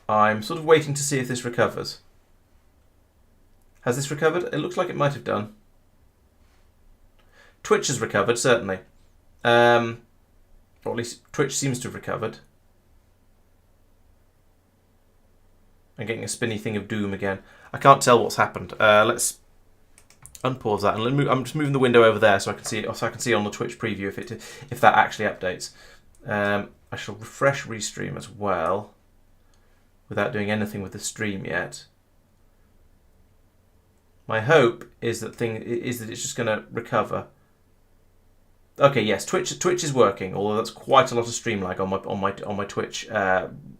I'm sort of waiting to see if this recovers. Has this recovered? It looks like it might have done. Twitch has recovered, certainly. Or at least Twitch seems to have recovered. I'm getting a spinny thing of doom again. I can't tell what's happened. Let's unpause that and I'm just moving the window over there so I can see it, so I can see on the Twitch preview if that actually updates. I shall refresh restream as well without doing anything with the stream yet. My hope is that it's just going to recover. Okay, yes, Twitch is working, although that's quite a lot of stream lag on my Twitch.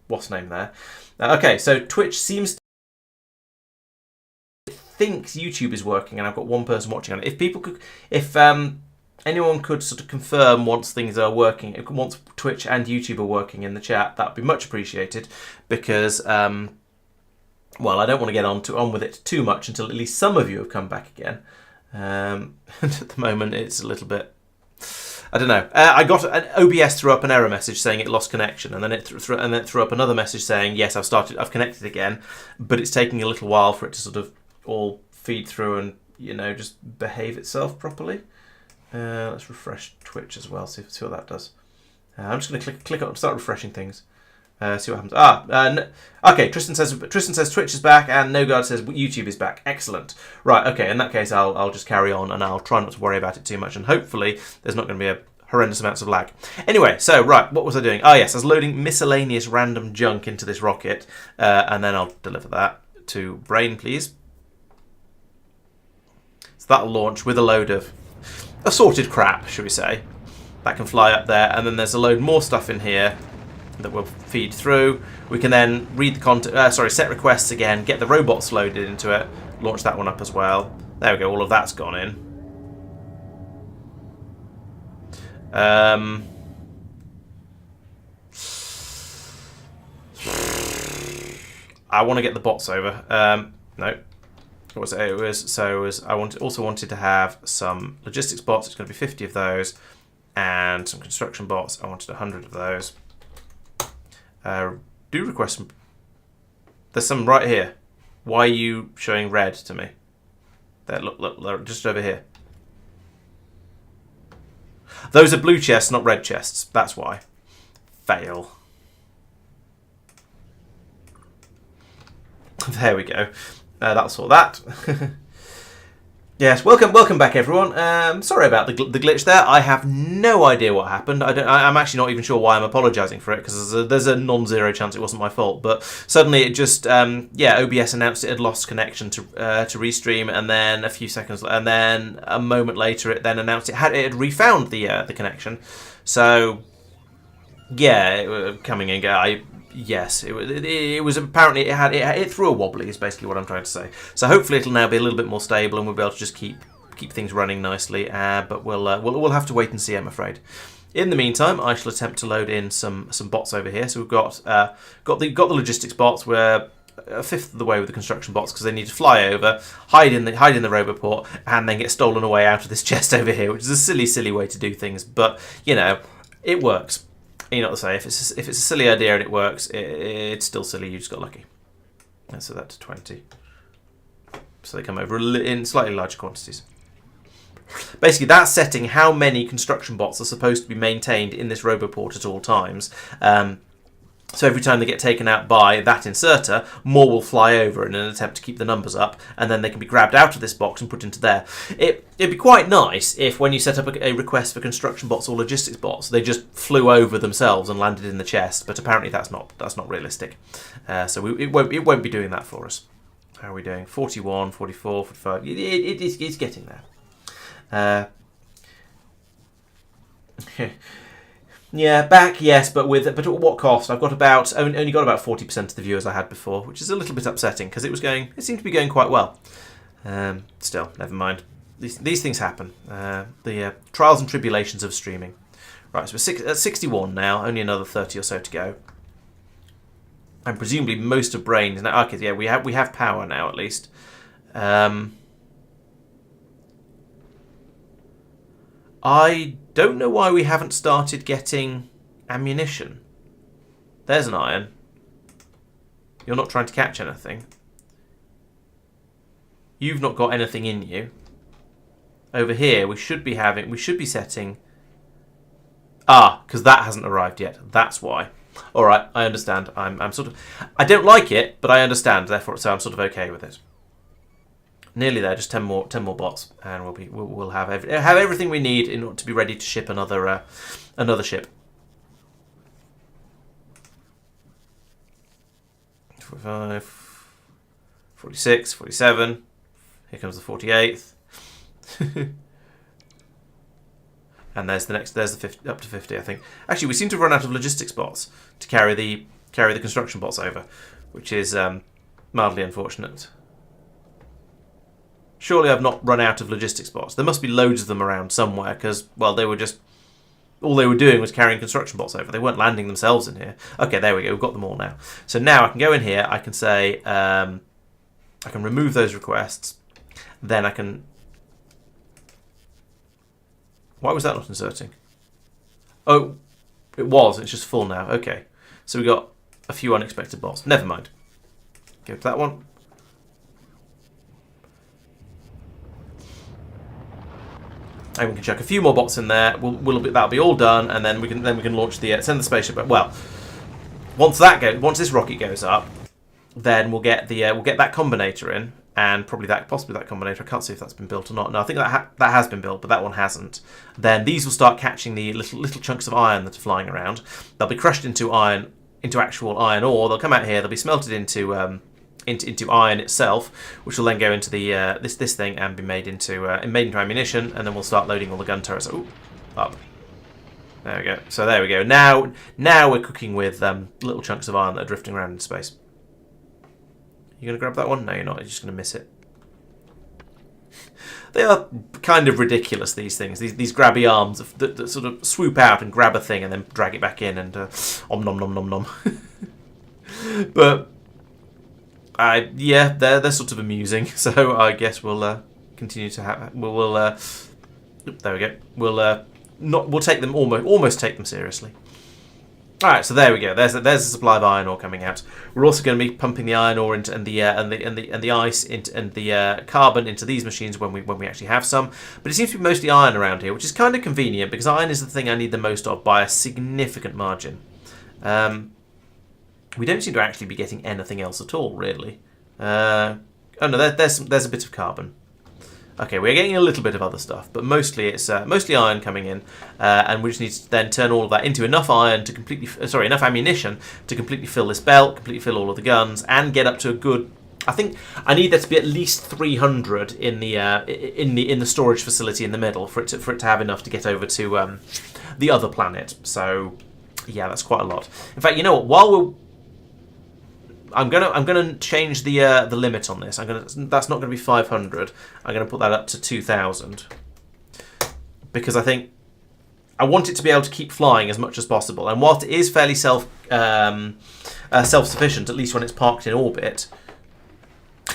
What's name there? Okay, so Twitch seems to think YouTube is working, and I've got one person watching on it. If anyone could sort of confirm once things are working, once Twitch and YouTube are working in the chat, that would be much appreciated, because well, I don't want to get on with it too much until at least some of you have come back again. And at the moment, it's a little bit. I don't know. I got an OBS threw up an error message saying it lost connection, and then it threw up another message saying yes, I've connected again, but it's taking a little while for it to sort of all feed through and just behave itself properly. Let's refresh Twitch as well. See what that does. I'm just going to click on start refreshing things. See what happens. Okay. Tristan says Twitch is back, and NoGuard says YouTube is back. Excellent. Right. Okay. In that case, I'll just carry on, and I'll try not to worry about it too much, and hopefully there's not going to be a horrendous amounts of lag. Anyway, so right, what was I doing? Oh yes, I was loading miscellaneous random junk into this rocket, and then I'll deliver that to Brain, please. So that'll launch with a load of assorted crap, should we say? That can fly up there, and then there's a load more stuff in here that will feed through. We can then read the content. Set requests again. Get the robots loaded into it. Launch that one up as well. There we go. All of that's gone in. I want to get the bots over. No. I also wanted to have some logistics bots. It's going to be 50 of those, and some construction bots. I wanted 100 of those. Do request some. There's some right here. Why are you showing red to me? There, look, just over here. Those are blue chests, not red chests. That's why. Fail. There we go. That'll sort that. Yes, welcome back, everyone. Sorry about the glitch there. I have no idea what happened. I'm actually not even sure why I'm apologising for it, because there's a non-zero chance it wasn't my fault. But suddenly it just, OBS announced it had lost connection to Restream, and then a few seconds, and then a moment later, it then announced it had refound the connection. So, yeah, coming and go. Yes, it was apparently it threw a wobbly is basically what I'm trying to say. So hopefully it'll now be a little bit more stable and we'll be able to just keep things running nicely. But we'll have to wait and see, I'm afraid. In the meantime, I shall attempt to load in some bots over here. So we've got the logistics bots. We're a fifth of the way with the construction bots because they need to fly over, hide in the roboport, and then get stolen away out of this chest over here, which is a silly way to do things. But it works. You know what to say. If it's a silly idea and it works, it's still silly. You just got lucky. Let's set that to 20. So they come over in slightly larger quantities. Basically, that's setting how many construction bots are supposed to be maintained in this roboport at all times. So every time they get taken out by that inserter, more will fly over in an attempt to keep the numbers up, and then they can be grabbed out of this box and put into there. It'd be quite nice if when you set up a request for construction bots or logistics bots, they just flew over themselves and landed in the chest, but apparently that's not realistic. So it won't be doing that for us. How are we doing? 41, 44, 45. It's getting there. Yeah, back, yes, but at what cost? I've got only got about 40% of the viewers I had before, which is a little bit upsetting because it seemed to be going quite well. Still, never mind. These things happen. The trials and tribulations of streaming. Right, so we're at 61 now, only another 30 or so to go. And presumably most of Brain is now. Okay, yeah, we have power now at least. I don't know why we haven't started getting ammunition. There's an iron. You're not trying to catch anything. You've not got anything in you. Over here, we should be setting... Ah, because that hasn't arrived yet. That's why. All right, I understand. I'm sort of... I don't like it, but I understand. Therefore, so I'm sort of okay with it. Nearly there. Just 10 more bots, and we'll have everything we need in order to be ready to ship another ship. 45, 46, 47. Here comes the 48th. And there's the next. There's the 50, up to 50, I think. Actually, we seem to have run out of logistics bots to carry the construction bots over, which is mildly unfortunate. Surely I've not run out of logistics bots. There must be loads of them around somewhere, because, well, they were just... All they were doing was carrying construction bots over. They weren't landing themselves in here. Okay, there we go. We've got them all now. So now I can go in here. I can say... I can remove those requests. Then I can... Why was that not inserting? Oh, it was. It's just full now. Okay. So we got a few unexpected bots. Never mind. Go to that one. And we can chuck a few more bots in there. That'll be all done, and then we can launch the send the spaceship. Well, once this rocket goes up, then we'll get that combinator in. And possibly that combinator. I can't see if that's been built or not. No, I think that has been built, but that one hasn't. Then these will start catching the little chunks of iron that are flying around. They'll be crushed into actual iron ore. They'll come out here. They'll be smelted into iron itself, which will then go into the this thing and be made into ammunition. And then we'll start loading all the gun turrets. Ooh, up. There we go. So there we go. Now we're cooking with little chunks of iron that are drifting around in space. You going to grab that one? No, you're not. You're just going to miss it. They are kind of ridiculous, these things. These grabby arms that sort of swoop out and grab a thing and then drag it back in and om nom nom nom nom. But yeah, they're sort of amusing. So I guess we'll continue to have. There we go. We'll take them almost take them seriously. All right, so there we go. There's a supply of iron ore coming out. We're also going to be pumping the iron ore into and the ice into and the carbon into these machines when we actually have some. But it seems to be mostly iron around here, which is kind of convenient because iron is the thing I need the most of by a significant margin. We don't seem to actually be getting anything else at all, really. Oh no, there's a bit of carbon. Okay, we're getting a little bit of other stuff, but mostly it's mostly iron coming in, and we just need to then turn all of that into enough enough ammunition to completely fill this belt, completely fill all of the guns, and get up to a good. I think I need there to be at least 300 in the storage facility in the middle for it to have enough to get over to the other planet. So yeah, that's quite a lot. In fact, you know what? I'm gonna change the limit on this. That's not gonna be 500. I'm gonna put that up to 2,000 because I think I want it to be able to keep flying as much as possible. And whilst it is fairly self-sufficient, at least when it's parked in orbit.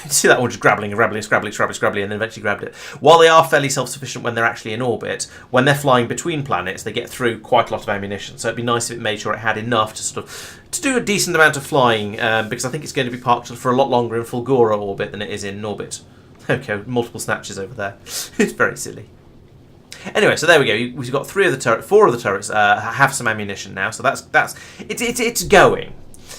See that one just scrabbling, and then eventually grabbed it. While they are fairly self-sufficient when they're actually in orbit, when they're flying between planets, they get through quite a lot of ammunition. So it'd be nice if it made sure it had enough to do a decent amount of flying, because I think it's going to be parked for a lot longer in Fulgora orbit than it is in orbit. Okay, multiple snatches over there. It's very silly. Anyway, so there we go. We've got 4 of the turrets have some ammunition now. So it's going.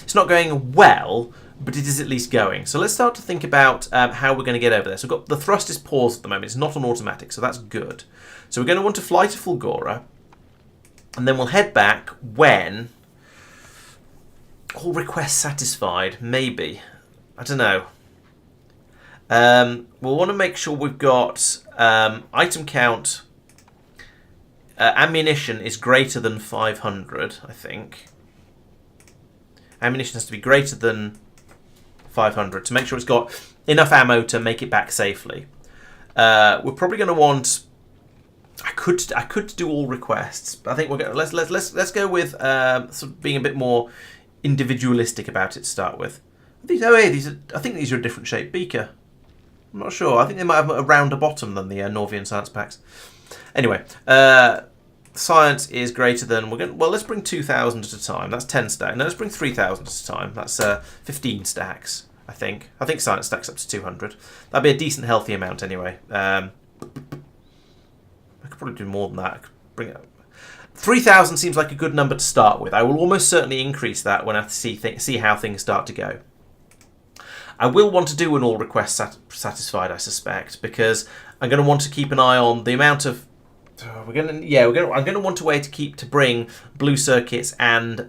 It's not going well, but it is at least going. So let's start to think about how we're going to get over there. So we've got the thrust is paused at the moment. It's not on automatic, so that's good. So we're going to want to fly to Fulgora, and then we'll head back when all requests satisfied. Maybe. I don't know. We'll want to make sure we've got item count. Ammunition is greater than 500, I think. Ammunition has to be greater than 500 to make sure it's got enough ammo to make it back safely. We're probably going to want. I could do all requests, but I think we're going. Let's go with sort of being a bit more individualistic about it to start with. I think these are a different shaped beaker. I'm not sure. I think they might have a rounder bottom than the Norvian science packs. Anyway, science is greater than, well, let's bring 2,000 at a time. That's 10 stacks. No, let's bring 3,000 at a time. That's 15 stacks, I think. I think science stacks up to 200. That'd be a decent, healthy amount anyway. I could probably do more than that. I could bring it up. 3,000 seems like a good number to start with. I will almost certainly increase that when I see how things start to go. I will want to do an all requests satisfied, I suspect, because I'm going to want to keep an eye on the amount of. I'm going to want a way to bring blue circuits and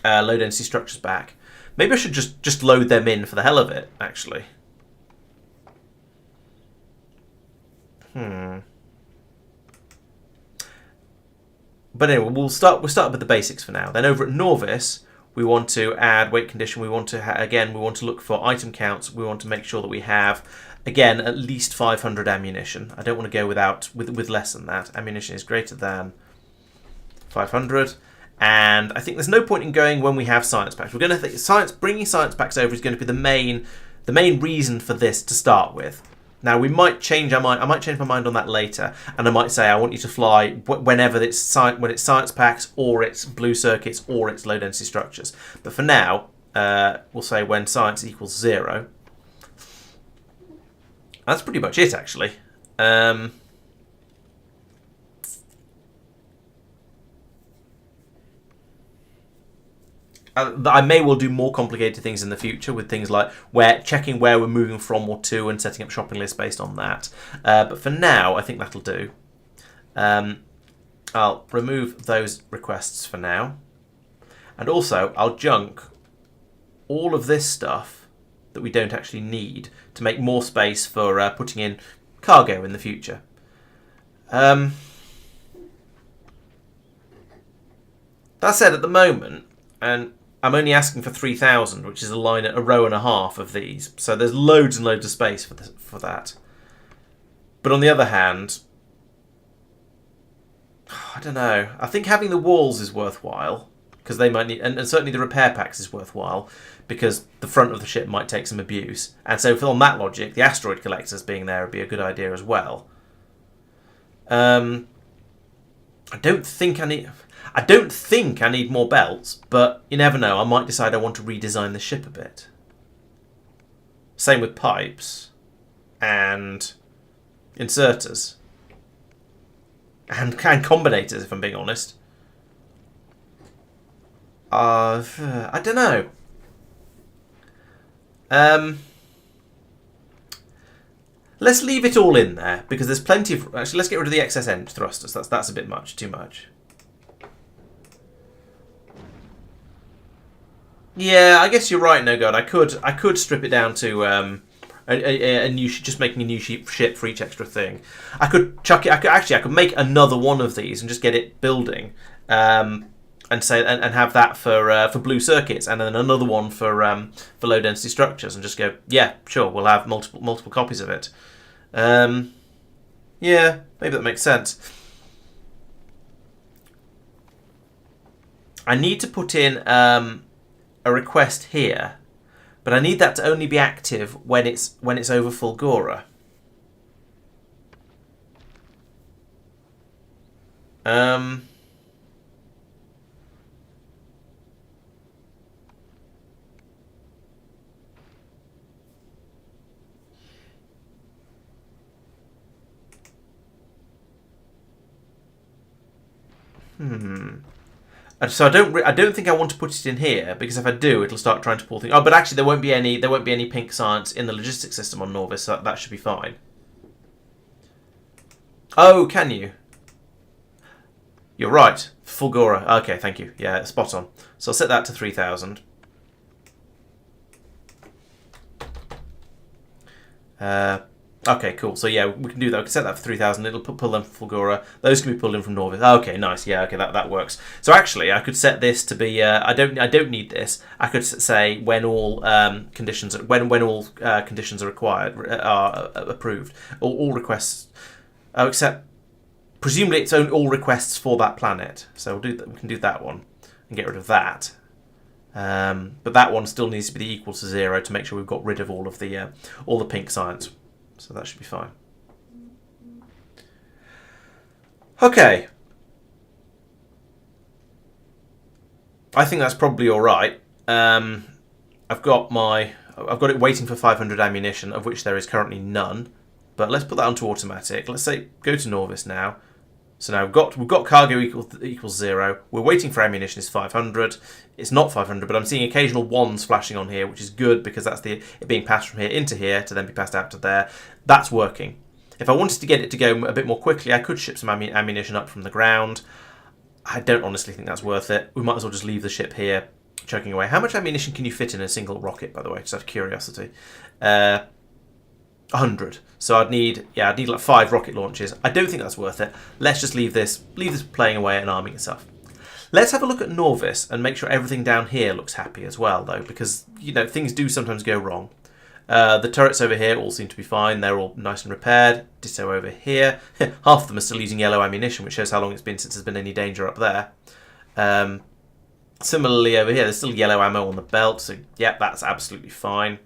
low density structures back. Maybe I should just load them in for the hell of it, actually. But anyway, we'll start with the basics for now. Then over at Norvis, we want to add weight condition. We want to look for item counts. We want to make sure that we have, again, at least 500 ammunition. I don't want to go with less than that. Ammunition is greater than 500. And I think there's no point in going when we have science packs. We're going to think bringing science packs over is going to be the main reason for this to start with. Now we might change our mind. I might change my mind on that later, and I might say I want you to fly when it's science packs, or it's blue circuits, or it's low density structures. But for now, we'll say when science equals 0. That's pretty much it, actually. I may well do more complicated things in the future with things like checking where we're moving from or to and setting up shopping lists based on that. But for now, I think that'll do. I'll remove those requests for now. And also, I'll junk all of this stuff that we don't actually need to make more space for putting in cargo in the future. That said, at the moment, and I'm only asking for 3,000, which is a row and a half of these. So there's loads and loads of space for that. But on the other hand, I don't know. I think having the walls is worthwhile, because they might need, and certainly the repair packs is worthwhile, because the front of the ship might take some abuse. And so on that logic, the asteroid collectors being there would be a good idea as well. I don't think I need more belts, but you never know. I might decide I want to redesign the ship a bit. Same with pipes and inserters and combinators, if I'm being honest. I don't know. Let's leave it all in there, because there's plenty of. Actually, let's get rid of the excess end thrusters. That's a bit too much. Yeah, I guess you're right, No God. I could strip it down to a new just making a new ship for each extra thing. I could chuck it. I could make another one of these and just get it building, and have that for blue circuits, and then another one for low density structures, and just go, yeah, sure, we'll have multiple copies of it. Yeah, maybe that makes sense. I need to put in a request here, but I need that to only be active when it's over Fulgora. So I don't think I want to put it in here, because if I do, it'll start trying to pull things. Oh, but actually there won't be any pink science in the logistics system on Norvis, so that should be fine. Oh, can you? You're right. Fulgora. Okay, thank you. Yeah, spot on. So I'll set that to 3,000. Okay, cool. So yeah, we can do that. We can set that for 3,000. It'll pull them from Fulgora. Those can be pulled in from Norvis. Okay, nice. Yeah, okay, that works. So actually, I could set this to be. I don't need this. I could say when all conditions are required are approved. All requests. Except presumably it's only all requests for that planet. So we can do that one and get rid of that. But that one still needs to be equal to 0 to make sure we've got rid of all the pink science. So that should be fine. Okay. I think that's probably all right. I've got it waiting for 500 ammunition, of which there is currently none. But let's put that onto automatic. Let's say go to Norvis now. So now we've got cargo equals 0. We're waiting for ammunition is 500. It's not 500, but I'm seeing occasional ones flashing on here, which is good because that's it being passed from here into here to then be passed out to there. That's working. If I wanted to get it to go a bit more quickly, I could ship some ammunition up from the ground. I don't honestly think that's worth it. We might as well just leave the ship here, chugging away. How much ammunition can you fit in a single rocket, by the way? Just out of curiosity. 100. So I'd need like 5 rocket launches. I don't think that's worth it. Let's just leave this playing away and arming itself. Let's have a look at Norvis and make sure everything down here looks happy as well, though, because things do sometimes go wrong. The turrets over here all seem to be fine. They're all nice and repaired. Ditto over here. Half of them are still using yellow ammunition, which shows how long it's been since there's been any danger up there. Similarly over here, there's still yellow ammo on the belt, so yeah, that's absolutely fine.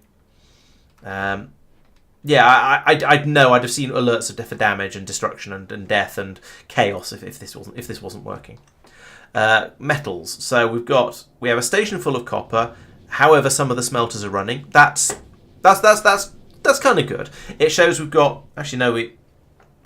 Yeah, I'd know. I'd have seen alerts for damage and destruction and death and chaos if this wasn't working. Metals. So we have a station full of copper. However, some of the smelters are running. That's kind of good. It shows we've got. Actually, no, we.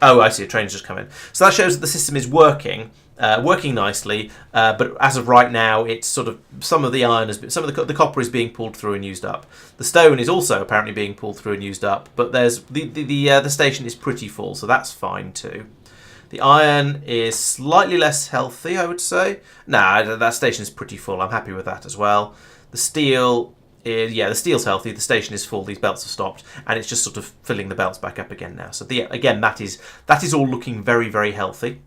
Oh, I see. A train's just come in. So that shows that the system is working nicely. But as of right now, it's sort of some of the copper is being pulled through and used up. The stone is also apparently being pulled through and used up. But there's the station is pretty full, so that's fine too. The iron is slightly less healthy, I would say. Nah, that station is pretty full. I'm happy with that as well. The steel. The steel's healthy, the station is full, these belts have stopped, and it's just sort of filling the belts back up again now. So again, that is all looking very, very healthy.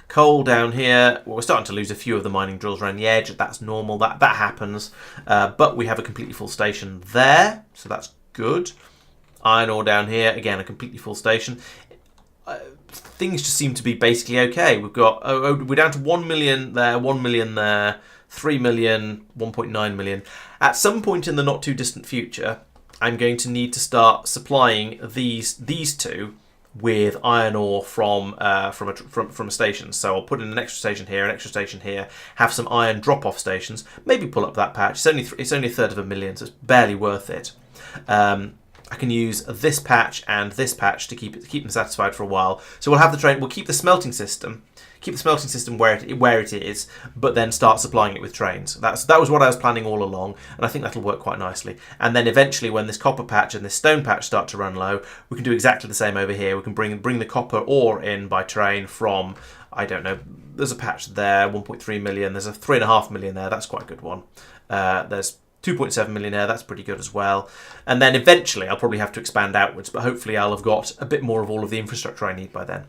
Coal down here, well, we're starting to lose a few of the mining drills around the edge. That's normal, that happens. But we have a completely full station there, so that's good. Iron ore down here, again, a completely full station. Things just seem to be basically okay. We've got we're down to 1 million there, 1 million there, 3 million, 1.9 million. At some point in the not too distant future, I'm going to need to start supplying these two with iron ore from a station. So I'll put in an extra station here, have some iron drop-off stations, maybe pull up that patch. It's only a third of a million, so it's barely worth it. I can use this patch and this patch to keep them satisfied for a while. So we'll have the train. We'll keep the smelting system where it is, but then start supplying it with trains. That was what I was planning all along, and I think that'll work quite nicely. And then eventually, when this copper patch and this stone patch start to run low, we can do exactly the same over here. We can bring the copper ore in by train from, I don't know, there's a patch there, 1.3 million. There's a 3.5 million there. That's quite a good one. There's 2.7 million there, that's pretty good as well. And then eventually I'll probably have to expand outwards, but hopefully I'll have got a bit more of all of the infrastructure I need by then.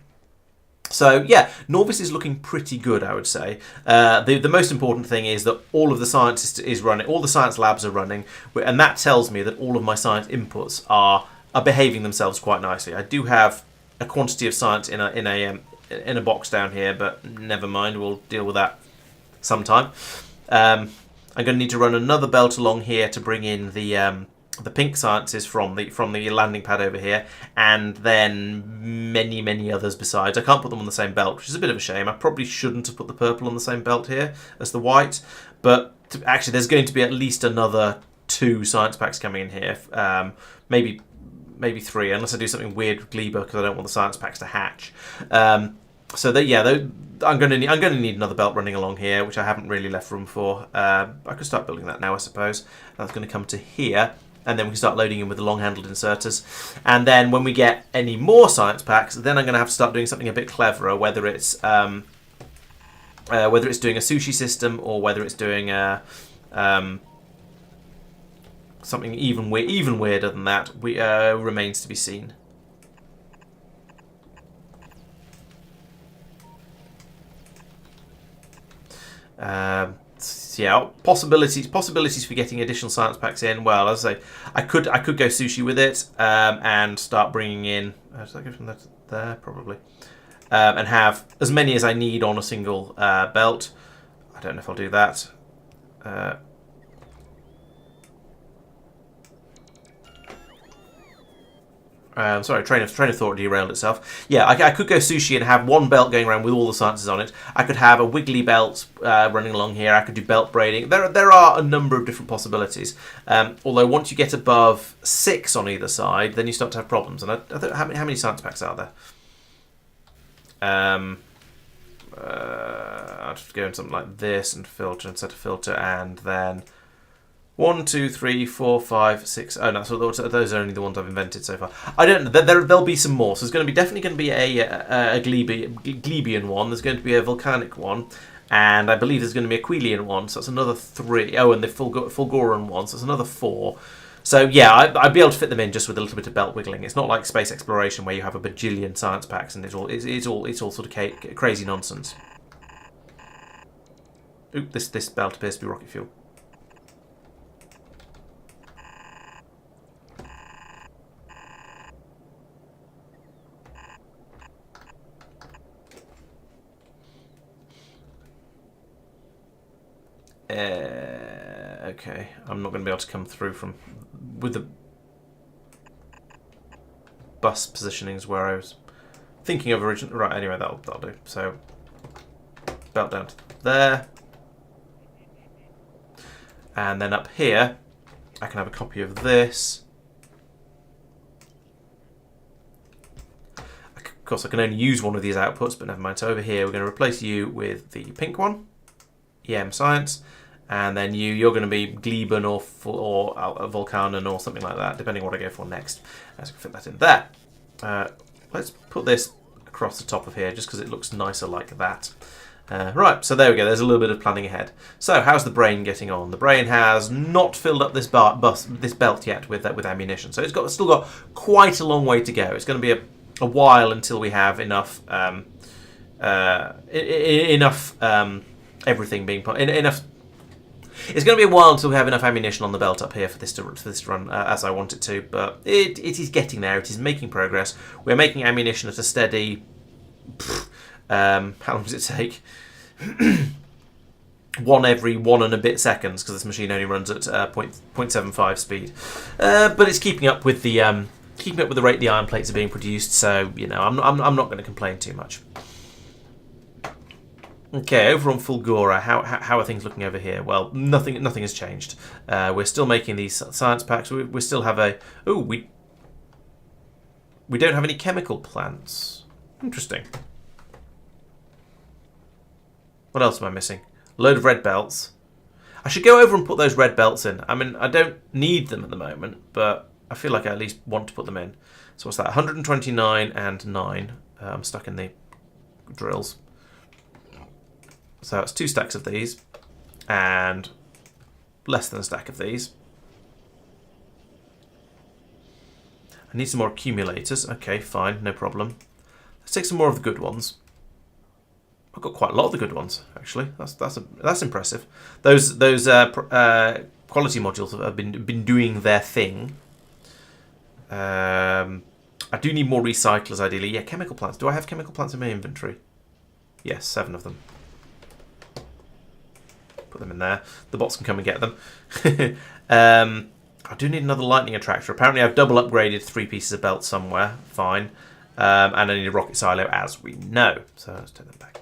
So yeah, Norvis is looking pretty good, I would say. The most important thing is that all of the science is running, all the science labs are running, and that tells me that all of my science inputs are behaving themselves quite nicely. I do have a quantity of science in a box down here, but never mind, we'll deal with that sometime. I'm going to need to run another belt along here to bring in the pink sciences from the landing pad over here, and then many others besides. I can't put them on the same belt, which is a bit of a shame. I probably shouldn't have put the purple on the same belt here as the white, but actually there's going to be at least another 2 science packs coming in here, maybe 3, unless I do something weird with Gleba because I don't want the science packs to hatch. I'm going to need another belt running along here, which I haven't really left room for. I could start building that now, I suppose. That's going to come to here, and then we can start loading in with the long-handled inserters. And then when we get any more science packs, then I'm going to have to start doing something a bit cleverer, whether it's doing a sushi system or whether it's doing something even weirder than that. Remains to be seen. Possibilities for getting additional science packs in. Well, as I say, I could go sushi with it and start bringing in. Should I go from there to there? Probably. And have as many as I need on a single belt. I don't know if I'll do that. Sorry, train of thought derailed itself. Yeah, I could go sushi and have one belt going around with all the sciences on it. I could have a wiggly belt running along here. I could do belt braiding. There are a number of different possibilities. Although once you get above 6 on either side, then you start to have problems. And I don't, how many science packs are there? I'll just go in something like this and filter and set a filter, and then 1, 2, 3, 4, 5, 6. Oh no, so those are only the ones I've invented so far. I don't know. There'll be some more. So there's definitely going to be a Glebian one. There's going to be a volcanic one, and I believe there's going to be a Quilian one. So that's another 3. Oh, and the Fulgoran one. So that's another 4. So yeah, I'd be able to fit them in just with a little bit of belt wiggling. It's not like space exploration where you have a bajillion science packs and it's all sort of crazy nonsense. Oop, this belt appears to be rocket fuel. Okay, I'm not going to be able to come through with the bus positionings where I was thinking of originally. Right, anyway, that'll do. So, belt down to there. And then up here, I can have a copy of this. Of course, I can only use one of these outputs, but never mind. So over here, we're going to replace you with the pink one, EM Science. And then you're going to be Gleben or Volcanon or something like that, depending on what I go for next. So I can fit that in there. Let's put this across the top of here, just because it looks nicer like that. Right, so there we go. There's a little bit of planning ahead. So how's the brain getting on? The brain has not filled up this belt yet with ammunition, so it's still got quite a long way to go. It's going to be a while until we have enough everything being put enough. It's going to be a while until we have enough ammunition on the belt up here for this to run as I want it to, but it is getting there. It is making progress. We're making ammunition at a steady... how long does it take? 1 every 1 and a bit seconds, because this machine only runs at 0.75 speed. But it's keeping up with the rate the iron plates are being produced, so you know I'm not going to complain too much. Okay, over on Fulgora, how are things looking over here? Well, nothing has changed. We're still making these science packs. We still have we don't have any chemical plants. Interesting. What else am I missing? A load of red belts. I should go over and put those red belts in. I mean, I don't need them at the moment, but I feel like I at least want to put them in. So what's that? 129 and 9. I'm stuck in the drills. So it's 2 stacks of these and less than a stack of these. I need some more accumulators. Okay, fine, no problem. Let's take some more of the good ones. I've got quite a lot of the good ones, actually. That's impressive. Those quality modules have been doing their thing. I do need more recyclers, ideally. Yeah, chemical plants. Do I have chemical plants in my inventory? Yes, 7 of them. Put them in there. The bots can come and get them. I do need another lightning attractor. Apparently I've double upgraded 3 pieces of belt somewhere. Fine. And I need a rocket silo, as we know. So let's take them back.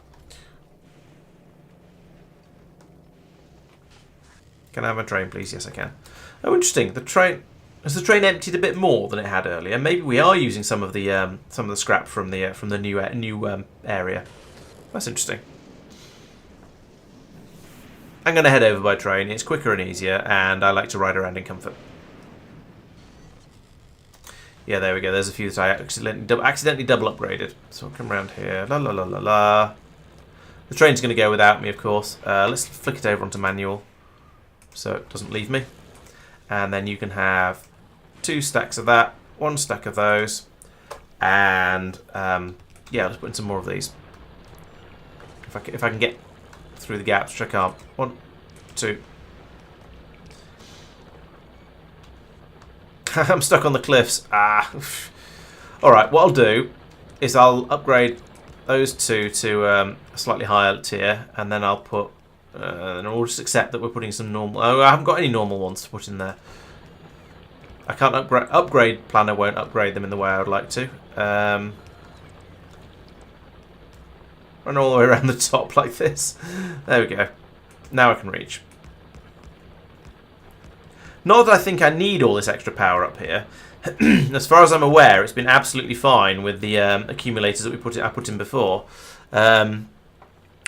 Can I have a train, please? Yes, I can. Oh, interesting. Has the train emptied a bit more than it had earlier? Maybe we are using some of the scrap from the new area. That's interesting. I'm going to head over by train. It's quicker and easier, and I like to ride around in comfort. Yeah, there we go. There's a few that I accidentally double upgraded. So I'll come around here. La la la la la. The train's going to go without me, of course. Let's flick it over onto manual, so it doesn't leave me. And then you can have 2 stacks of that, 1 stack of those, and yeah, let's put in some more of these. If I can get through the gaps, which I can't. 1, 2. I'm stuck on the cliffs. Ah. Alright, what I'll do is I'll upgrade those 2 to a slightly higher tier, and then I'll put... and we'll just accept that we're putting some normal... Oh, I haven't got any normal ones to put in there. I can't upgrade planner won't upgrade them in the way I would like to. Run all the way around the top like this. There we go. Now I can reach. Not that I think I need all this extra power up here. As far as I'm aware, it's been absolutely fine with the accumulators that I put in before. Well,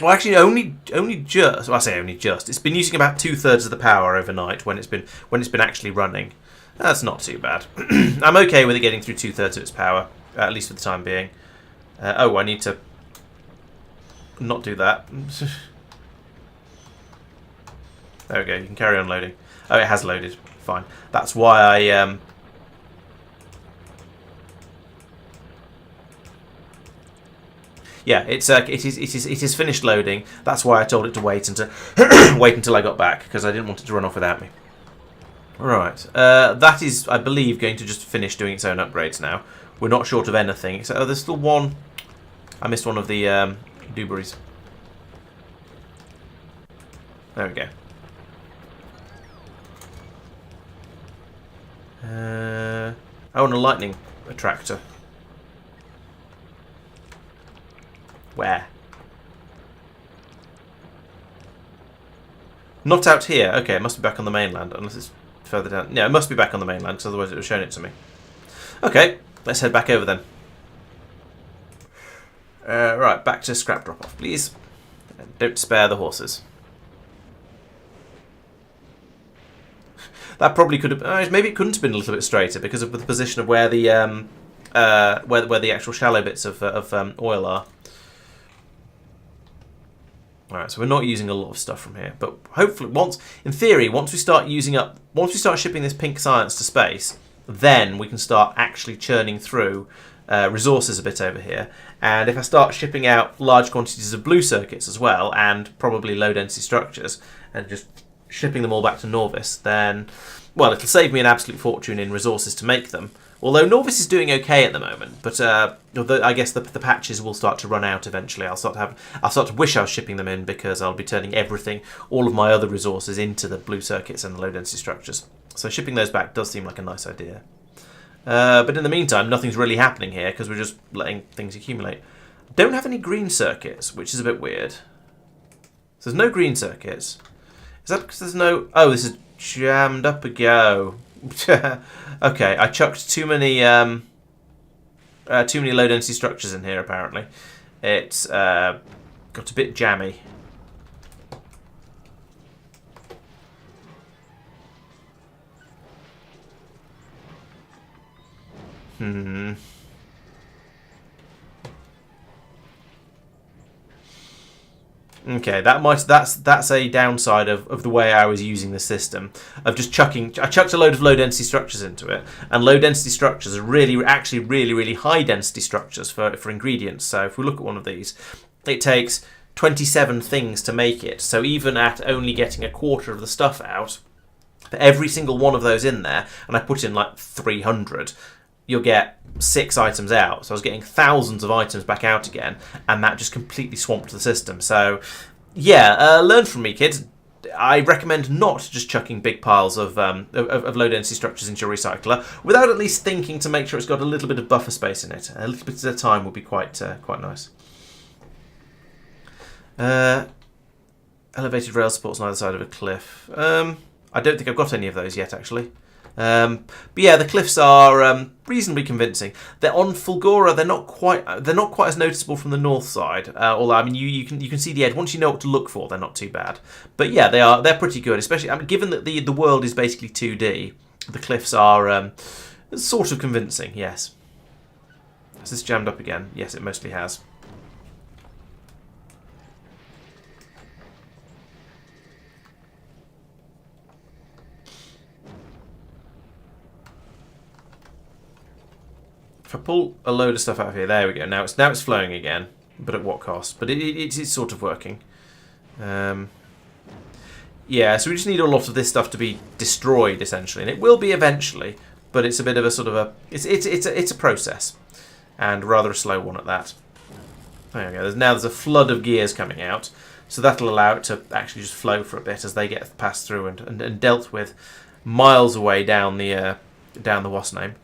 actually, only just. Well, I say only just. It's been using about 2/3 of the power overnight when it's been actually running. That's not too bad. I'm okay with it getting through 2/3 of its power, at least for the time being. Oh, I need to not do that. There we go. You can carry on loading. Oh, it has loaded. Fine. That's why I yeah, it is finished loading. That's why I told it to wait until wait until I got back, because I didn't want it to run off without me. Right, that is, I believe, going to just finish doing its own upgrades now. We're not short of anything. Except, oh, there's still one. I missed one of the dewberries. There we go. Oh, and a lightning attractor. Where? Not out here. Okay, it must be back on the mainland, unless it's further down. Yeah, it must be back on the mainland, because otherwise it would have shown it to me. Okay, let's head back over then. Right, back to scrap drop-off, please. Don't spare the horses. That probably could have. Maybe it couldn't have been a little bit straighter because of the position of where the where the actual shallow bits of oil are. All right, so we're not using a lot of stuff from here, but hopefully, in theory, once we start shipping this pink science to space, then we can start actually churning through resources a bit over here. And if I start shipping out large quantities of blue circuits as well, and probably low density structures, and just shipping them all back to Norvis, then, well, it'll save me an absolute fortune in resources to make them. Although Norvis is doing okay at the moment, but I guess the patches will start to run out eventually. I'll start to wish I was shipping them in, because I'll be turning all of my other resources into the blue circuits and the low density structures. So shipping those back does seem like a nice idea. But in the meantime, nothing's really happening here because we're just letting things accumulate. Don't have any green circuits, which is a bit weird. So there's no green circuits. Is that because there's no... Oh, this is jammed up a go. Okay, I chucked too many low density structures in here. Apparently, it's got a bit jammy. Okay, that's a downside of the way I was using the system, of just chucking. I chucked a load of low density structures into it, and low density structures are actually really high density structures for ingredients. So if we look at one of these, it takes 27 things to make it. So even at only getting a quarter of the stuff out, for every single one of those in there, and I put in like 300. You'll get 6 items out. So I was getting thousands of items back out again, and that just completely swamped the system. So, yeah, learn from me, kids. I recommend not just chucking big piles of low-density structures into your recycler without at least thinking to make sure it's got a little bit of buffer space in it. A little bit at a time would be quite nice. Elevated rail supports on either side of a cliff. I don't think I've got any of those yet, actually. But yeah, the cliffs are reasonably convincing. They're on Fulgora. They're not quite as noticeable from the north side. Although I mean, you can see the edge. Once you know what to look for, they're not too bad. But yeah, they're pretty good. Especially, I mean, given that the world is basically 2D, the cliffs are sort of convincing. Yes. Has this jammed up again? Yes, it mostly has. If I pull a load of stuff out of here, there we go. Now it's flowing again, but at what cost? But it's sort of working. Yeah, so we just need a lot of this stuff to be destroyed essentially, and it will be eventually. But it's a bit of a sort of a it's a process, and rather a slow one at that. There we go. There's a flood of gears coming out, so that'll allow it to actually just flow for a bit as they get passed through and dealt with miles away down the down the what's name.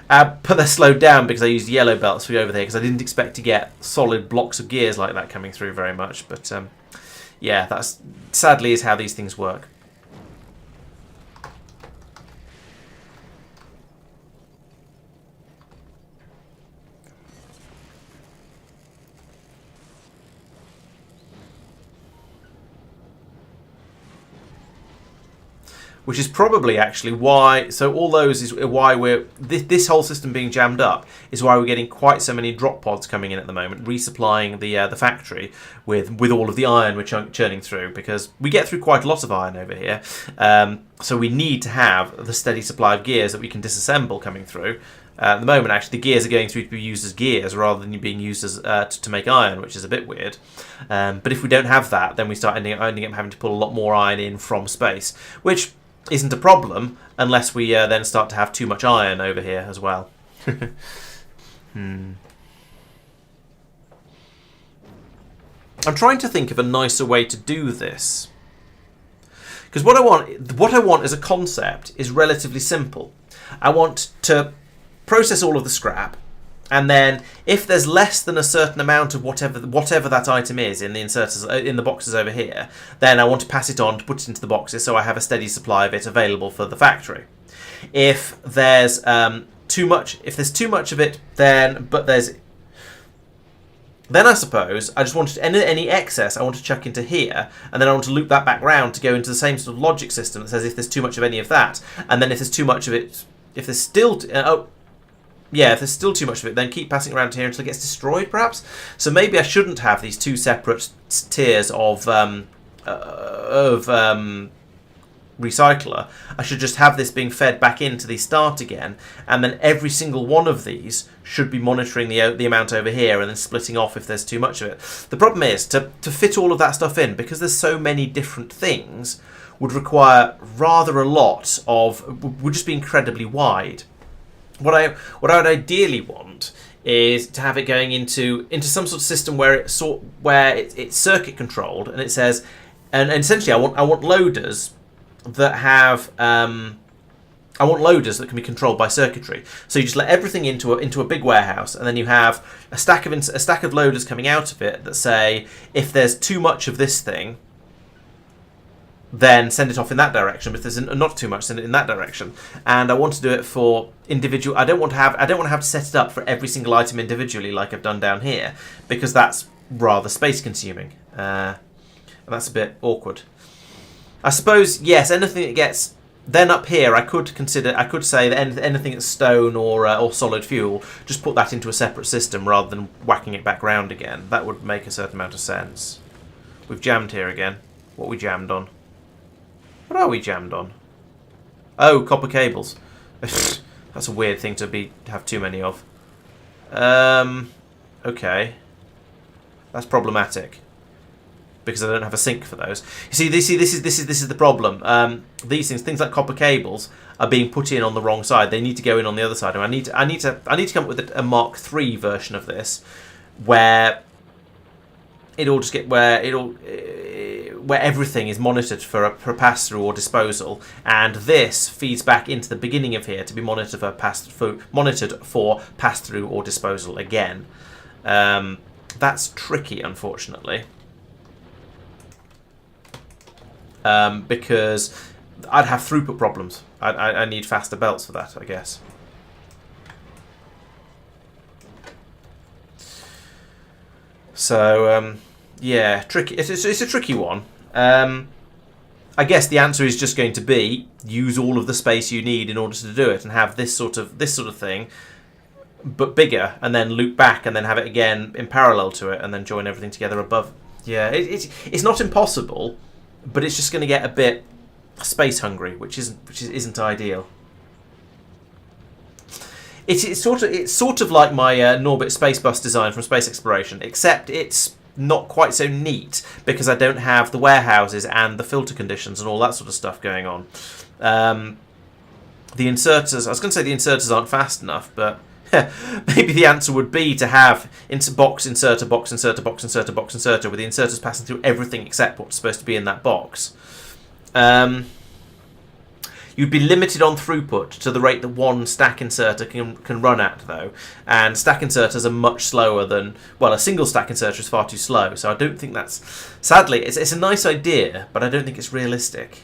But they're slowed down because I used yellow belts for over there because I didn't expect to get solid blocks of gears like that coming through very much. But yeah, that's sadly is how these things work. Which is probably actually why, so all those is why we're, this whole system being jammed up is why we're getting quite so many drop pods coming in at the moment, resupplying the factory with all of the iron we're churning through, because we get through quite a lot of iron over here. So we need to have the steady supply of gears that we can disassemble coming through. At the moment, actually, the gears are going through to be used as gears rather than being used as to make iron, which is a bit weird. But if we don't have that, then we start ending up having to pull a lot more iron in from space, which isn't a problem unless we then start to have too much iron over here as well. I'm trying to think of a nicer way to do this, because what I want as a concept is relatively simple. I want to process all of the scrap, and then if there's less than a certain amount of whatever that item is in the inserters in the boxes over here, then I want to pass it on to put it into the boxes so I have a steady supply of it available for the factory. If there's too much of it, then I suppose I just wanted any excess I want to chuck into here, and then I want to loop that back round to go into the same sort of logic system that says if there's too much of any of that, and then if there's too much of it, if there's still if there's still too much of it, then keep passing around here until it gets destroyed, perhaps. So maybe I shouldn't have these two separate tiers of recycler. I should just have this being fed back into the start again, and then every single one of these should be monitoring the amount over here and then splitting off if there's too much of it. The problem is to fit all of that stuff in, because there's so many different things, would require rather a lot of, would just be incredibly wide. What I would ideally want is to have it going into some sort of system where it's circuit controlled, and it says, and essentially I want loaders that have I want loaders that can be controlled by circuitry. So you just let everything into a big warehouse, and then you have a stack of loaders coming out of it that say if there's too much of this thing, then send it off in that direction. But if there's not too much, send it in that direction. And I want to do it for individual. I don't want to have to set it up for every single item individually like I've done down here, because that's rather space consuming. And that's a bit awkward. I suppose, yes, anything that gets, then up here I could say that anything that's stone or solid fuel, just put that into a separate system rather than whacking it back round again. That would make a certain amount of sense. We've jammed here again. What we jammed on? What are we jammed on? Oh, copper cables. That's a weird thing to have too many of. Okay. That's problematic, because I don't have a sink for those. You see, this is the problem. These things like copper cables are being put in on the wrong side. They need to go in on the other side. And I need to come up with a Mark III version of this, where it'll just get where everything is monitored for pass-through or disposal, and this feeds back into the beginning of here to be monitored for pass-through or disposal again. That's tricky, unfortunately, because I'd have throughput problems. I need faster belts for that, I guess. So yeah, tricky. It's a tricky one. I guess the answer is just going to be use all of the space you need in order to do it, and have this sort of thing, but bigger, and then loop back, and then have it again in parallel to it, and then join everything together above. Yeah, it's not impossible, but it's just going to get a bit space hungry, which isn't ideal. It's sort of like my Norbit space bus design from Space Exploration, except it's not quite so neat because I don't have the warehouses and the filter conditions and all that sort of stuff going on. The inserters, I was going to say the inserters aren't fast enough, but maybe the answer would be to have box inserter, box inserter, box inserter, box inserter, with the inserters passing through everything except what's supposed to be in that box. You'd be limited on throughput to the rate that one stack inserter can run at, though. And stack inserters are much slower than... Well, a single stack inserter is far too slow, so I don't think that's... Sadly, it's a nice idea, but I don't think it's realistic.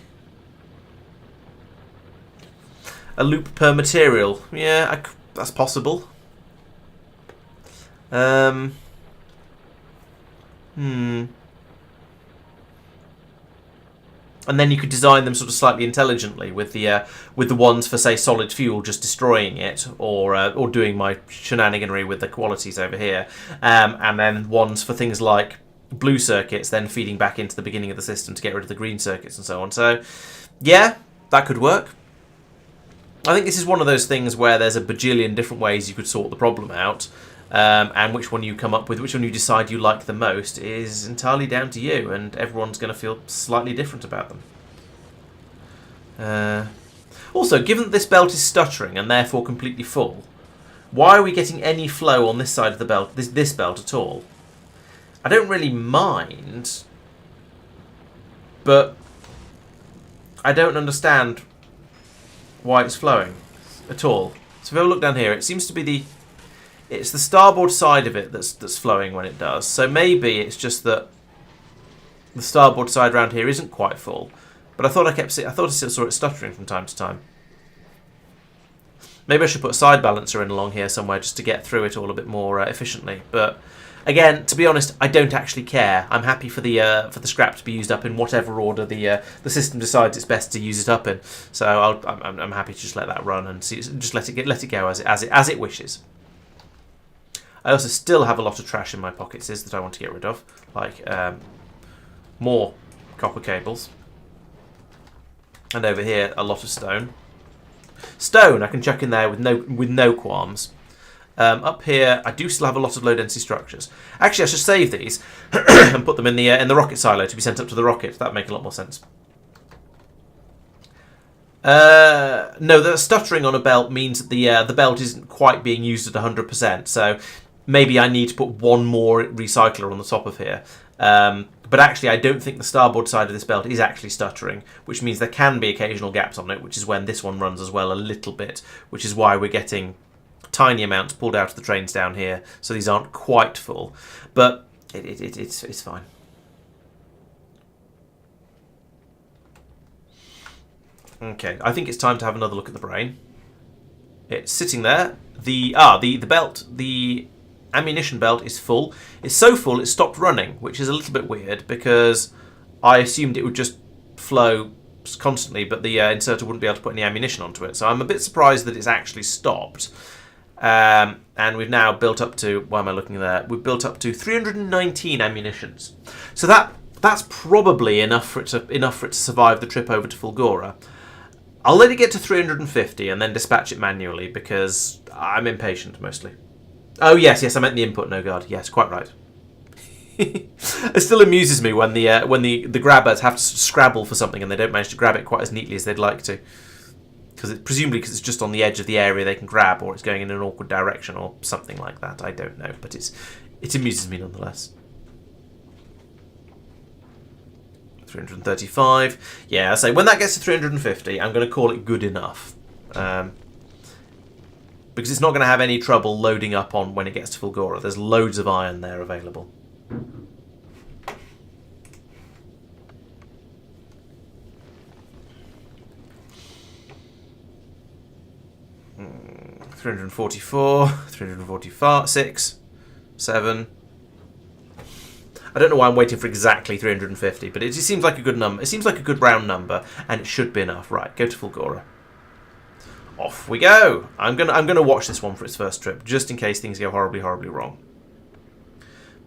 A loop per material. Yeah, that's possible. And then you could design them sort of slightly intelligently with the ones for, say, solid fuel just destroying it, or doing my shenaniganry with the qualities over here, and then ones for things like blue circuits then feeding back into the beginning of the system to get rid of the green circuits and so on. So, yeah, that could work. I think this is one of those things where there's a bajillion different ways you could sort the problem out. And which one you come up with, which one you decide you like the most, is entirely down to you, and everyone's going to feel slightly different about them. Also, given that this belt is stuttering and therefore completely full, why are we getting any flow on this side of the belt, this belt at all? I don't really mind, but I don't understand why it's flowing at all. So if I look down here, it seems to be it's the starboard side of it that's flowing when it does. So maybe it's just that the starboard side around here isn't quite full. But I thought I saw it stuttering from time to time. Maybe I should put a side balancer in along here somewhere just to get through it all a bit more efficiently. But again, to be honest, I don't actually care. I'm happy for the scrap to be used up in whatever order the system decides it's best to use it up in. So I'm happy to just let that run and just let it go as it wishes. I also still have a lot of trash in my pockets that I want to get rid of, like more copper cables, and over here a lot of stone. Stone I can chuck in there with no qualms. Up here I do still have a lot of low density structures. Actually, I should save these and put them in the rocket silo to be sent up to the rocket. That'd make a lot more sense. No, the stuttering on a belt means that the belt isn't quite being used at 100%. So maybe I need to put one more recycler on the top of here. But actually, I don't think the starboard side of this belt is actually stuttering, which means there can be occasional gaps on it, which is when this one runs as well a little bit, which is why we're getting tiny amounts pulled out of the trains down here, so these aren't quite full. But it's fine. Okay, I think it's time to have another look at the brain. It's sitting there. The belt, the ammunition belt is full. It's so full it stopped running, which is a little bit weird because I assumed it would just flow constantly, but the inserter wouldn't be able to put any ammunition onto it. So I'm a bit surprised that it's actually stopped. And we've now built up to, why am I looking there? We've built up to 319 ammunitions. So that's probably enough for it to survive the trip over to Fulgora. I'll let it get to 350 and then dispatch it manually because I'm impatient mostly. Oh yes, I meant the input. No guard. Yes, quite right. It still amuses me when the grabbers have to scrabble for something and they don't manage to grab it quite as neatly as they'd like to, presumably because it's just on the edge of the area they can grab, or it's going in an awkward direction or something like that. I don't know, but it amuses me nonetheless. 335. Yeah, so when that gets to 350, I'm going to call it good enough. Because it's not going to have any trouble loading up on when it gets to Fulgora. There's loads of iron there available. Hmm, 344, 345, 6, 7. I don't know why I'm waiting for exactly 350, but it just seems like a good number. It seems like a good round number, and it should be enough. Right, go to Fulgora. Off we go. I'm gonna watch this one for its first trip, just in case things go horribly, horribly wrong.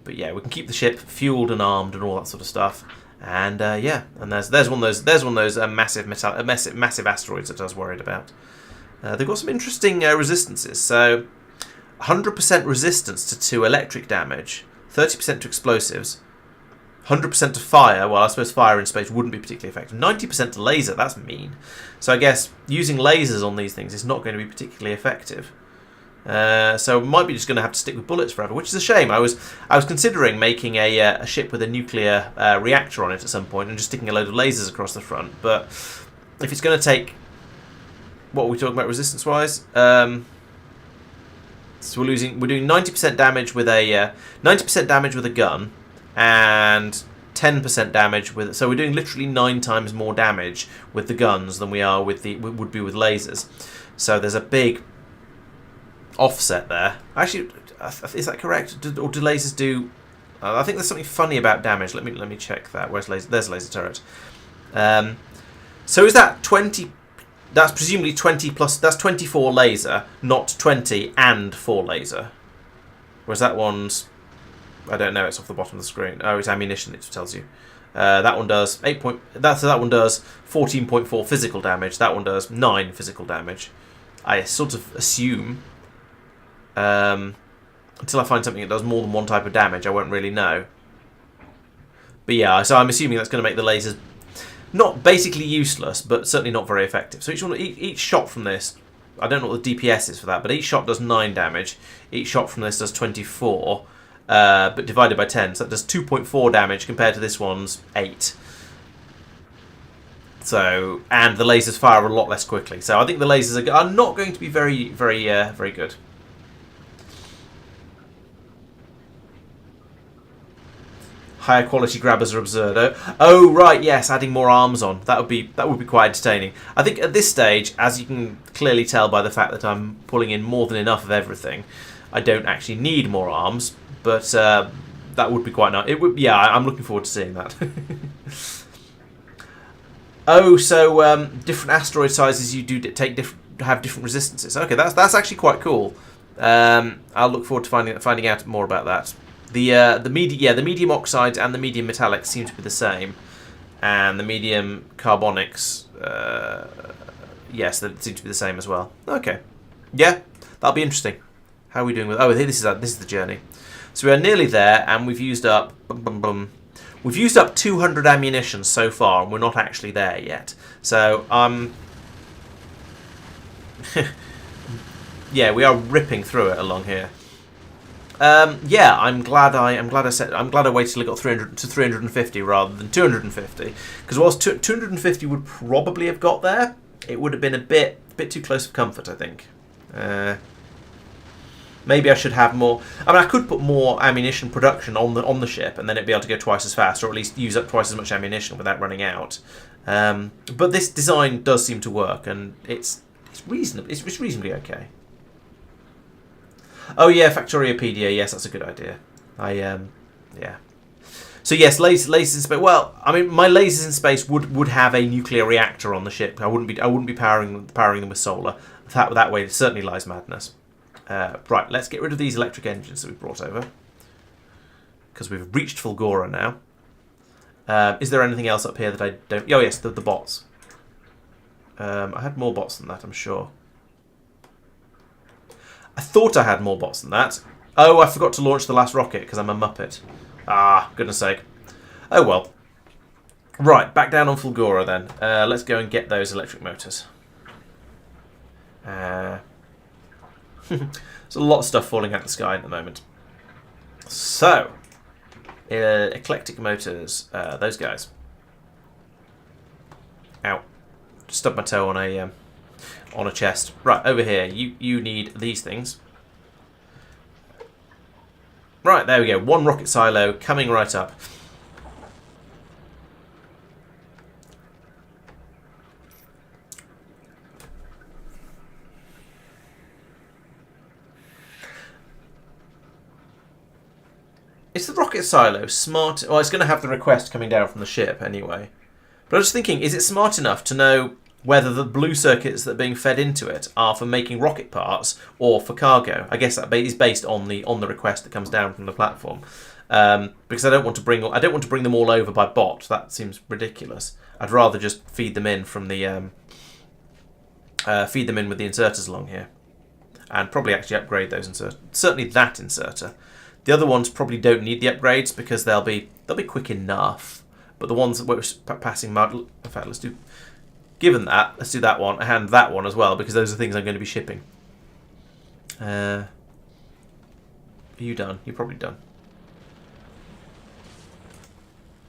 But yeah, we can keep the ship fueled and armed and all that sort of stuff. And yeah, and there's one of those massive asteroids that I was worried about. They've got some interesting resistances. So 100% resistance to electric damage, 30% to explosives, 100% to fire. Well, I suppose fire in space wouldn't be particularly effective. 90% to laser. That's mean. So I guess using lasers on these things is not going to be particularly effective. So we might be just going to have to stick with bullets forever, which is a shame. I was considering making a ship with a nuclear reactor on it at some point and just sticking a load of lasers across the front. But if it's going to take what are we talking about resistance-wise? So we're doing 90% damage with a 90% damage with a gun, and 10% damage with. So we're doing literally 9 times more damage with the guns than we are with would be with lasers. So there's a big offset there. Actually, is that correct? Or do lasers do? I think there's something funny about damage. Let me check that. Where's laser? There's a laser turret. So is that 20? That's presumably 20 plus. That's 24 laser, not 20 and 4 laser. Whereas that one's, I don't know. It's off the bottom of the screen. Oh, it's ammunition. It tells you. That one does 8 point. That one does 14.4 physical damage. That one does 9 physical damage. I sort of assume. Until I find something that does more than one type of damage, I won't really know. But yeah, so I'm assuming that's going to make the lasers not basically useless, but certainly not very effective. So each shot from this, I don't know what the DPS is for that, but each shot does 9 damage. Each shot from this does 24, but divided by 10, so that does 2.4 damage compared to this one's 8. So, and the lasers fire a lot less quickly. So I think the lasers are not going to be very good. Higher quality grabbers are absurd. Oh right, yes, adding more arms on. That would be quite entertaining. I think at this stage, as you can clearly tell by the fact that I'm pulling in more than enough of everything, I don't actually need more arms. But that would be quite nice. It would, yeah. I'm looking forward to seeing that. Oh, so different asteroid sizes you do have different resistances. Okay, that's actually quite cool. I'll look forward to finding out more about that. The medium oxides and the medium metallics seem to be the same, and the medium carbonics, yes, they seem to be the same as well. Okay, yeah, that'll be interesting. How are we doing with? Oh, this is the journey. So we are nearly there, and we've used up. We've used up 200 ammunition so far, and we're not actually there yet. So yeah, we are ripping through it along here. Yeah, I'm glad I waited till I got 300 to 350 rather than 250, because whilst 250 would probably have got there, it would have been a bit too close for comfort, I think. Maybe I should have more. I mean, I could put more ammunition production on the ship, and then it'd be able to go twice as fast, or at least use up twice as much ammunition without running out. But this design does seem to work, and it's reasonably okay. Oh yeah, Factorio PDA. Yes, that's a good idea. Yeah. So yes, lasers in space. Well, I mean, my lasers in space would have a nuclear reactor on the ship. I wouldn't be powering them with solar. That way, it certainly lies madness. Right, let's get rid of these electric engines that we brought over, because we've reached Fulgora now. Is there anything else up here that I don't? Oh yes, the bots. I had more bots than that, I'm sure. I thought I had more bots than that. Oh, I forgot to launch the last rocket because I'm a muppet. Ah, goodness sake. Oh well. Right, back down on Fulgora then. Let's go and get those electric motors. There's a lot of stuff falling out of the sky at the moment. So, eclectic motors, those guys. Ow. Just stubbed my toe on a chest. Right, over here, you need these things. Right, there we go. One rocket silo coming right up. Is the rocket silo smart? Well, it's going to have the request coming down from the ship anyway. But I was thinking, is it smart enough to know whether the blue circuits that are being fed into it are for making rocket parts or for cargo? I guess that is based on the request that comes down from the platform. Because I don't want to bring them all over by bot. That seems ridiculous. I'd rather just feed them in from the feed them in with the inserters along here, and probably actually upgrade those inserters. Certainly that inserter. The other ones probably don't need the upgrades because they'll be quick enough. But the ones that we're passing mud. In fact, let's do. Given that, let's do that one and that one as well, because those are things I'm going to be shipping. Are you done? You're probably done.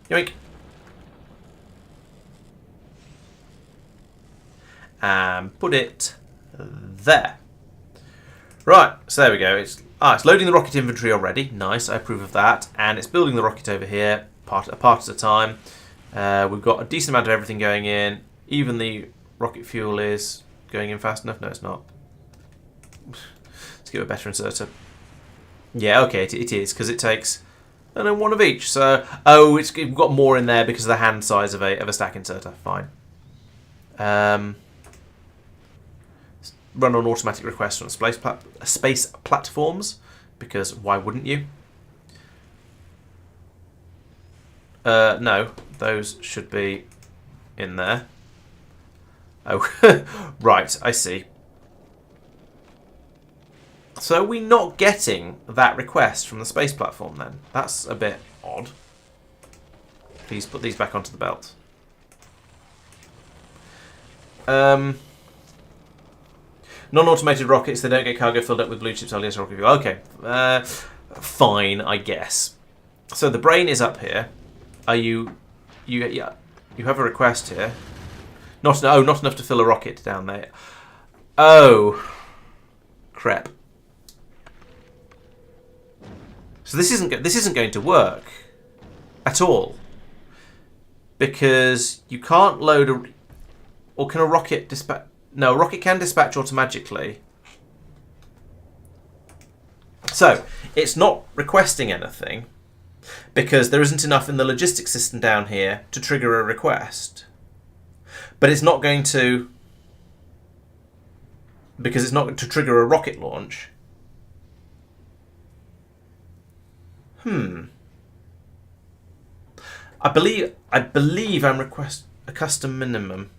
Yoink. and put it there. Right, so there we go. It's loading the rocket inventory already. Nice, I approve of that. And it's building the rocket over here, a part at a time. We've got a decent amount of everything going in. Even the rocket fuel is going in fast enough. No, it's not. Let's give it a better inserter. Yeah, okay, it is, because it takes, I don't know, one of each. So, we've got more in there because of the hand size of a stack inserter. Fine. Run on automatic requests on space platforms, because why wouldn't you? No, those should be in there. Oh, right, I see. So are we not getting that request from the space platform then? That's a bit odd. Please put these back onto the belt. Non-automated rockets, they don't get cargo filled up with blue chips, LDS rocket fuel. Okay, fine, I guess. So the brain is up here. Are you have a request here. Not enough to fill a rocket down there. Oh, crap. So this isn't going to work at all, because you can't load a, or can a rocket dispatch? No, a rocket can dispatch automatically. So it's not requesting anything because there isn't enough in the logistics system down here to trigger a request. But it's not going to, because it's not going to trigger a rocket launch. I believe I'm request a custom minimum.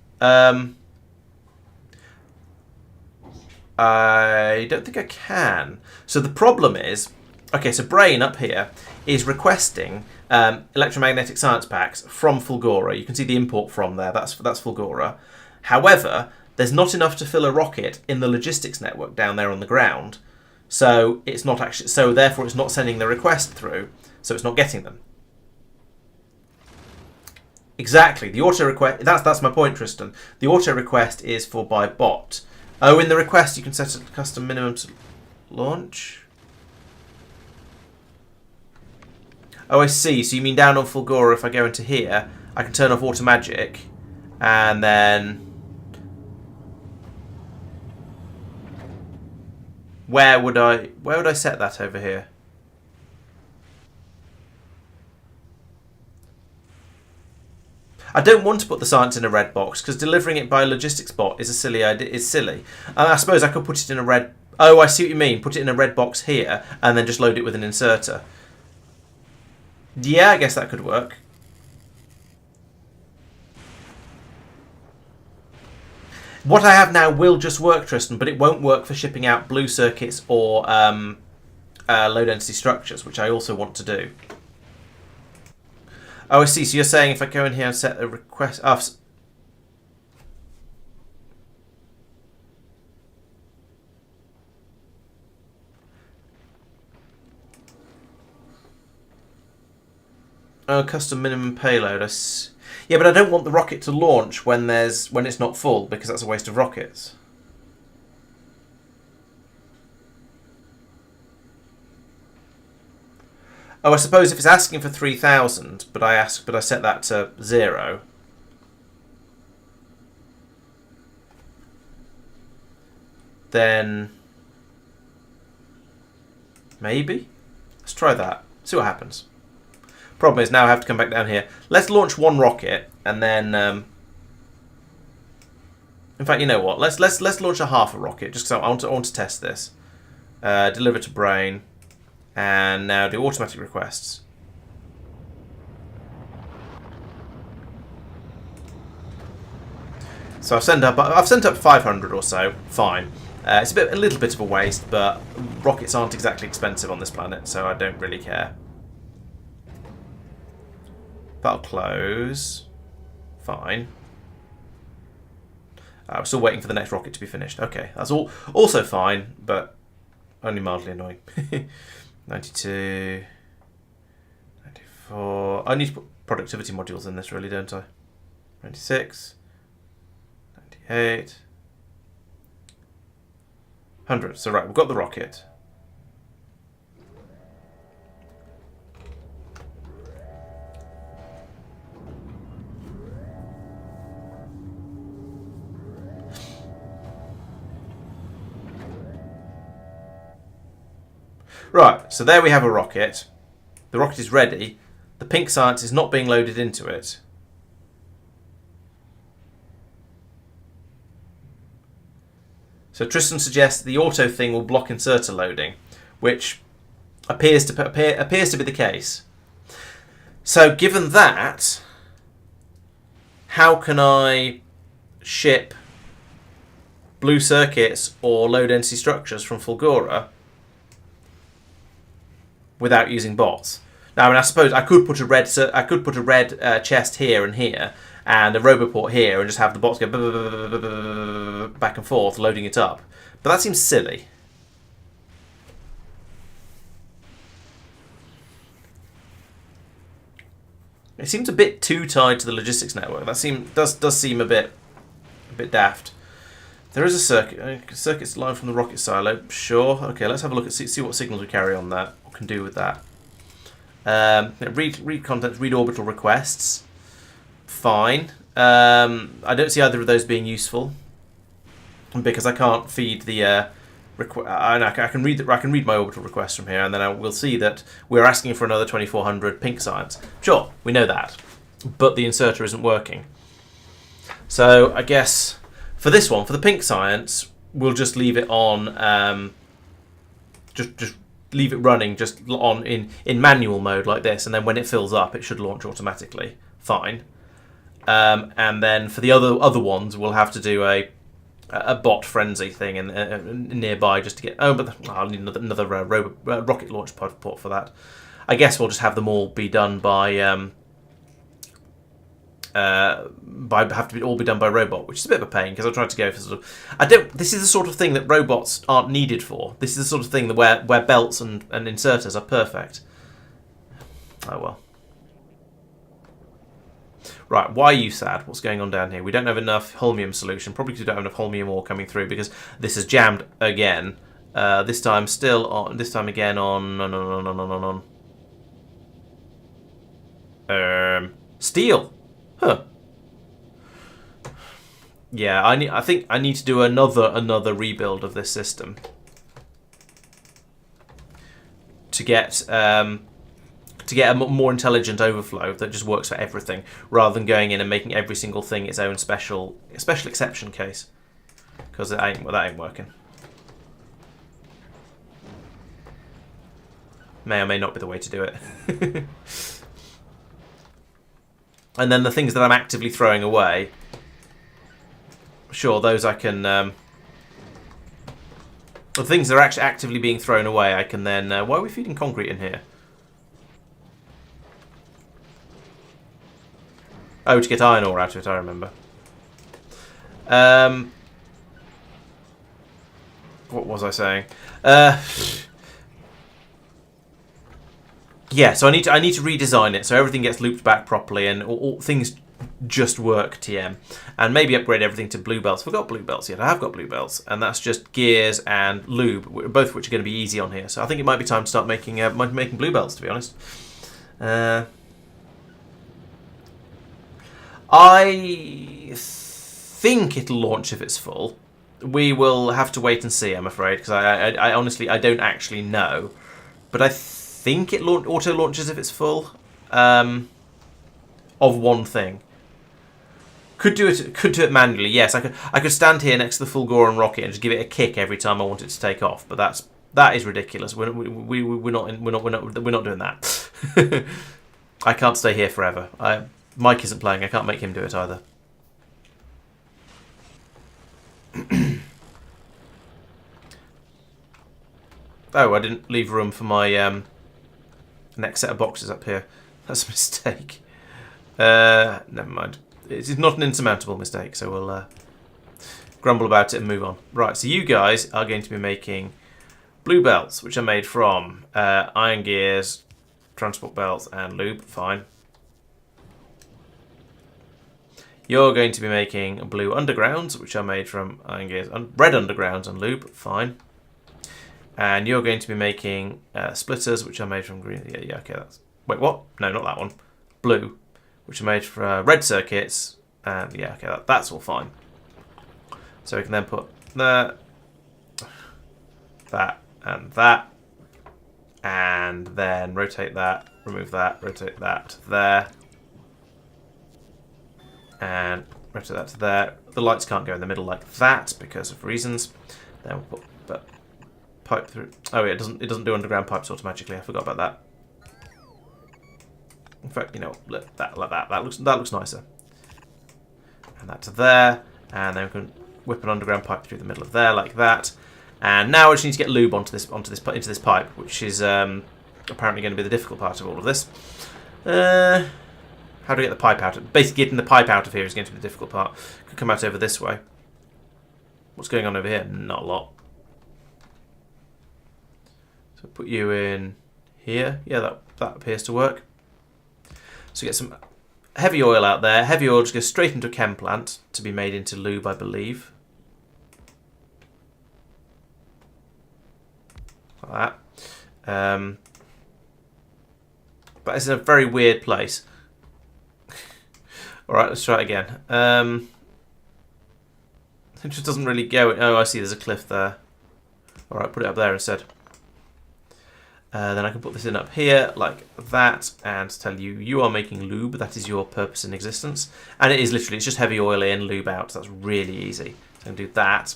I don't think I can. So the problem is, okay, so Brain up here is requesting electromagnetic science packs from Fulgora. You can see the import from there. That's Fulgora. However, there's not enough to fill a rocket in the logistics network down there on the ground. So it's not actually. So therefore, it's not sending the request through. So it's not getting them. Exactly. The auto request. That's my point, Tristan. The auto request is for by bot. Oh, in the request you can set a custom minimum to launch. Oh, I see. So you mean down on Fulgora, if I go into here, I can turn off automagic, and then where would I set that over here? I don't want to put the science in a red box because delivering it by a logistics bot is a silly idea. It's silly. I suppose I could put it in a red. Oh, I see what you mean. Put it in a red box here and then just load it with an inserter. Yeah, I guess that could work. What I have now will just work, Tristan, but it won't work for shipping out blue circuits or low density structures, which I also want to do. Oh, I see. So you're saying if I go in here and set a request... Oh, custom minimum payload. Yeah, but I don't want the rocket to launch when it's not full, because that's a waste of rockets. Oh, I suppose if it's asking for 3,000, but I set that to 0. Then maybe let's try that. See what happens. Problem is now I have to come back down here. Let's launch one rocket and then. In fact, you know what? Let's launch a half a rocket just because I want to test this. Deliver to Brain. And now do automatic requests. So I've sent up 500 or so. Fine. It's a little bit of a waste, but rockets aren't exactly expensive on this planet, so I don't really care. That'll close. Fine. I'm still waiting for the next rocket to be finished. Okay, that's also fine, but only mildly annoying. 92, 94. I need to put productivity modules in this, really, don't I? 96, 98, 100. So right, we've got the rocket. Right, so there we have a rocket. The rocket is ready. The pink science is not being loaded into it. So Tristan suggests the auto thing will block inserter loading, which appears to be the case. So given that, how can I ship blue circuits or low density structures from Fulgora without using bots? Now, I mean, I suppose I could put a red chest here and here, and a roboport here, and just have the bots go back and forth, loading it up. But that seems silly. It seems a bit too tied to the logistics network. That does seem a bit daft. There is a circuit's line from the rocket silo. Sure. Okay, let's have a look at see what signals we carry on that. What can do with that. Read contents, read orbital requests. Fine. I don't see either of those being useful because I can't feed the. I can read my orbital requests from here, and then we'll see that we're asking for another 2400 pink science. Sure, we know that, but the inserter isn't working. So I guess for this one, for the pink science, we'll just leave it on. Just leave it running just on in manual mode like this, and then when it fills up, it should launch automatically. Fine. And then for the other ones, we'll have to do a bot frenzy thing and nearby just to get. Oh, but I'll need another rocket launch port for that. I guess we'll just have them all be done by all be done by robot, which is a bit of a pain because I tried to go for sort of. This is the sort of thing that robots aren't needed for. This is the sort of thing that where belts and inserters are perfect. Oh well. Right, why are you sad? What's going on down here? We don't have enough holmium solution. Probably because we don't have enough holmium ore coming through because this is jammed again. This time still on. This time again on. Steel. Huh. Yeah, I think I need to do another rebuild of this system to get a more intelligent overflow that just works for everything, rather than going in and making every single thing its own special exception case, because that ain't working. May or may not be the way to do it. And then the things that I'm actively throwing away, sure, those I can. The things that are actually actively being thrown away, I can then. Why are we feeding concrete in here? Oh, to get iron ore out of it, I remember. What was I saying? Yeah, so I need to redesign it so everything gets looped back properly and all things just work TM, and maybe upgrade everything to blue belts. I've got blue belts yet. I have got blue belts, and that's just gears and lube, both of which are going to be easy on here. So I think it might be time to start making blue belts, to be honest. I think it'll launch if it's full. We will have to wait and see, I'm afraid, because I honestly I don't actually know, but I think it auto launches if it's full. Of one thing. Could do it manually. Yes, I could stand here next to the Fulgora rocket and just give it a kick every time I want it to take off. But that is ridiculous. We're not doing that. I can't stay here forever. Mike isn't playing. I can't make him do it either. Oh, I didn't leave room for my next set of boxes up here. That's a mistake. Never mind. It's not an insurmountable mistake, so we'll grumble about it and move on. Right, so you guys are going to be making blue belts, which are made from iron gears, transport belts, and lube. Fine. You're going to be making blue undergrounds, which are made from iron gears, and red undergrounds and lube. Fine. And you're going to be making splitters, which are made from green. Yeah, okay. Wait, what? No, not that one. Blue, which are made for red circuits. And yeah, okay, that's all fine. So we can then put that, and that, and then rotate that, remove that, rotate that to there, and rotate that to there. The lights can't go in the middle like that because of reasons. Then we'll put the pipe through. Oh yeah, it doesn't do underground pipes automatically. I forgot about that. In fact, you know, look, that like that. That looks nicer. And that to there, and then we can whip an underground pipe through the middle of there like that. And now we just need to get lube into this pipe, which is apparently going to be the difficult part of all of this. How do we get the pipe out? Basically, getting the pipe out of here is going to be the difficult part. Could come out over this way. What's going on over here? Not a lot. So put you in here. Yeah, that appears to work. So get some heavy oil out there. Heavy oil just goes straight into a chem plant to be made into lube, I believe. Like that. But it's in a very weird place. Alright, let's try it again. It just doesn't really go. Oh, I see, there's a cliff there. Alright, put it up there instead. Then I can put this in up here, like that, and tell you, you are making lube. That is your purpose in existence. And it is literally, it's just heavy oil in, lube out. So that's really easy. So I can do that.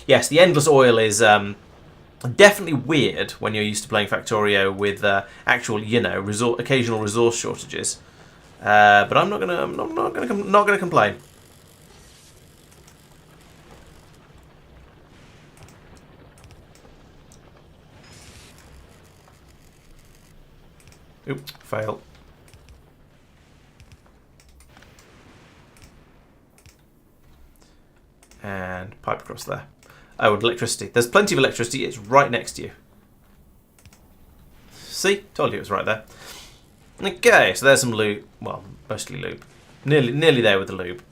Yes, the endless oil is definitely weird when you're used to playing Factorio with actual, you know, occasional resource shortages. But I'm not gonna complain. Oop, fail. And pipe across there. Oh, and electricity. There's plenty of electricity. It's right next to you. See? Told you it was right there. Okay, so there's some lube. Well, mostly lube. Nearly there with the lube.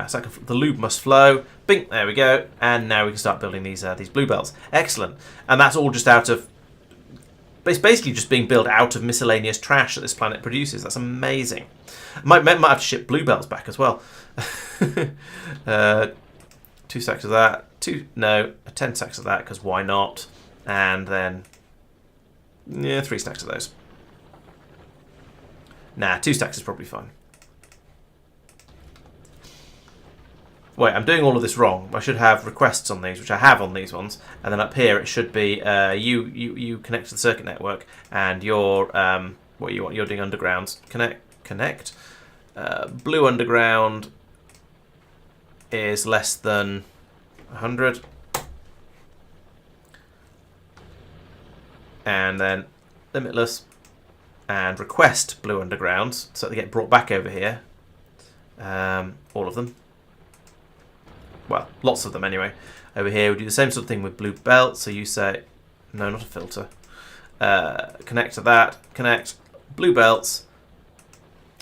So the lube must flow. Bing, there we go. And now we can start building these bluebells. Excellent. And that's all just out of... It's basically just being built out of miscellaneous trash that this planet produces. That's amazing. Might have to ship bluebells back as well. 2 stacks of that. 10 stacks of that, because why not? And then, yeah, 3 stacks of those. Nah, 2 stacks is probably fine. Wait, I'm doing all of this wrong. I should have requests on these, which I have on these ones, and then up here it should be you connect to the circuit network, and you're what you want. You're doing undergrounds. Connect. Blue underground is less than 100, and then limitless, and request blue undergrounds, so they get brought back over here. All of them. Well, lots of them anyway. Over here we do the same sort of thing with blue belt. So you say, no, not a filter. Connect to that. Connect blue belts.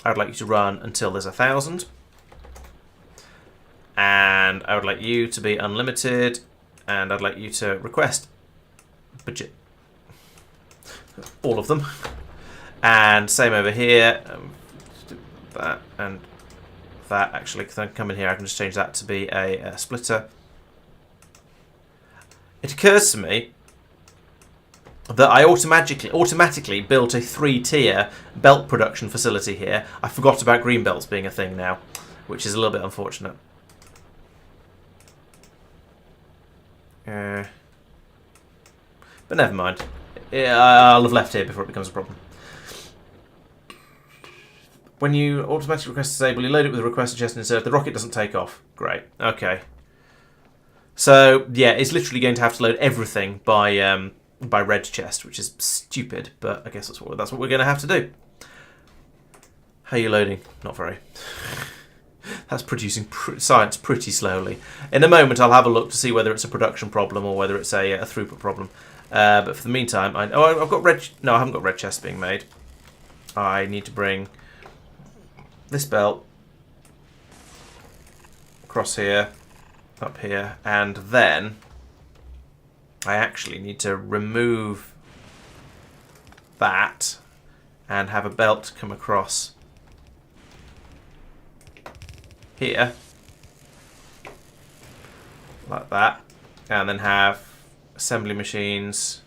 I would like you to run until there's 1,000. And I would like you to be unlimited. And I'd like you to request budget. All of them. And same over here. That and that. Actually, because I can come in here, I can just change that to be a splitter. It occurs to me that I automatically built a 3-tier belt production facility here. I forgot about green belts being a thing now, which is a little bit unfortunate. But never mind. I'll have left here before it becomes a problem. When you automatically request disable, you load it with a request chest and insert. The rocket doesn't take off. Great. Okay. So yeah, it's literally going to have to load everything by red chest, which is stupid, but I guess that's what we're going to have to do. How are you loading? Not very. That's producing science pretty slowly. In a moment, I'll have a look to see whether it's a production problem or whether it's a throughput problem. But for the meantime, I've got red. No, I haven't got red chests being made. I need to bring this belt across here, up here, and then I actually need to remove that and have a belt come across here like that, and then have assembly machines.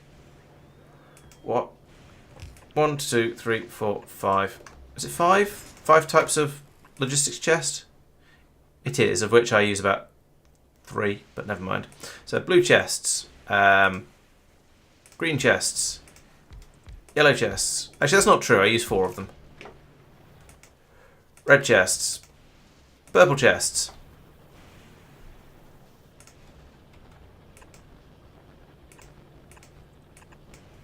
What? 1, 2, 3, 4, 5. Is it 5? 5 types of logistics chest? It is, of which I use about 3, but never mind. So blue chests, green chests, yellow chests. Actually, that's not true. I use 4 of them. Red chests, purple chests.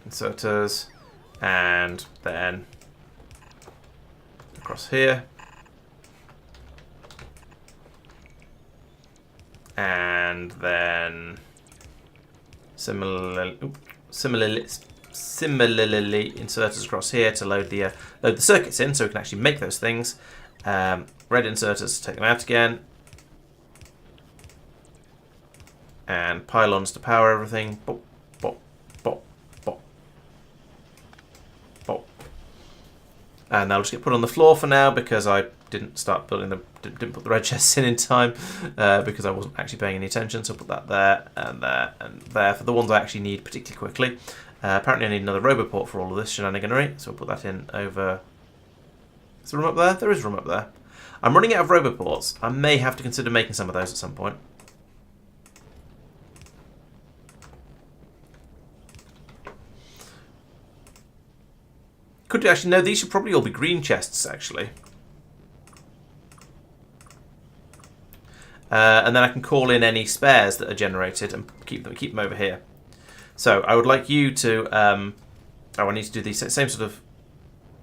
Inserters, and then across here. And then similarly inserters across here to load the circuits in, so we can actually make those things. Red inserters to take them out again, and pylons to power everything. Bop, bop, bop, bop, bop. And they'll just get put on the floor for now because I didn't start building the didn't put the red chests in time because I wasn't actually paying any attention. So I'll put that there and there and there for the ones I actually need particularly quickly. Apparently I need another roboport for all of this shenaniganery, so I'll put that in over. Is there room up there? There is room up there. I'm running out of roboports. I may have to consider making some of those at some point. Could actually no, these should probably all be green chests actually. And then I can call in any spares that are generated and keep them over here. So I would like you to. I need to do the same sort of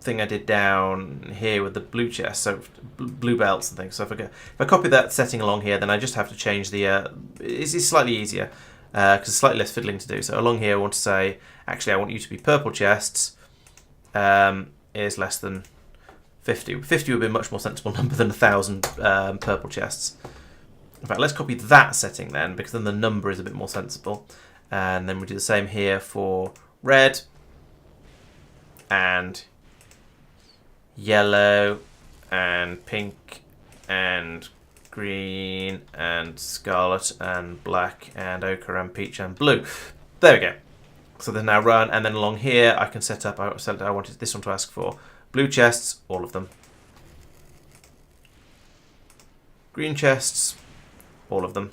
thing I did down here with the blue chest, so blue belts and things. So if I copy that setting along here, then I just have to change the. It's slightly easier because it's slightly less fiddling to do. So along here, I want to say actually I want you to be purple chests. Is less than 50. 50 would be a much more sensible number than 1,000 purple chests. In fact, let's copy that setting then, because then the number is a bit more sensible. And then we do the same here for red and yellow and pink and green and scarlet and black and ochre and peach and blue. There we go. So then now run, and then along here I can set up. I wanted this one to ask for blue chests, all of them. Green chests, all of them.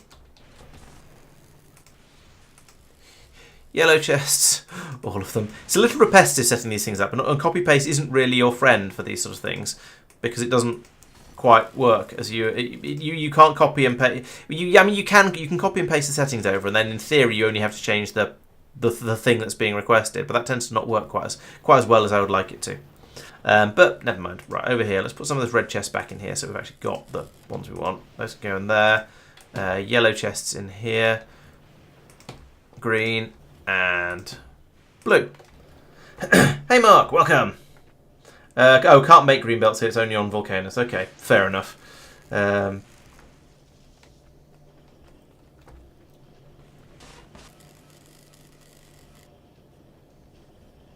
Yellow chests, all of them. It's a little repetitive setting these things up, and copy paste isn't really your friend for these sort of things because it doesn't quite work as you can't copy and paste. I mean you can copy and paste the settings over, and then in theory you only have to change the thing that's being requested, but that tends to not work quite as well as I would like it to. But never mind. Right, over here, let's put some of those red chests back in here so we've actually got the ones we want. Those go in there. Yellow chests in here. Green and blue. Hey Mark, welcome. Can't make green belts here, it's only on volcanoes. Okay, fair enough.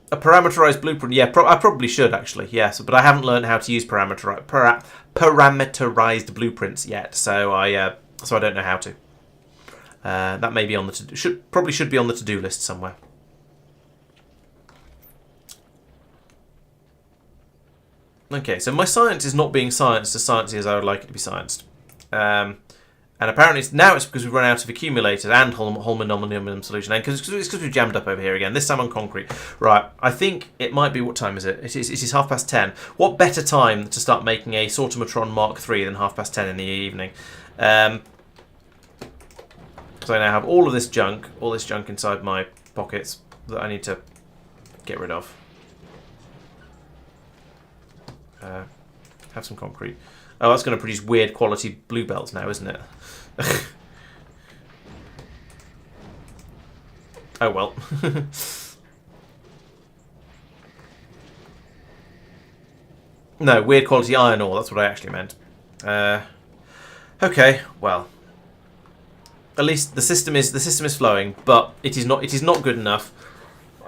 A parameterized blueprint. Yeah, I probably should actually. Yes, but I haven't learned how to use parameterized blueprints yet, so I don't know how to. That may be on the probably should be on the to-do list somewhere. Okay, so my science is not being scienced as sciencey as I would like it to be scienced. And apparently now it's because we've run out of accumulators and Holman aluminum solution, and because we've jammed up over here again, this time on concrete. Right, I think it might be, what time is it? It is 10:30. What better time to start making a Sortomatron Mark III than 10:30 in the evening? So I now have all this junk inside my pockets that I need to get rid of. Have some concrete. Oh, that's going to produce weird quality blue belts now, isn't it? Oh well. No, weird quality iron ore, that's what I actually meant. Okay, well. At least the system is flowing, but it is not good enough.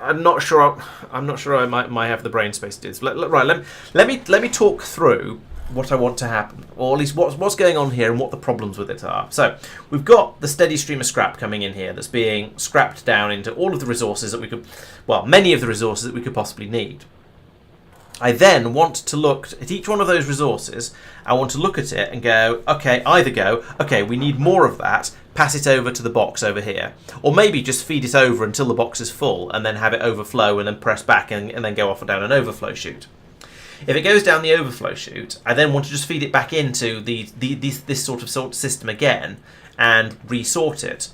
I'm not sure I might have the brain space to do this. Right, let me talk through what I want to happen, or at least what's going on here and what the problems with it are. So we've got the steady stream of scrap coming in here that's being scrapped down into all of the resources that we could, well, many of the resources that we could possibly need. I then want to look at each one of those resources. I want to look at it and go, okay, we need more of that, pass it over to the box over here. Or maybe just feed it over until the box is full and then have it overflow and then press back and then go off and down an overflow chute. If it goes down the overflow chute, I then want to just feed it back into this sort of system again and resort it.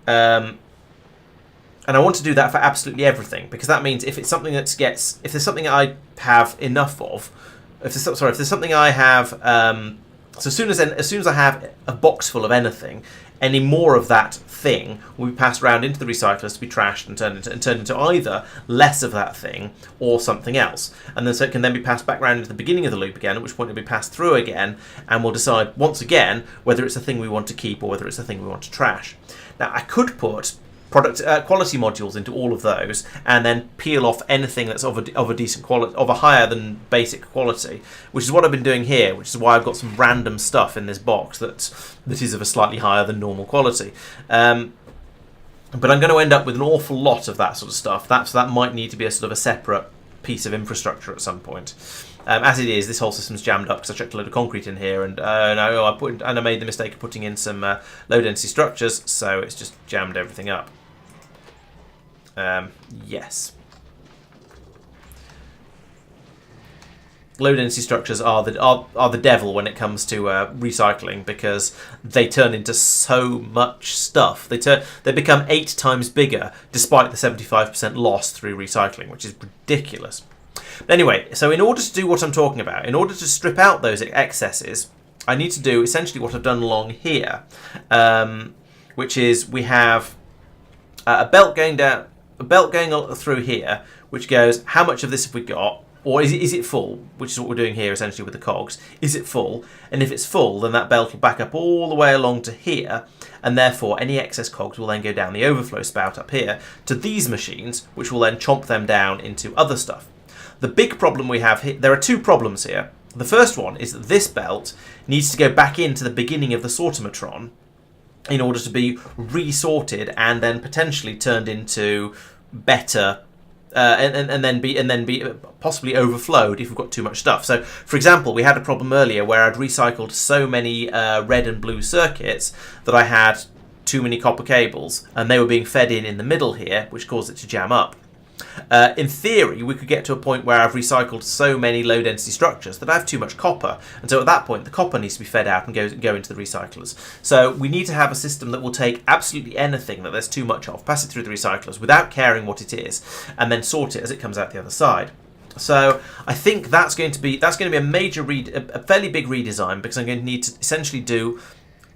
And I want to do that for absolutely everything, because that means if it's something if there's something I have enough of, if there's something I have, so as soon as I have a box full of anything, any more of that thing will be passed around into the recyclers to be trashed and turned into either less of that thing or something else, and then so it can then be passed back around into the beginning of the loop again, at which point it'll be passed through again, and we'll decide once again whether it's a thing we want to keep or whether it's a thing we want to trash. Now I could put product quality modules into all of those and then peel off anything that's of a decent quality, of a higher than basic quality, which is what I've been doing here, which is why I've got some random stuff in this box that is of a slightly higher than normal quality. But I'm going to end up with an awful lot of that sort of stuff. That might need to be a sort of a separate piece of infrastructure at some point. As it is, this whole system's jammed up because I chucked a load of concrete in here, and I made the mistake of putting in some low density structures, so it's just jammed everything up. Yes. Low density structures are the devil when it comes to recycling, because they turn into so much stuff. They become 8 times bigger despite the 75% loss through recycling, which is ridiculous. But anyway, so in order to do what I'm talking about, in order to strip out those excesses, I need to do essentially what I've done along here, which is we have a belt going through here, which goes, how much of this have we got? Or is it full? Which is what we're doing here essentially with the cogs. Is it full? And if it's full, then that belt will back up all the way along to here, and therefore any excess cogs will then go down the overflow spout up here to these machines, which will then chomp them down into other stuff. The big problem we have here, there are 2 problems here. The first one is that this belt needs to go back into the beginning of the sortomatron in order to be resorted and then potentially turned into better and then be possibly overflowed if we've got too much stuff. So, for example, we had a problem earlier where I'd recycled so many red and blue circuits that I had too many copper cables, and they were being fed in the middle here, which caused it to jam up. In theory, we could get to a point where I've recycled so many low-density structures that I have too much copper, and so at that point the copper needs to be fed out and go into the recyclers. So we need to have a system that will take absolutely anything that there's too much of, pass it through the recyclers without caring what it is, and then sort it as it comes out the other side. So I think that's going to be a major a fairly big redesign, because I'm going to need to essentially do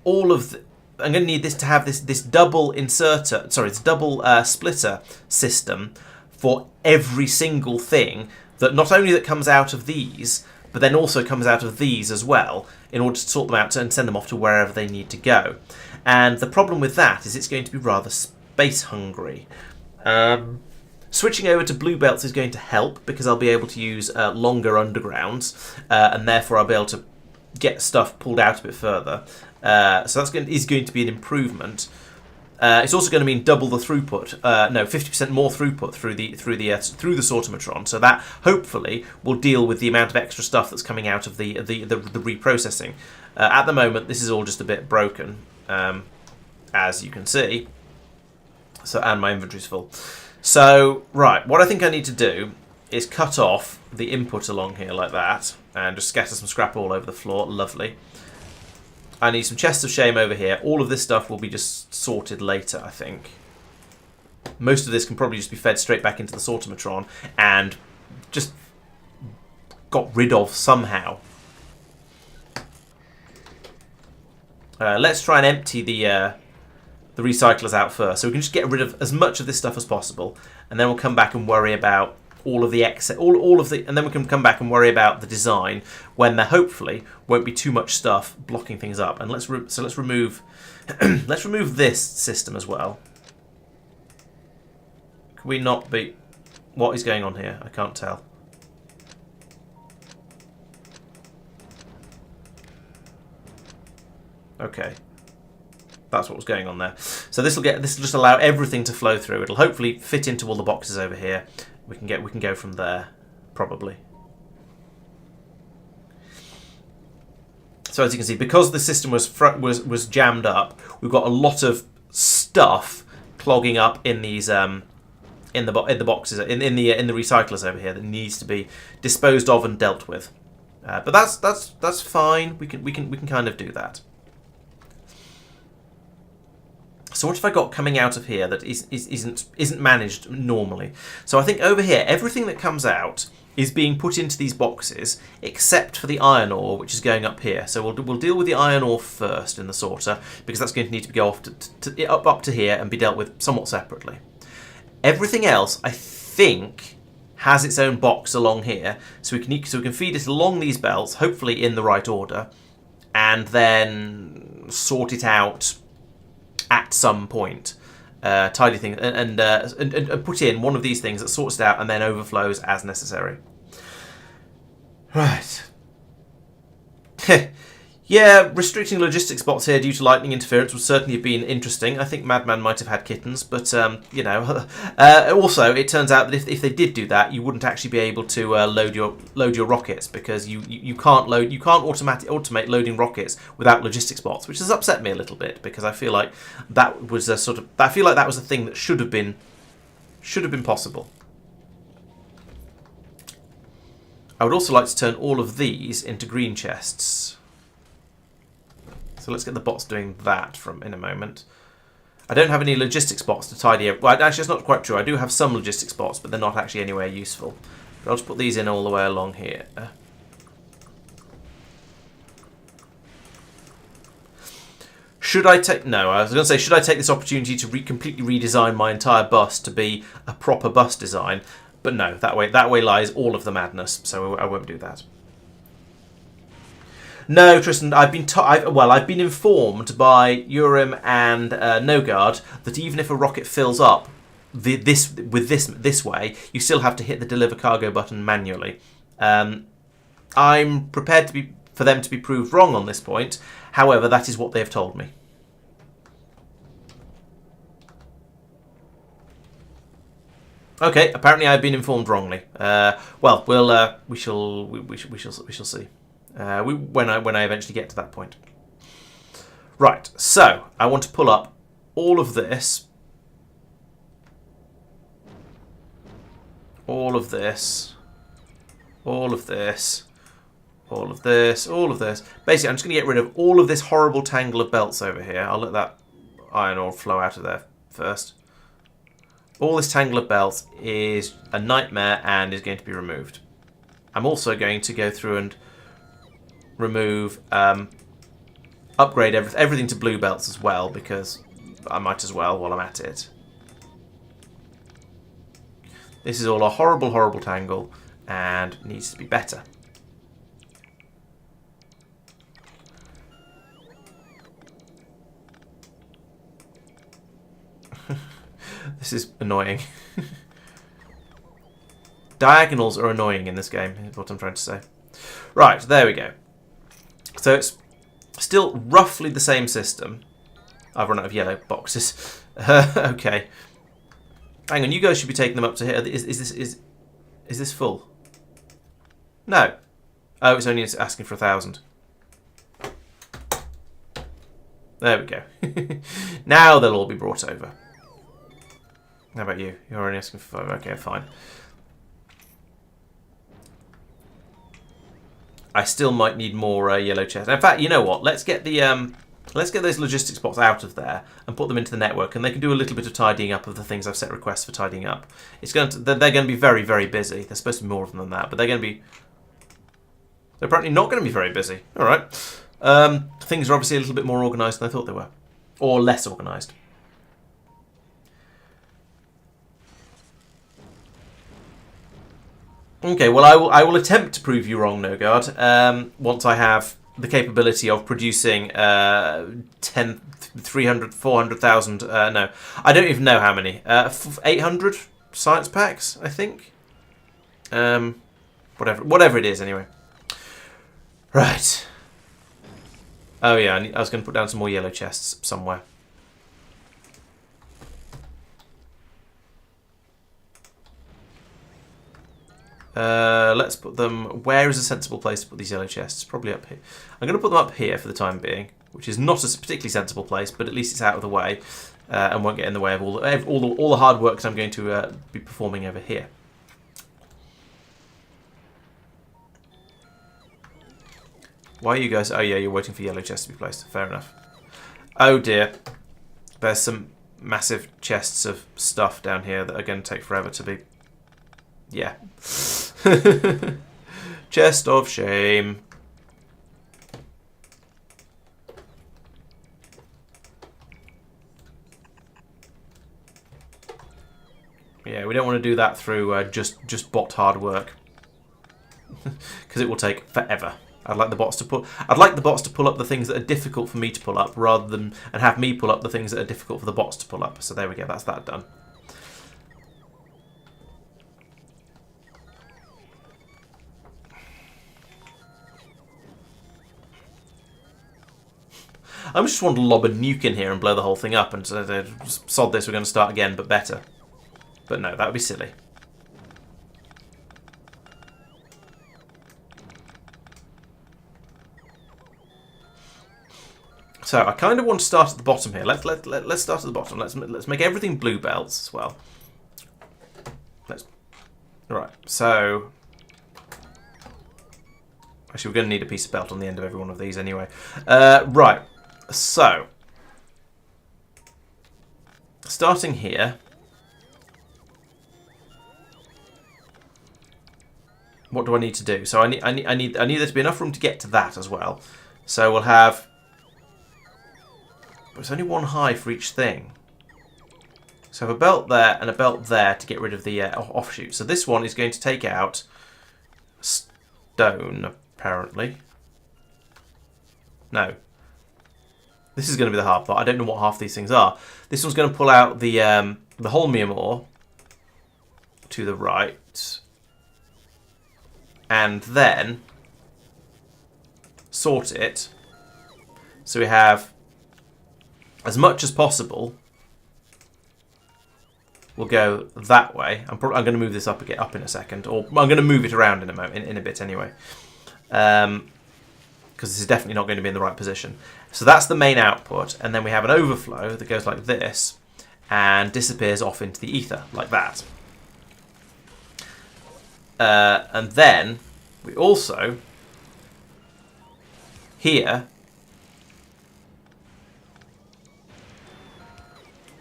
all of I'm going to need this to have this double splitter system for every single thing that not only that comes out of these, but then also comes out of these as well, in order to sort them out and send them off to wherever they need to go. And the problem with that is it's going to be rather space hungry. Switching over to blue belts is going to help, because I'll be able to use longer undergrounds, and therefore I'll be able to get stuff pulled out a bit further. So that's is going to be an improvement. It's also going to mean double the throughput. 50% more throughput through the sortomatron. So that hopefully will deal with the amount of extra stuff that's coming out of the reprocessing. At the moment, this is all just a bit broken, as you can see. So, and my inventory's full. So right, what I think I need to do is cut off the input along here like that, and just scatter some scrap all over the floor. Lovely. I need some chests of shame over here. All of this stuff will be just sorted later, I think. Most of this can probably just be fed straight back into the sortomatron and just got rid of somehow. Let's try and empty the recyclers out first, so we can just get rid of as much of this stuff as possible, and then we'll come back and worry about all of the excess, all of the, and then we can come back and worry about the design when there hopefully won't be too much stuff blocking things up. And let's remove let's remove this system as well. Can we not be? What is going on here? I can't tell. Okay, that's what was going on there. So this will just allow everything to flow through. It'll hopefully fit into all the boxes over here. We can go from there probably. So as you can see, because the system was jammed up, we've got a lot of stuff clogging up in these in the boxes in the recyclers over here that needs to be disposed of and dealt with. But that's fine. We can kind of do that. So what have I got coming out of here that isn't managed normally? So I think over here, everything that comes out is being put into these boxes, except for the iron ore, which is going up here. So we'll deal with the iron ore first in the sorter, because that's going to need to go off up to here and be dealt with somewhat separately. Everything else, I think, has its own box along here, so we can feed it along these belts, hopefully in the right order, and then sort it out at some point, tidy things, and put in one of these things that sorts it out and then overflows as necessary. Right. Yeah, restricting logistics spots here due to lightning interference would certainly have been interesting. I think Madman might have had kittens, but you know. Also, it turns out that if they did do that, you wouldn't actually be able to load your rockets, because you can't automate loading rockets without logistics bots, which has upset me a little bit, because I feel like that was a thing that should have been possible. I would also like to turn all of these into green chests. So let's get the bots doing that in a moment. I don't have any logistics bots to tidy up. Well, actually, it's not quite true. I do have some logistics bots, but they're not actually anywhere useful. But I'll just put these in all the way along here. Should I take... No, I was going to say, should I take this opportunity to completely redesign my entire bus to be a proper bus design? But no, that way lies all of the madness, so I won't do that. No, Tristan, I've been informed by Urim and Nogard that even if a rocket fills up this way, you still have to hit the deliver cargo button manually. I'm prepared for them to be proved wrong on this point. However, that is what they've told me. Okay, apparently I've been informed wrongly. Well, we shall see. When I eventually get to that point. Right, so I want to pull up all of this, all of this, all of this, all of this, all of this. Basically, I'm just going to get rid of all of this horrible tangle of belts over here. I'll let that iron ore flow out of there first. All this tangle of belts is a nightmare and is going to be removed. I'm also going to go through and remove, upgrade everything to blue belts as well, because I might as well while I'm at it. This is all a horrible, horrible tangle and needs to be better. This is annoying. Diagonals are annoying in this game, is what I'm trying to say. Right, there we go. So it's still roughly the same system. I've run out of yellow boxes. Okay. Hang on, you guys should be taking them up to here. Is this full? No. Oh, it's only asking for 1,000. There we go. Now they'll all be brought over. How about you? You're only asking for 5. Okay, fine. I still might need more yellow chests. In fact, you know what? Let's get those logistics bots out of there and put them into the network, and they can do a little bit of tidying up of the things I've set requests for tidying up. They're going to be very, very busy. There's supposed to be more of them than that, but they're apparently not going to be very busy. All right. Things are obviously a little bit more organised than I thought they were, or less organised. Okay, well, I will attempt to prove you wrong, No Guard, once I have the capability of producing 10, 300, 400,000, no, I don't even know how many, 800 science packs, I think. Whatever it is, anyway. Right. Oh yeah, I was going to put down some more yellow chests somewhere. Let's put them... Where is a sensible place to put these yellow chests? Probably up here. I'm going to put them up here for the time being, which is not a particularly sensible place, but at least it's out of the way and won't get in the way of all the hard work that I'm going to be performing over here. Why are you guys... Oh yeah, you're waiting for yellow chests to be placed. Fair enough. Oh dear. There's some massive chests of stuff down here that are going to take forever to be... Yeah. Chest of shame. Yeah, we don't want to do that through just bot hard work, because it will take forever. I'd like the bots to pull up the things that are difficult for me to pull up, rather than and have me pull up the things that are difficult for the bots to pull up. So there we go. That's that done. I just want to lob a nuke in here and blow the whole thing up and sod this, we're going to start again, but better. But no, that would be silly. So I kind of want to start at the bottom here. Let's start at the bottom. Let's make everything blue belts as well. Right. So actually, we're going to need a piece of belt on the end of every one of these anyway. Right. So starting here. What do I need to do? So I need there to be enough room to get to that as well. So we'll have... But it's only one high for each thing. So I have a belt there and a belt there to get rid of the offshoot. So this one is going to take out stone, apparently. No. This is going to be the hard part. I don't know what half these things are. This one's going to pull out the holmium ore to the right. And then sort it. So we have as much as possible. We'll go that way. I'm going to move this up in a second, or I'm going to move it around in a bit anyway, because this is definitely not going to be in the right position. So that's the main output, and then we have an overflow that goes like this and disappears off into the ether like that. And then we also here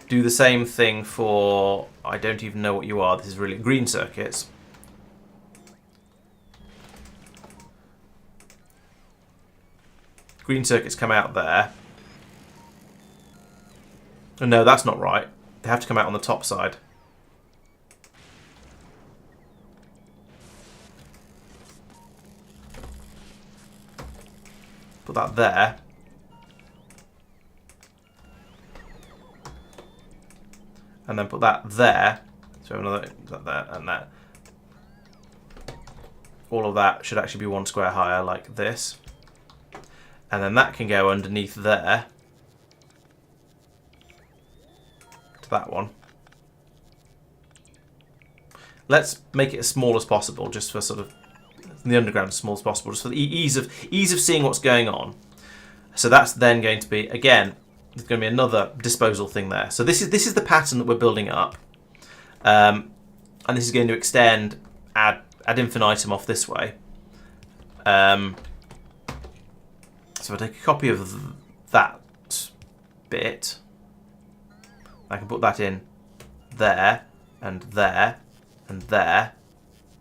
do the same thing for, I don't even know what you are, this is really green circuits. Green circuits come out there. Oh, no, that's not right. They have to come out on the top side. Put that there. And then put that there. So another that there and that. All of that should actually be one square higher like this. And then that can go underneath there. To that one. Let's make it as small as possible, just for sort of the underground as small as possible, just for the ease of seeing what's going on. So that's then going to be, again, there's going to be another disposal thing there. So this is the pattern that we're building up, and this is going to extend ad infinitum off this way. So if I take a copy of that bit, I can put that in there and there and there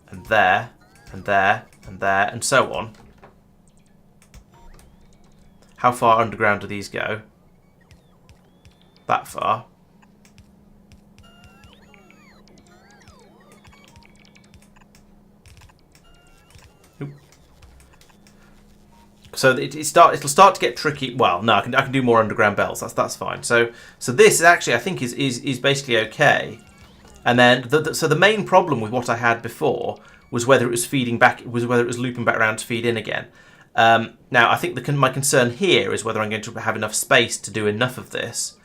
and there and there and there and so on. How far underground do these go? That far. So it'll start to get tricky. Well, no, I can do more underground belts. That's fine. So this is actually, I think, is basically okay. And then so the main problem with what I had before was whether it was feeding back, whether it was looping back around to feed in again. Now I think my concern here is whether I'm going to have enough space to do enough of this,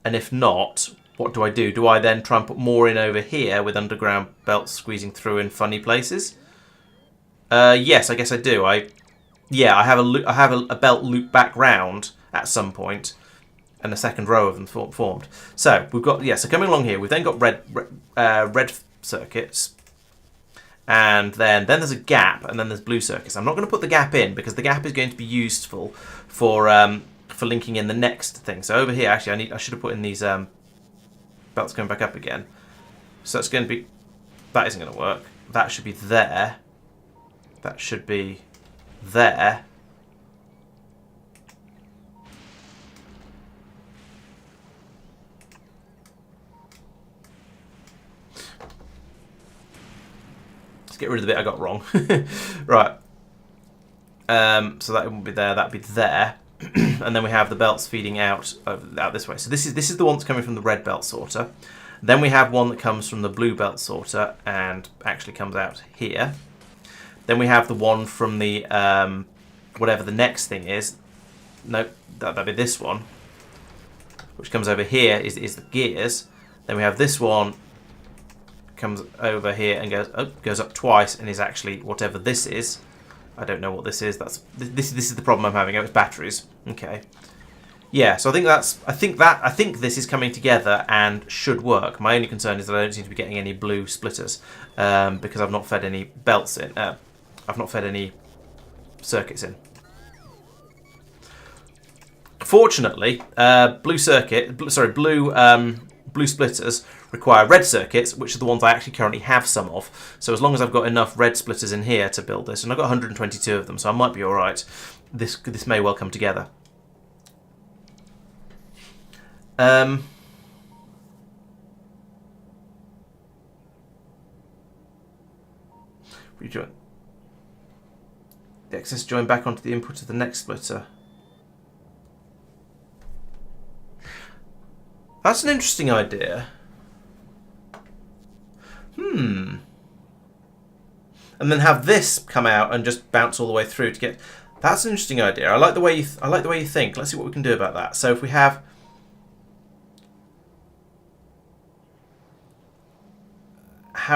and if not, what do I do? Do I then try and put more in over here with underground belts squeezing through in funny places? Yes, I guess I do. I have a belt loop back round at some point, and a second row of them formed. So we've got so coming along here, we've then got red circuits, and then there's a gap, and then there's blue circuits. I'm not going to put the gap in because the gap is going to be useful for linking in the next thing. So over here, actually, I should have put in these belts going back up again. So it's going to be, that isn't going to work. That should be there. That should be there. Let's get rid of the bit I got wrong. Right. So that wouldn't be there. That'd be there. And then we have the belts feeding out this way. So this is the one that's coming from the red belt sorter. Then we have one that comes from the blue belt sorter and actually comes out here. Then we have the one from the whatever the next thing is. Nope, that'd be this one, which comes over here is the gears. Then we have this one comes over here and goes up twice and is actually whatever this is. I don't know what this is. This is the problem I'm having. Oh, it's batteries. Okay. Yeah, so I think this is coming together and should work. My only concern is that I don't seem to be getting any blue splitters because I've not fed any belts in. I've not fed any circuits in. Fortunately, blue splitters require red circuits, which are the ones I actually currently have some of. So as long as I've got enough red splitters in here to build this, and I've got 122 of them, so I might be all right. This may well come together. What are you doing? The excess join back onto the input of the next splitter. That's an interesting idea. And then have this come out and just bounce all the way through to get. That's an interesting idea. I like the way you think. Let's see what we can do about that. So if we have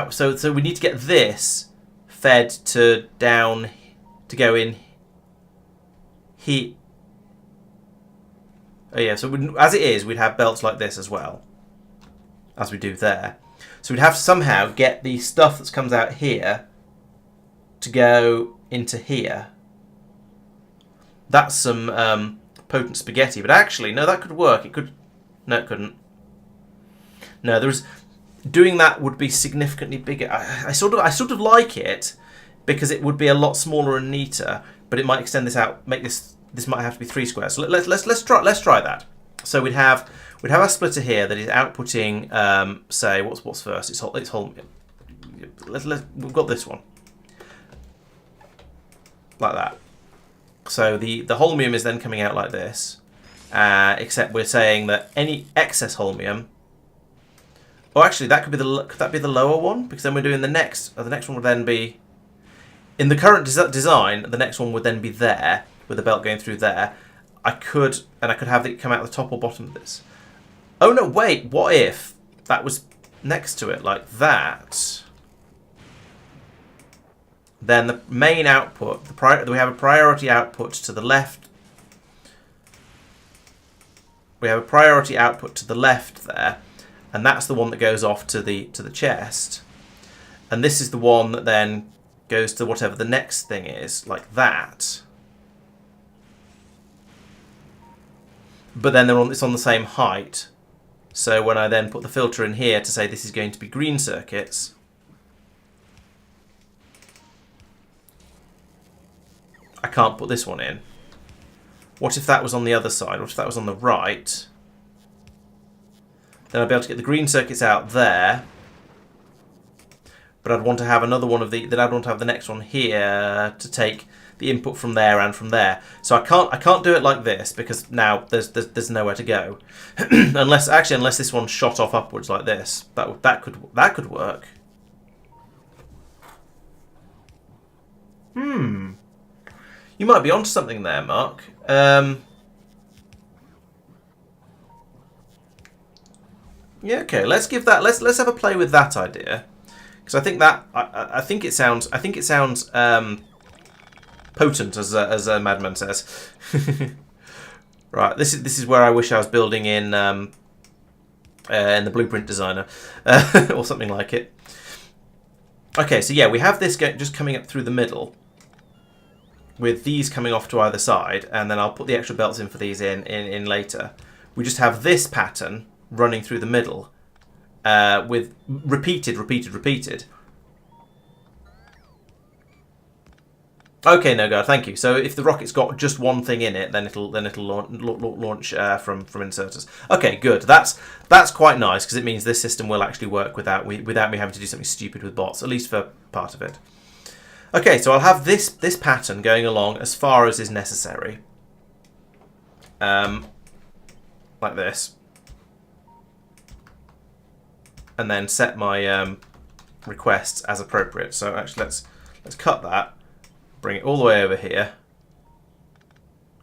so we need to get this fed to down to go in here. Oh yeah, so as it is, we'd have belts like this as well, as we do there. So we'd have to somehow get the stuff that comes out here to go into here. That's some potent spaghetti, but actually, no, that could work. It could. No, it couldn't. No, doing that would be significantly bigger. I sort of like it because it would be a lot smaller and neater, but it might extend this out. Make this might have to be 3 squares. So let's try that. So we'd have a splitter here that is outputting. Say what's first? It's holmium. We've got this one like that. So the holmium is then coming out like this, except we're saying that any excess holmium. Oh, actually, could that be the lower one? Because then we're doing the next. The next one would then be in the current design. The next one would then be there with the belt going through there. I could have it come out the top or bottom of this. Oh no! Wait. What if that was next to it like that? Then the main output, we have a priority output to the left. We have a priority output to the left there, and that's the one that goes off to the chest. And this is the one that then goes to whatever the next thing is, like that. But then it's on the same height. So when I then put the filter in here to say this is going to be green circuits, I can't put this one in. What if that was on the other side? What if that was on the right? Then I'll be able to get the green circuits out there. but I'd want to have another one of the. Then I'd want to have the next one here to take the input from there and from there. So I can't do it like this because now there's nowhere to go, unless this one shot off upwards like this. That could work. You might be onto something there, Mark. Yeah, okay. Let's give that. Let's have a play with that idea, because I think that I think it sounds potent, as Madman says. Right. This is where I wish I was building in the Blueprint Designer or something like it. Okay, so yeah, we have this just coming up through the middle, with these coming off to either side, and then I'll put the extra belts in for these in later. We just have this pattern running through the middle with repeated. Okay, no God, thank you. So if the rocket's got just one thing in it, then it'll launch from inserters. Okay, good. That's quite nice, because it means this system will actually work without me having to do something stupid with bots, at least for part of it. Okay, so I'll have this pattern going along as far as is necessary, like this, and then set my requests as appropriate. So actually, let's cut that, bring it all the way over here,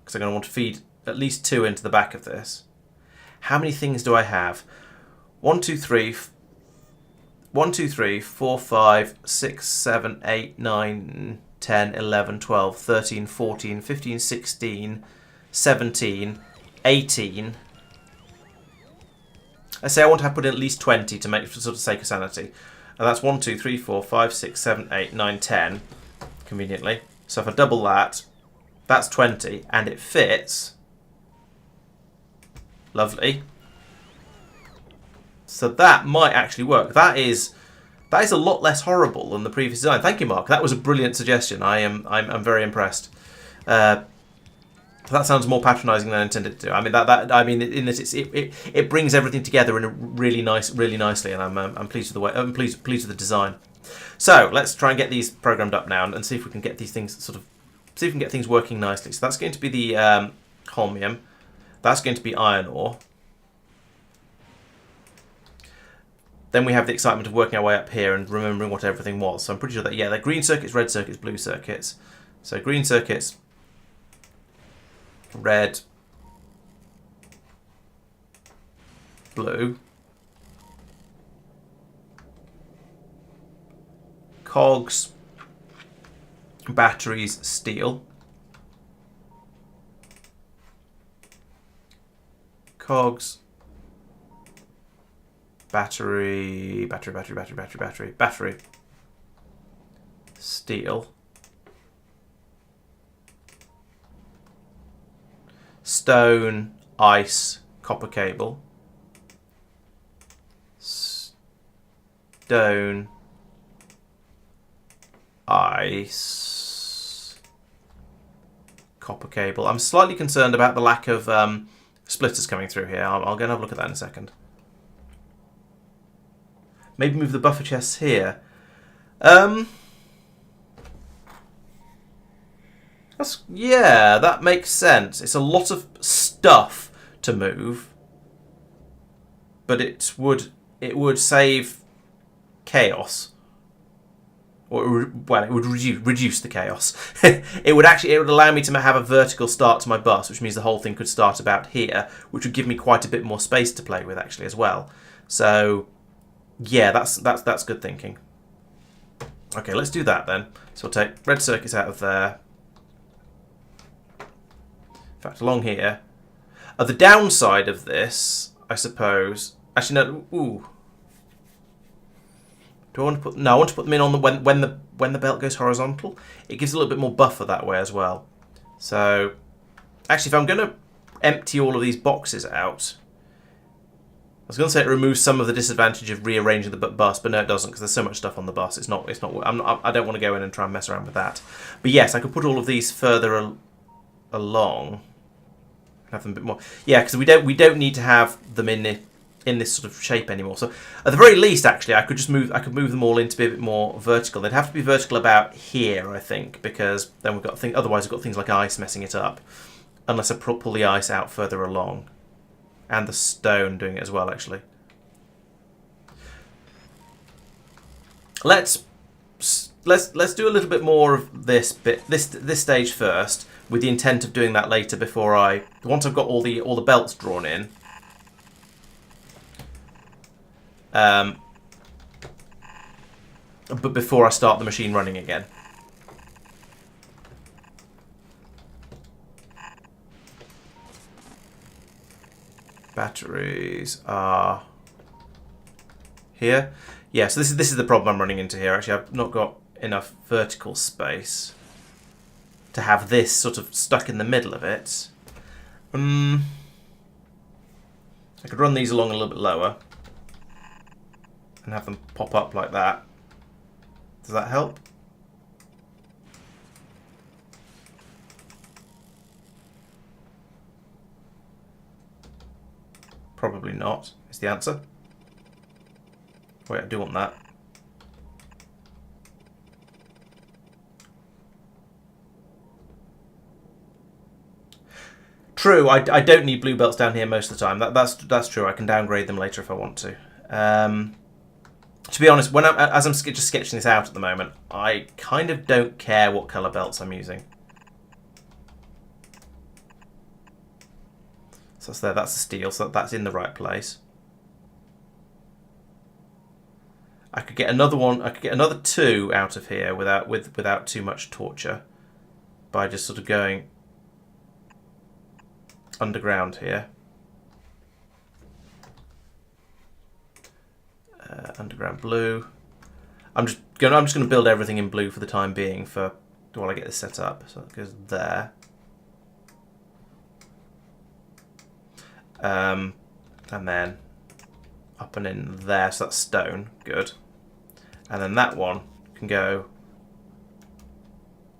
because I'm going to want to feed at least 2 into the back of this. How many things do I have? 1, 2, 3, 4, 5, 6, 7, 8, 9, 10, 11, 12, 13, 14, 15, 16, 17, 18. I say I want to have put in at least 20 to make for sort of sake of sanity. And that's 1, 2, 3, 4, 5, 6, 7, 8, 9, 10, conveniently. So if I double that, that's 20, and it fits. Lovely. So that might actually work. That is a lot less horrible than the previous design. Thank you, Mark. That was a brilliant suggestion. I'm very impressed. That sounds more patronising than I intended to. I mean in that it brings everything together in a really nicely, and I'm pleased with the way. I'm pleased with the design. So let's try and get these programmed up now and see if we can get these things working nicely. So that's going to be the holmium. That's going to be iron ore. Then we have the excitement of working our way up here and remembering what everything was. So I'm pretty sure that, yeah, they're green circuits, red circuits, blue circuits. So green circuits, red, blue, cogs, batteries, steel, cogs, battery, steel, stone, ice, copper cable, stone, ice, copper cable. I'm slightly concerned about the lack of splitters coming through here. I'll go and have a look at that in a second. Maybe move the buffer chests here. Yeah, that makes sense. It's a lot of stuff to move, but it would save chaos, or well, it would reduce the chaos. it would allow me to have a vertical start to my bus, which means the whole thing could start about here, which would give me quite a bit more space to play with actually as well. So yeah, that's good thinking. Okay, let's do that then. So we'll take red circuits out of there. In fact, along here. The downside of this, I suppose. Actually, no. Ooh. Do I want to put? No, I want to put them in on the when the belt goes horizontal. It gives a little bit more buffer that way as well. So, actually, if I'm going to empty all of these boxes out, I was going to say it removes some of the disadvantage of rearranging the bus, but no, it doesn't, because there's so much stuff on the bus. It's not. I don't want to go in and try and mess around with that. But yes, I could put all of these further along. Have them a bit more. Yeah, because we don't need to have them in in this sort of shape anymore. So at the very least, actually, I could move them all in to be a bit more vertical. They'd have to be vertical about here, I think, because then we've got otherwise we've got things like ice messing it up, unless I pull the ice out further along, and the stone doing it as well, actually. Let's do a little bit more of this stage first, with the intent of doing that later. Once I've got all the belts drawn in. But before I start the machine running again. Batteries are here. Yeah, so this is the problem I'm running into here. Actually, I've not got enough vertical space to have this sort of stuck in the middle of it. I could run these along a little bit lower and have them pop up like that. Does that help? Probably not, is the answer. Wait, I do want that. True, I don't need blue belts down here most of the time. That's true. I can downgrade them later if I want to. To be honest, as I'm just sketching this out at the moment, I kind of don't care what colour belts I'm using. So that's there. That's the steel. So that's in the right place. I could get another one. I could get another two out of here without too much torture, by just sort of going underground here. Underground blue. I'm just gonna build everything in blue for the time being while I get this set up. So that goes there. And then up and in there. So that's stone. Good. And then that one can go.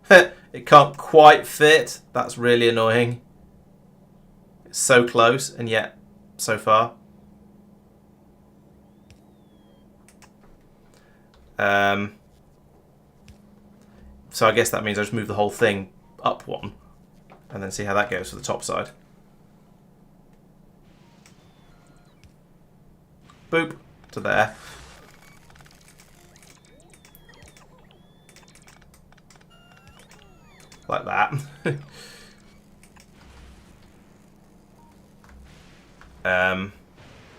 It can't quite fit. That's really annoying. It's so close and yet so far. So I guess that means I just move the whole thing up one and then see how that goes for the top side. Boop, to there. Like that.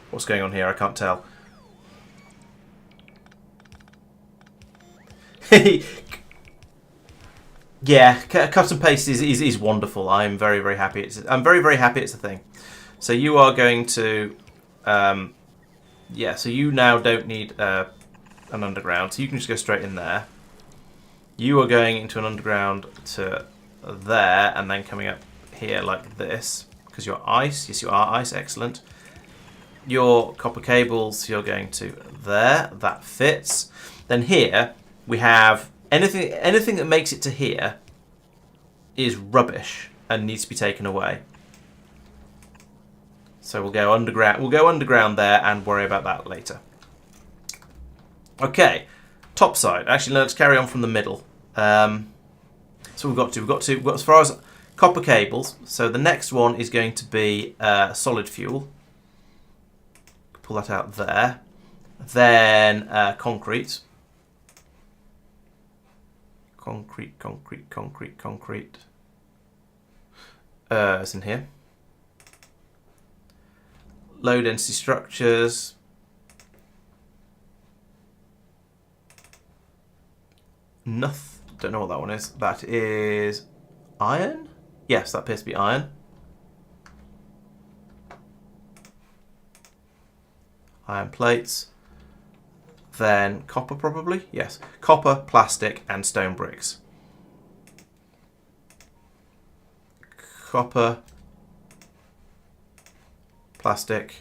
What's going on here? I can't tell. Yeah, cut and paste is wonderful. I'm very, very happy. I'm very, very happy it's a thing. So you are going to, yeah. So you now don't need an underground. So you can just go straight in there. You are going into an underground to there, and then coming up here like this because you're ice. Yes, you are ice. Excellent. Your copper cables. You're going to there. That fits. Then here we have. Anything that makes it to here is rubbish and needs to be taken away. So we'll go underground. We'll go underground there and worry about that later. Okay, top side. Actually, let's carry on from the middle. So we've got as far as copper cables. So the next one is going to be solid fuel. Pull that out there. Then concrete. Concrete. It's in here. Low density structures. Don't know what that one is. That is iron? Yes, that appears to be iron. Iron plates. Then copper probably? Yes. Copper, plastic, and stone bricks. Copper, plastic,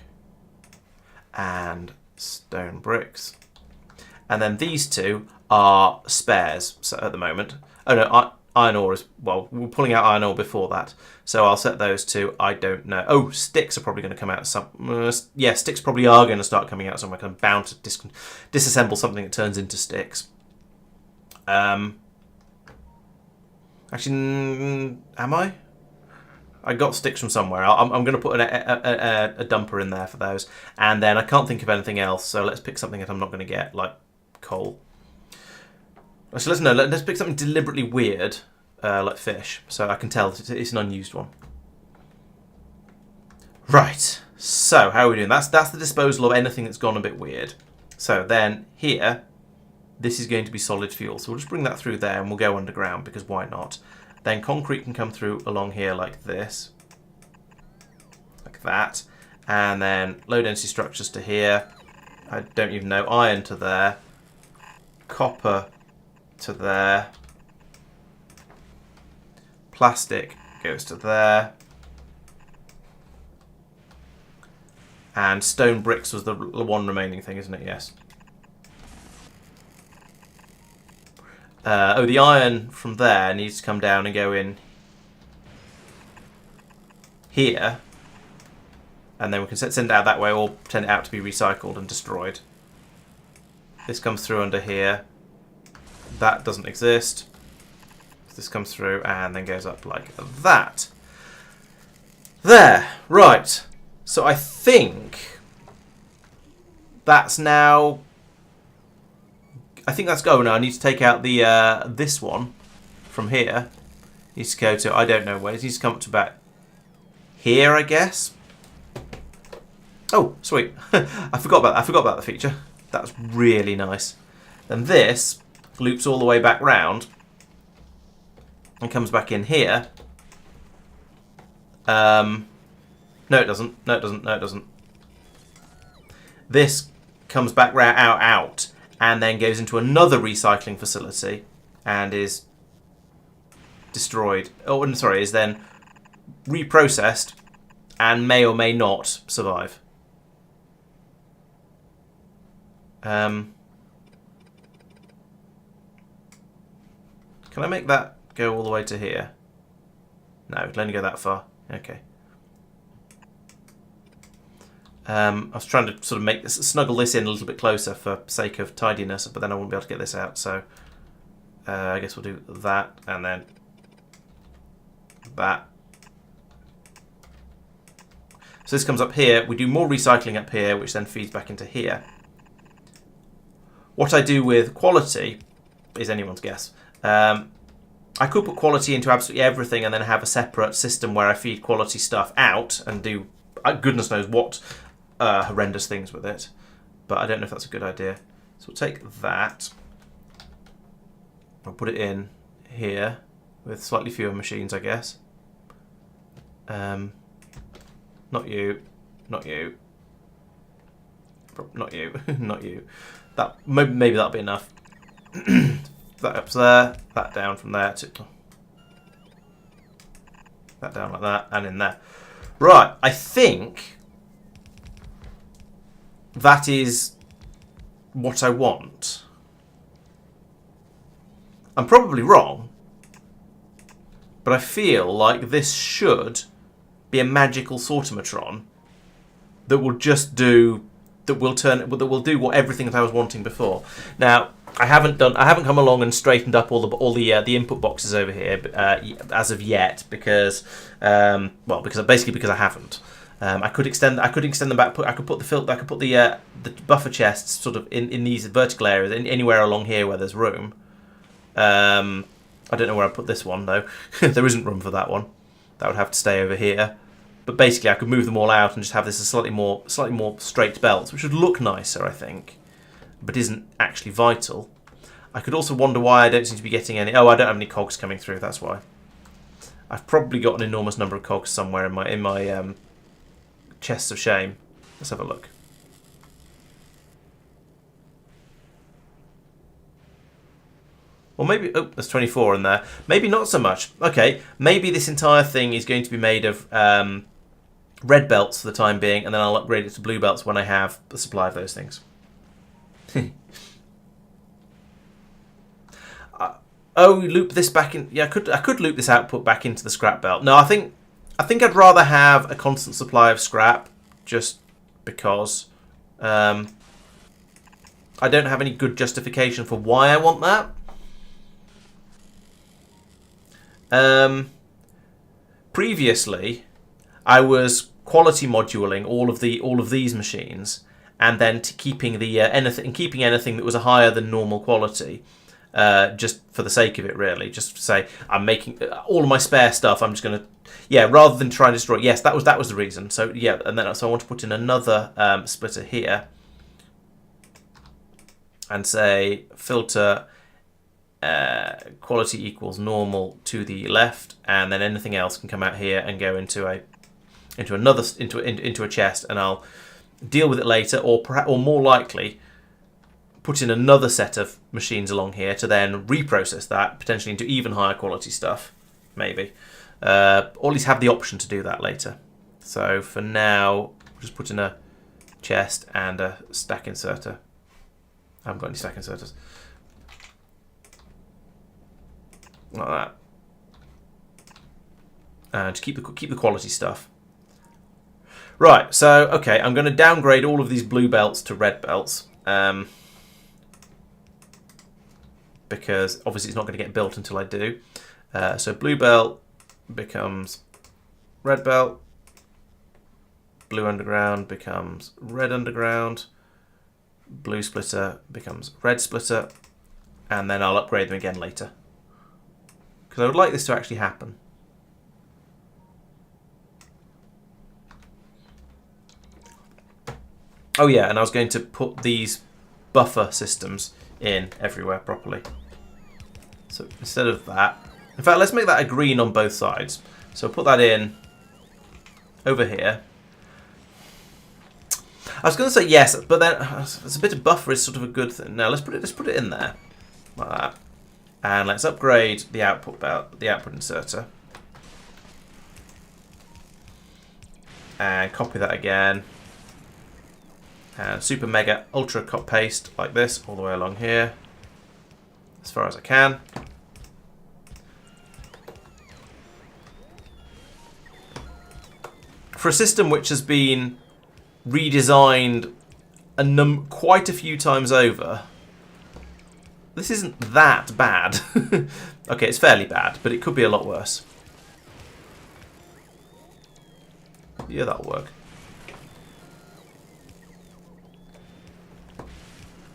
and stone bricks. And then these two are spares at the moment. Oh no, iron ore is, well, we're pulling out iron ore before that. So I'll set those to, I don't know. Oh, sticks are probably going to come out some... yeah, sticks probably are going to start coming out somewhere. I'm bound to disassemble something that turns into sticks. Actually, am I? I got sticks from somewhere. I'm going to put a dumper in there for those. And then I can't think of anything else, so let's pick something that I'm not going to get, like coal. So let's pick something deliberately weird, like fish, so I can tell that it's an unused one. Right, so how are we doing? That's the disposal of anything that's gone a bit weird. So then here, this is going to be solid fuel. So we'll just bring that through there and we'll go underground, because why not? Then concrete can come through along here like this. Like that. And then low density structures to here. I don't even know. Iron to there. Copper to there. Plastic goes to there. And stone bricks was the one remaining thing, isn't it? Yes. Oh, the iron from there needs to come down and go in here. And then we can send it out that way or send it out to be recycled and destroyed. This comes through under here. That doesn't exist. This comes through and then goes up like that. There. Right. So I think that's now... I think that's going now. I need to take out the this one from here. It needs to go to, I don't know where. It needs to come up to about here, I guess. Oh, sweet. I forgot about the feature. That's really nice. Then this loops all the way back round and comes back in here. No, it doesn't. No, it doesn't. No, it doesn't. This comes back out, and then goes into another recycling facility and is destroyed. Oh, sorry, is then reprocessed and may or may not survive. Can I make that go all the way to here? No, it'll only go that far. Okay. I was trying to sort of snuggle this in a little bit closer for sake of tidiness, but then I won't be able to get this out, so I guess we'll do that, and then that. So this comes up here, we do more recycling up here, which then feeds back into here. What I do with quality is anyone's guess. I could put quality into absolutely everything and then have a separate system where I feed quality stuff out and do goodness knows what horrendous things with it, but I don't know if that's a good idea. So we'll take that, I'll put it in here with slightly fewer machines, I guess. Not you, not you, not you, not you. That maybe that'll be enough. That up there, that down from there to that down like that, and in there. Right, I think that is what I want. I'm probably wrong, but I feel like this should be a magical sortomatron that will just do, that will do what everything that I was wanting before. Now, I haven't come along and straightened up all the input boxes over here as of yet, because because I haven't. I could extend them back. I could put the buffer chests sort of in these vertical areas, anywhere along here where there's room. I don't know where I put this one though. There isn't room for that one. That would have to stay over here. But basically, I could move them all out and just have this as slightly more straight belts, which would look nicer, I think, but isn't actually vital. I could also wonder why I don't seem to be getting any. Oh, I don't have any cogs coming through. That's why. I've probably got an enormous number of cogs somewhere in my chests of shame. Let's have a look. Or maybe, oh, there's 24 in there. Maybe not so much. Okay, maybe this entire thing is going to be made of red belts for the time being, and then I'll upgrade it to blue belts when I have the supply of those things. Oh, loop this back in. Yeah, I could loop this output back into the scrap belt. No, I think I'd rather have a constant supply of scrap, just because I don't have any good justification for why I want that. Previously, I was quality moduling all of these machines, and then keeping anything that was higher than normal quality. Just for the sake of it, really, just to say I'm making all of my spare stuff. I'm just going to, rather than try and destroy it. Yes, that was the reason. So yeah, and then so I want to put in another splitter here, and say filter quality equals normal to the left, and then anything else can come out here and go into a chest, and I'll deal with it later, or more likely, put in another set of machines along here to then reprocess that, potentially into even higher quality stuff, maybe. Or at least have the option to do that later. So for now, we'll just put in a chest and a stack inserter. I haven't got any stack inserters. Like that. And to keep the quality stuff. Right, so, okay, I'm going to downgrade all of these blue belts to red belts. Because obviously it's not going to get built until I do. So blue belt becomes red belt. Blue underground becomes red underground. Blue splitter becomes red splitter. And then I'll upgrade them again later. Because I would like this to actually happen. Oh yeah, and I was going to put these buffer systems in everywhere properly. So instead of that, in fact, let's make that a green on both sides. So put that in over here. I was going to say yes, but then it's a bit of buffer is sort of a good thing. Now let's put it in there like that, and let's upgrade the output belt, the output inserter, and copy that again. And super mega ultra cut paste like this all the way along here as far as I can. For a system which has been redesigned quite a few times over, this isn't that bad. Okay, it's fairly bad, but it could be a lot worse. Yeah, that'll work.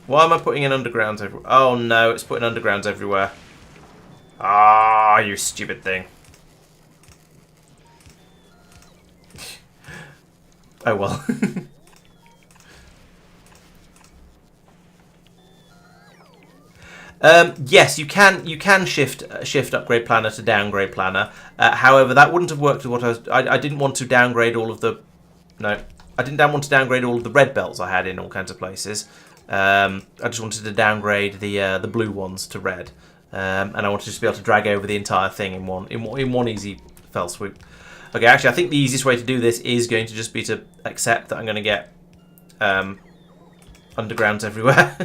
Why am I putting in undergrounds everywhere? Oh no, it's putting undergrounds everywhere. Ah, you stupid thing. Oh well. Yes, you can shift upgrade planner to downgrade planner. However, that wouldn't have worked with what I didn't want to downgrade all of the. No, I didn't want to downgrade all of the red belts I had in all kinds of places. I just wanted to downgrade the blue ones to red, and I wanted to just be able to drag over the entire thing in one easy fell swoop. Okay, actually, I think the easiest way to do this is going to just be to accept that I'm going to get undergrounds everywhere.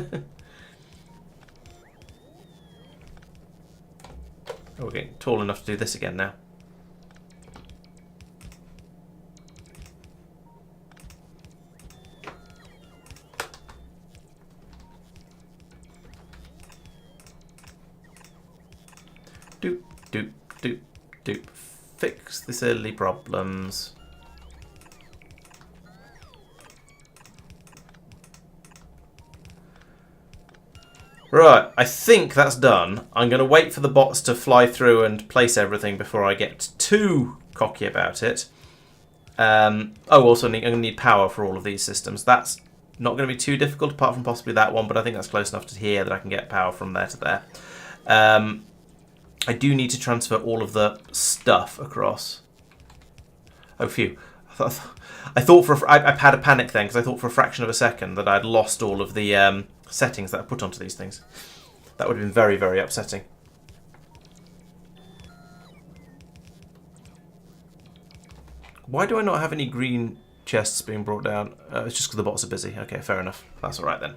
Oh, we're getting tall enough to do this again now. Doop, doop, doop, doop. Fix the silly problems. Right, I think that's done. I'm going to wait for the bots to fly through and place everything before I get too cocky about it. Also, I'm going to need power for all of these systems. That's not going to be too difficult, apart from possibly that one, but I think that's close enough to here that I can get power from there to there. I do need to transfer all of the stuff across. Oh, phew. I thought I had a panic then, because I thought for a fraction of a second that I'd lost all of the settings that I put onto these things. That would have been very, very upsetting. Why do I not have any green chests being brought down? It's just because the bots are busy. Okay, fair enough. That's alright then.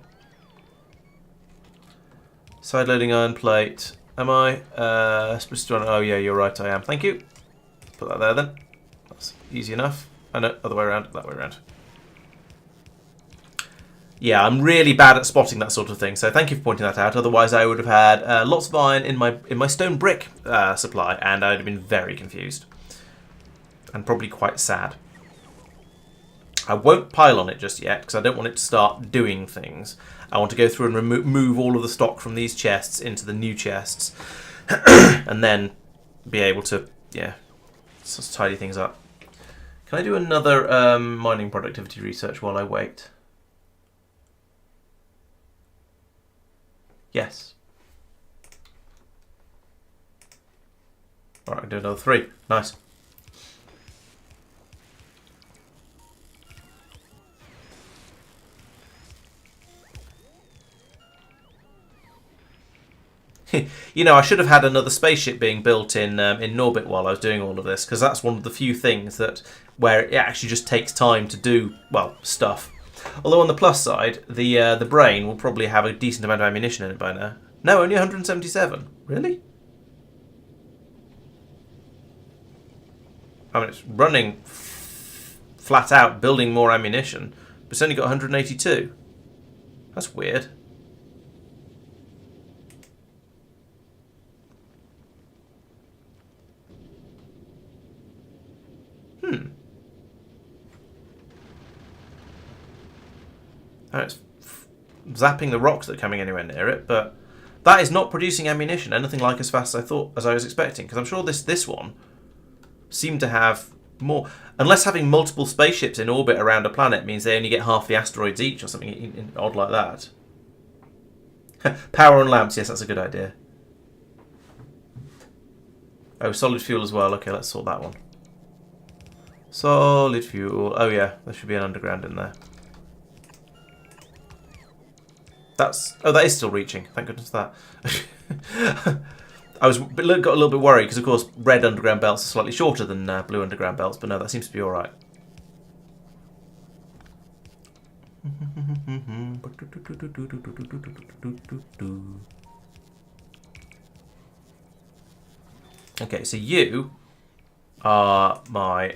Side loading iron plate. Am I? Oh yeah, you're right, I am. Thank you. Put that there then. That's easy enough. Oh no, other way around, that way around. Yeah, I'm really bad at spotting that sort of thing, so thank you for pointing that out. Otherwise, I would have had lots of iron in my stone brick supply, and I'd have been very confused. And probably quite sad. I won't pile on it just yet, because I don't want it to start doing things. I want to go through and remove all of the stock from these chests into the new chests, and then be able to, yeah, just tidy things up. Can I do another mining productivity research while I wait? Yes. Alright, I can do another 3. Nice. You know, I should have had another spaceship being built in Norbit while I was doing all of this, because that's one of the few things that where it actually just takes time to do, well, stuff. Although on the plus side, the brain will probably have a decent amount of ammunition in it by now. No, only 177. Really? I mean, it's running flat out, building more ammunition, but it's only got 182. That's weird. And it's zapping the rocks that are coming anywhere near it, but that is not producing ammunition anything like as fast as I was expecting, because I'm sure this one seemed to have more, unless having multiple spaceships in orbit around a planet means they only get half the asteroids each or something odd like that. Power on lamps, yes, that's a good idea. Oh, solid fuel as well. Okay, let's sort that one. Solid fuel. Oh yeah, there should be an underground in there. That is still reaching. Thank goodness for that. I got a little bit worried because, of course, red underground belts are slightly shorter than blue underground belts, but no, that seems to be all right. Okay, so you are my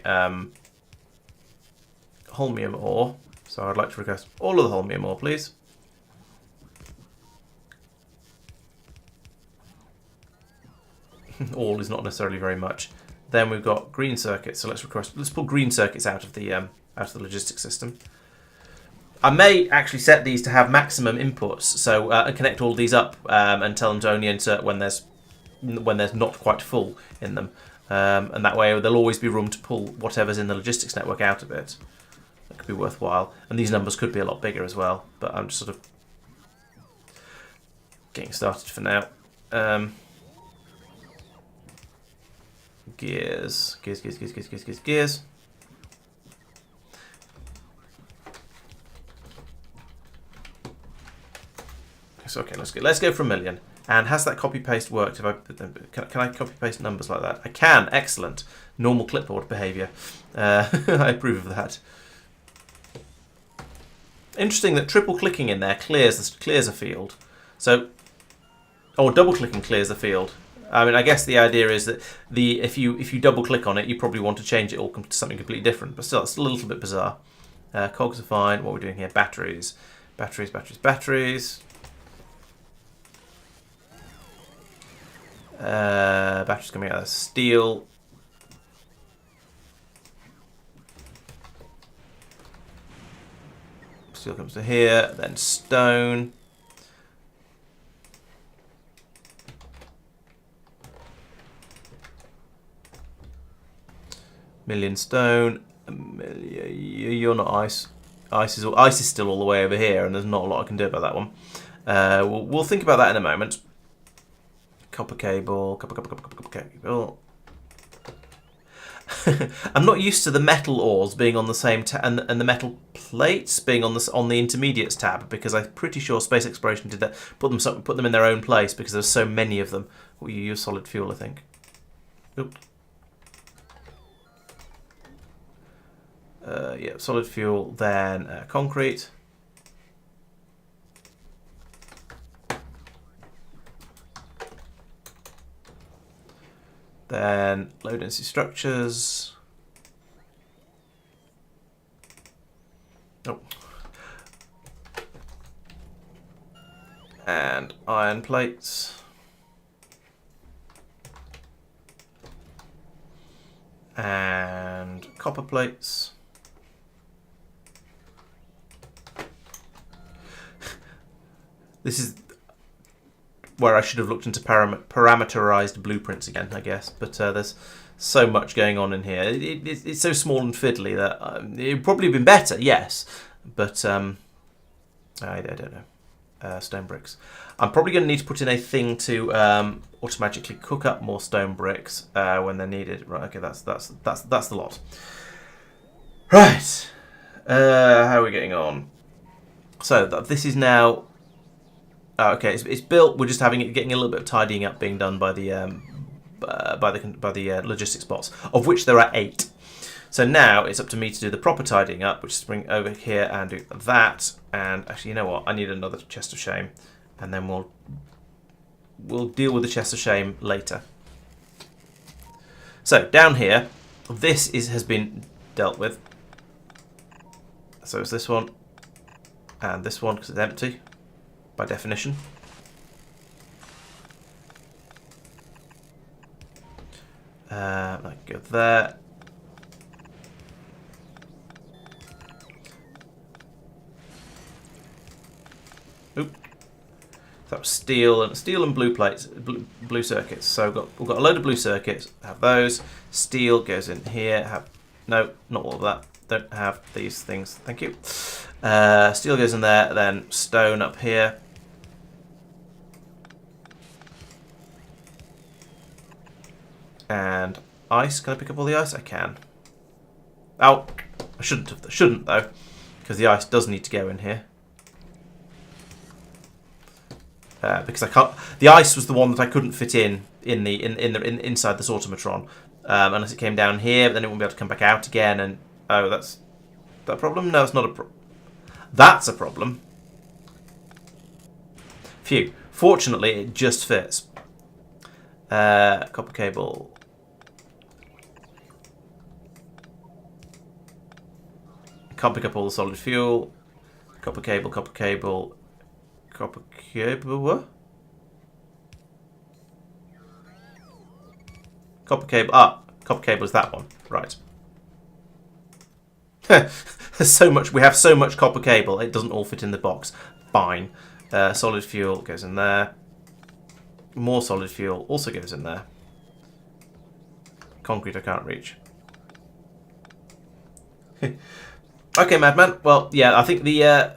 holmium ore. So I'd like to request all of the holmium ore, please. All is not necessarily very much. Then we've got green circuits, so let's pull green circuits out of the logistics system. I may actually set these to have maximum inputs, so connect all these up and tell them to only insert when there's not quite full in them, and that way there'll always be room to pull whatever's in the logistics network out of it. That could be worthwhile, and these numbers could be a lot bigger as well. But I'm just sort of getting started for now. Gears. So okay, let's go for 1 million. And has that copy paste worked? If can I copy paste numbers like that? I can. Excellent. Normal clipboard behaviour. I approve of that. Interesting that triple clicking in there clears a field. So, or double clicking clears the field. I mean, I guess the idea is that if you double click on it, you probably want to change it all to something completely different. But still, it's a little bit bizarre. Cogs are fine. What are we doing here? Batteries. Batteries. Batteries coming out of steel. Steel comes to here, then stone. Million stone. You're not ice. Ice is still all the way over here, and there's not a lot I can do about that one. We'll think about that in a moment. Copper cable. Copper cable. I'm not used to the metal ores being on the same and the metal plates being on the intermediates tab, because I'm pretty sure Space Exploration did that. Put them in their own place because there's so many of them. Well, you use solid fuel, I think. Oop. Yeah, solid fuel, then concrete. Then low density structures. Oh. And iron plates. And copper plates. This is where I should have looked into parameterized blueprints again, I guess. But there's so much going on in here. It's so small and fiddly that it would probably have been better, yes. But I don't know. Stone bricks. I'm probably going to need to put in a thing to automatically cook up more stone bricks when they're needed. Right. Okay. That's the lot. Right. How are we getting on? So this is now. Okay, it's built. We're just getting a little bit of tidying up being done by the logistics bots, of which there are 8. So now it's up to me to do the proper tidying up, which is bring over here and do that. And actually, you know what? I need another chest of shame, and then we'll deal with the chest of shame later. So down here, this has been dealt with. So it's this one and this one because it's empty. By definition. I can go there. Oop. That was steel and blue plates, blue circuits. So we've got a load of blue circuits. Have those. Steel goes in here. No, not all of that. Don't have these things. Thank you. Steel goes in there. Then stone up here. And ice. Can I pick up all the ice? I can. Oh, I shouldn't though, because the ice does need to go in here. Because I can't. The ice was the one that I couldn't fit inside this automatron, unless it came down here. But then it won't be able to come back out again. And oh, that's that a problem? No, it's not a problem. That's a problem. Phew. Fortunately, it just fits. Copper cable. Can't pick up all the solid fuel. Copper cable, copper cable, copper cable. What? Copper cable. Ah, copper cable is that one. Right. There's so much. We have so much copper cable. It doesn't all fit in the box. Fine. Solid fuel goes in there. More solid fuel also goes in there. Concrete I can't reach. Okay, Madman. Well, yeah, I think I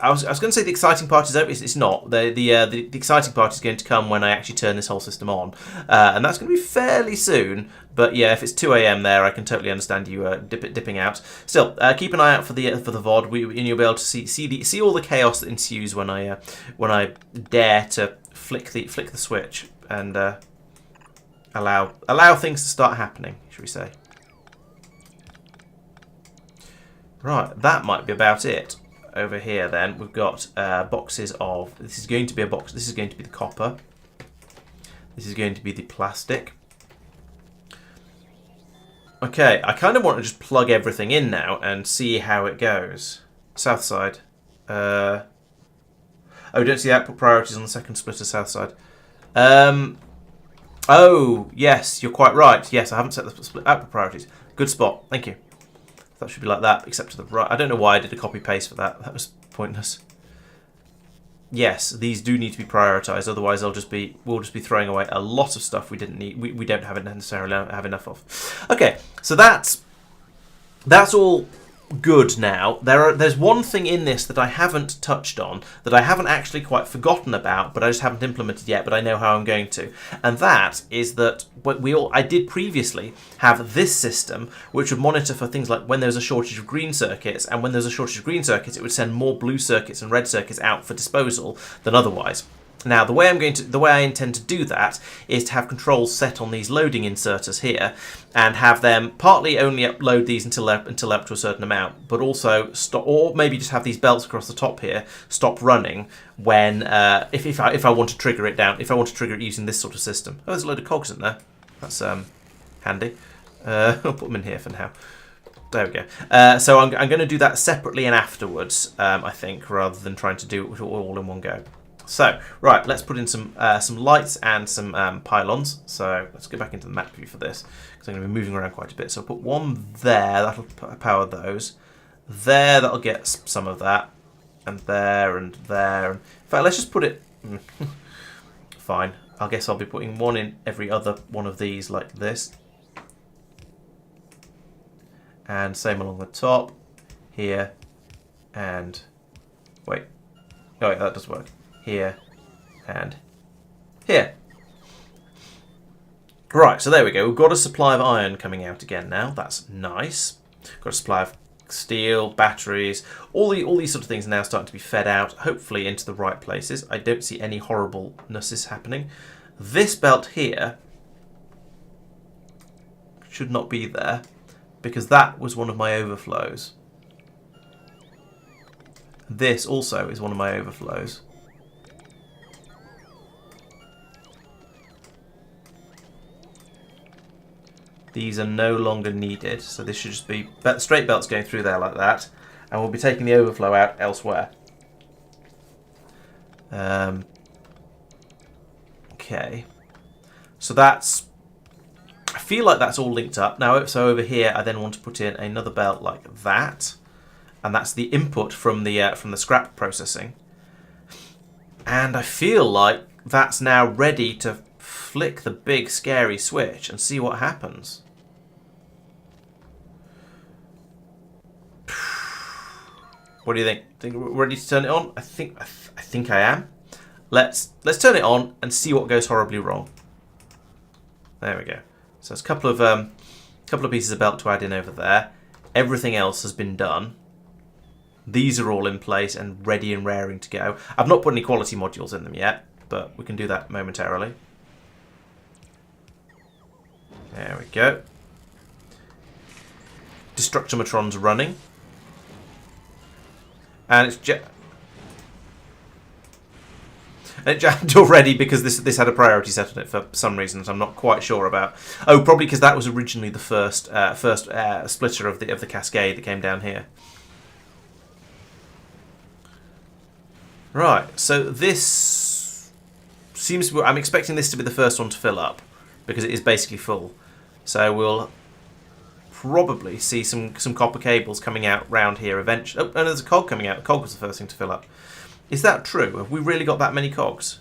was going to say the exciting part is over. It's not. The exciting part is going to come when I actually turn this whole system on, and that's going to be fairly soon. But yeah, if it's 2 AM there, I can totally understand you dipping out. Still, keep an eye out for the VOD. And you'll be able to see all the chaos that ensues when I dare to flick the switch and allow things to start happening, should we say? Right, that might be about it. Over here, then we've got boxes of. This is going to be a box. This is going to be the copper. This is going to be the plastic. Okay, I kind of want to just plug everything in now and see how it goes. South side. Oh, we don't see the output priorities on the second splitter south side. Oh, yes, you're quite right. Yes, I haven't set the split output priorities. Good spot. Thank you. That should be like that, except to the right. I don't know why I did a copy paste for that. That was pointless. Yes, these do need to be prioritized. Otherwise, we'll just be throwing away a lot of stuff we didn't need. We don't have it necessarily have enough of. Okay, so that's all good now. There's one thing in this that I haven't touched on, that I haven't actually quite forgotten about, but I just haven't implemented yet, but I know how I'm going to. And that is that I did previously have this system which would monitor for things like when there's a shortage of green circuits, and when there's a shortage of green circuits it would send more blue circuits and red circuits out for disposal than otherwise. Now, the way I intend to do that is to have controls set on these loading inserters here, and have them partly only upload these until they're up to a certain amount, but also stop, or maybe just have these belts across the top here stop running when if I want to trigger it down, if I want to trigger it using this sort of system. Oh, there's a load of cogs in there. That's handy. I'll put them in here for now. There we go. So I'm going to do that separately and afterwards, I think, rather than trying to do it all in one go. So, right, let's put in some lights and some pylons. So let's go back into the map view for this, because I'm going to be moving around quite a bit. So I'll put one there, that'll power those. There, that'll get some of that. And there and there. In fact, let's just put it... Fine. I guess I'll be putting one in every other one of these like this. And same along the top, here, and... Wait. Oh, wait, that does work. Here, and here. Right, so there we go. We've got a supply of iron coming out again now. That's nice. Got a supply of steel, batteries, all these sort of things are now starting to be fed out, hopefully into the right places. I don't see any horriblenesses happening. This belt here should not be there, because that was one of my overflows. This also is one of my overflows. These are no longer needed, so this should just be straight belts going through there like that, and we'll be taking the overflow out elsewhere. Okay, so that's... I feel like that's all linked up. Now, so over here, I then want to put in another belt like that, and that's the input from the scrap processing. And I feel like that's now ready to flick the big scary switch and see what happens. What do you think? Think we're ready to turn it on? I think I am. Let's turn it on and see what goes horribly wrong. There we go. So there's a couple of pieces of belt to add in over there. Everything else has been done. These are all in place and ready and raring to go. I've not put any quality modules in them yet, but we can do that momentarily. There we go. Destructor matron's running. And it's jammed already because this had a priority set on it for some reasons I'm not quite sure about. Oh, probably because that was originally the first splitter of the cascade that came down here. Right, so this seems to... I'm expecting this to be the first one to fill up because it is basically full. So we'll probably see some copper cables coming out round here eventually. Oh, and there's a cog coming out. The cog was the first thing to fill up. Is that true? Have we really got that many cogs?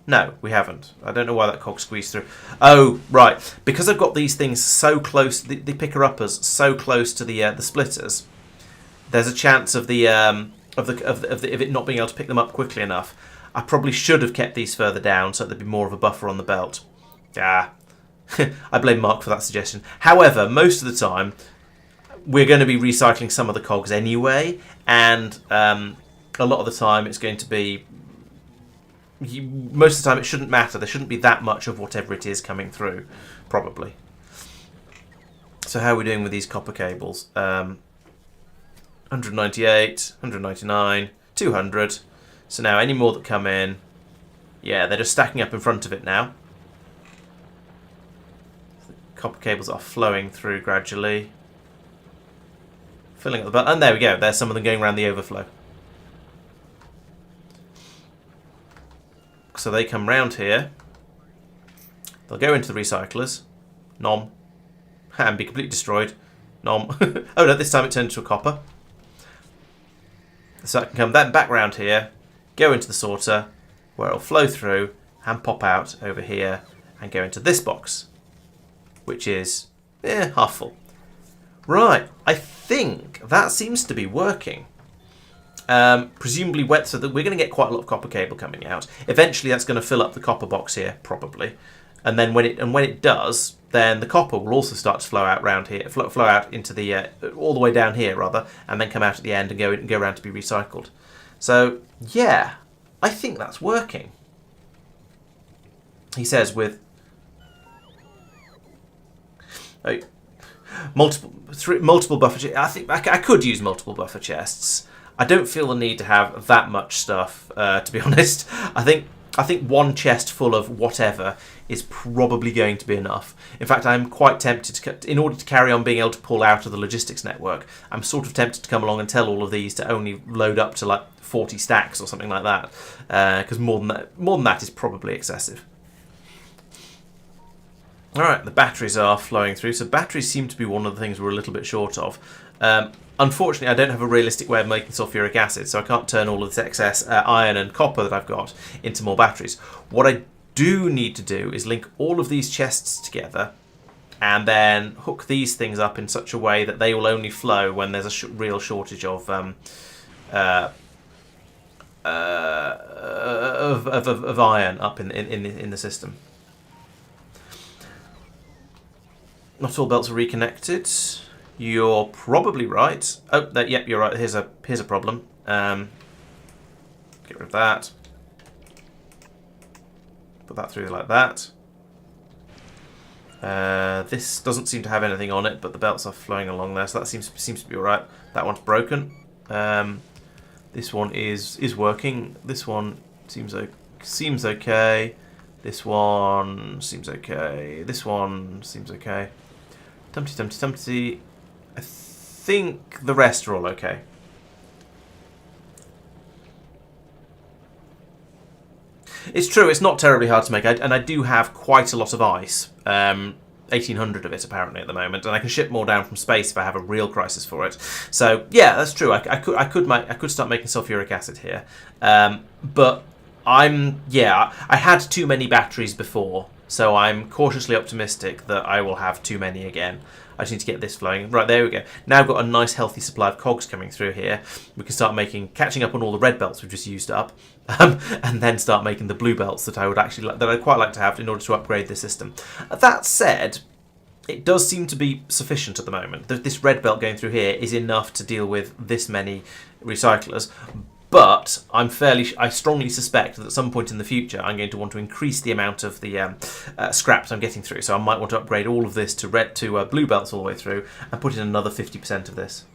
No, we haven't. I don't know why that cog squeezed through. Oh, right. Because I've got these things so close, the picker-uppers so close to the splitters, there's a chance of it not being able to pick them up quickly enough. I probably should have kept these further down so there'd be more of a buffer on the belt. Ah. I blame Mark for that suggestion. However, most of the time, we're going to be recycling some of the cogs anyway, and a lot of the time it's going to be... Most of the time it shouldn't matter. There shouldn't be that much of whatever it is coming through, probably. So how are we doing with these copper cables? 198, 199, 200. So now any more that come in, yeah, they're just stacking up in front of it now. Copper cables are flowing through gradually. Filling up the belt. And there we go. There's some of them going around the overflow. So they come round here. They'll go into the recyclers. Nom. And be completely destroyed. Nom. Oh no, this time it turned into a copper. So I can come then back round here, go into the sorter, where it'll flow through and pop out over here and go into this box, which is half full. Right, I think that seems to be working. Presumably wet, so that we're going to get quite a lot of copper cable coming out. Eventually that's going to fill up the copper box here, probably. And then when it does, then the copper will also start to flow out round here, flow out into the all the way down here rather, and then come out at the end and go around to be recycled. So yeah, I think that's working. He says with multiple buffer chests. I think I could use multiple buffer chests. I don't feel the need to have that much stuff, to be honest. I think I think one chest full of whatever is probably going to be enough. In fact, I'm quite tempted to, in order to carry on being able to pull out of the logistics network, I'm sort of tempted to come along and tell all of these to only load up to like 40 stacks or something like that, because more than that is probably excessive. All right, the batteries are flowing through. So batteries seem to be one of the things we're a little bit short of. Unfortunately, I don't have a realistic way of making sulfuric acid, so I can't turn all of this excess iron and copper that I've got into more batteries. What I do need to do is link all of these chests together and then hook these things up in such a way that they will only flow when there's a real shortage of iron up in the system. Not all belts are reconnected. You're probably right. Oh, yep, you're right. Here's a problem. Get rid of that. Put that through like that. This doesn't seem to have anything on it, but the belts are flowing along there, so that seems to be all right. That one's broken. This one is working. This one seems okay. This one seems okay. This one seems okay. Tumpty. I think the rest are all okay. It's true, it's not terribly hard to make, and I do have quite a lot of ice. 1,800 of it apparently at the moment, and I can ship more down from space if I have a real crisis for it. So yeah, that's true. I could start making sulfuric acid here, but I had too many batteries before, so I'm cautiously optimistic that I will have too many again. I just need to get this flowing. Right, there we go. Now I've got a nice healthy supply of cogs coming through here. We can start catching up on all the red belts we've just used up, and then start making the blue belts that I'd quite like to have in order to upgrade the system. That said, it does seem to be sufficient at the moment. This red belt going through here is enough to deal with this many recyclers. But I strongly suspect that at some point in the future I'm going to want to increase the amount of the scraps I'm getting through. So I might want to upgrade all of this to blue belts all the way through and put in another 50% of this.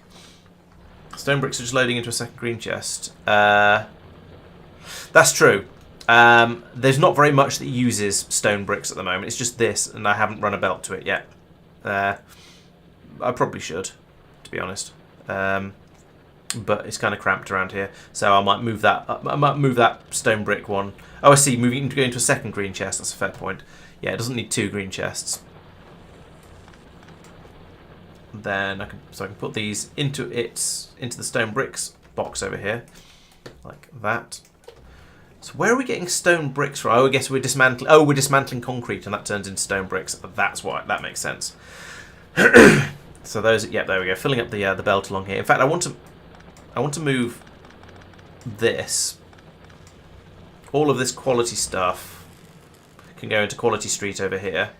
Stone bricks are just loading into a second green chest. That's true. There's not very much that uses stone bricks at the moment. It's just this, and I haven't run a belt to it yet. I probably should, to be honest. But it's kind of cramped around here, so I might move that. I might move that stone brick one. Oh, I see. Moving to go into a second green chest. That's a fair point. Yeah, it doesn't need 2 green chests. Then I can put these into the stone bricks box over here, like that. So where are we getting stone bricks from? Oh, I guess we're dismantling. Oh, we're dismantling concrete, and that turns into stone bricks. That's why. That makes sense. So those. Yeah, there we go. Filling up the belt along here. In fact, I want to move this. All of this quality stuff can go into Quality Street over here.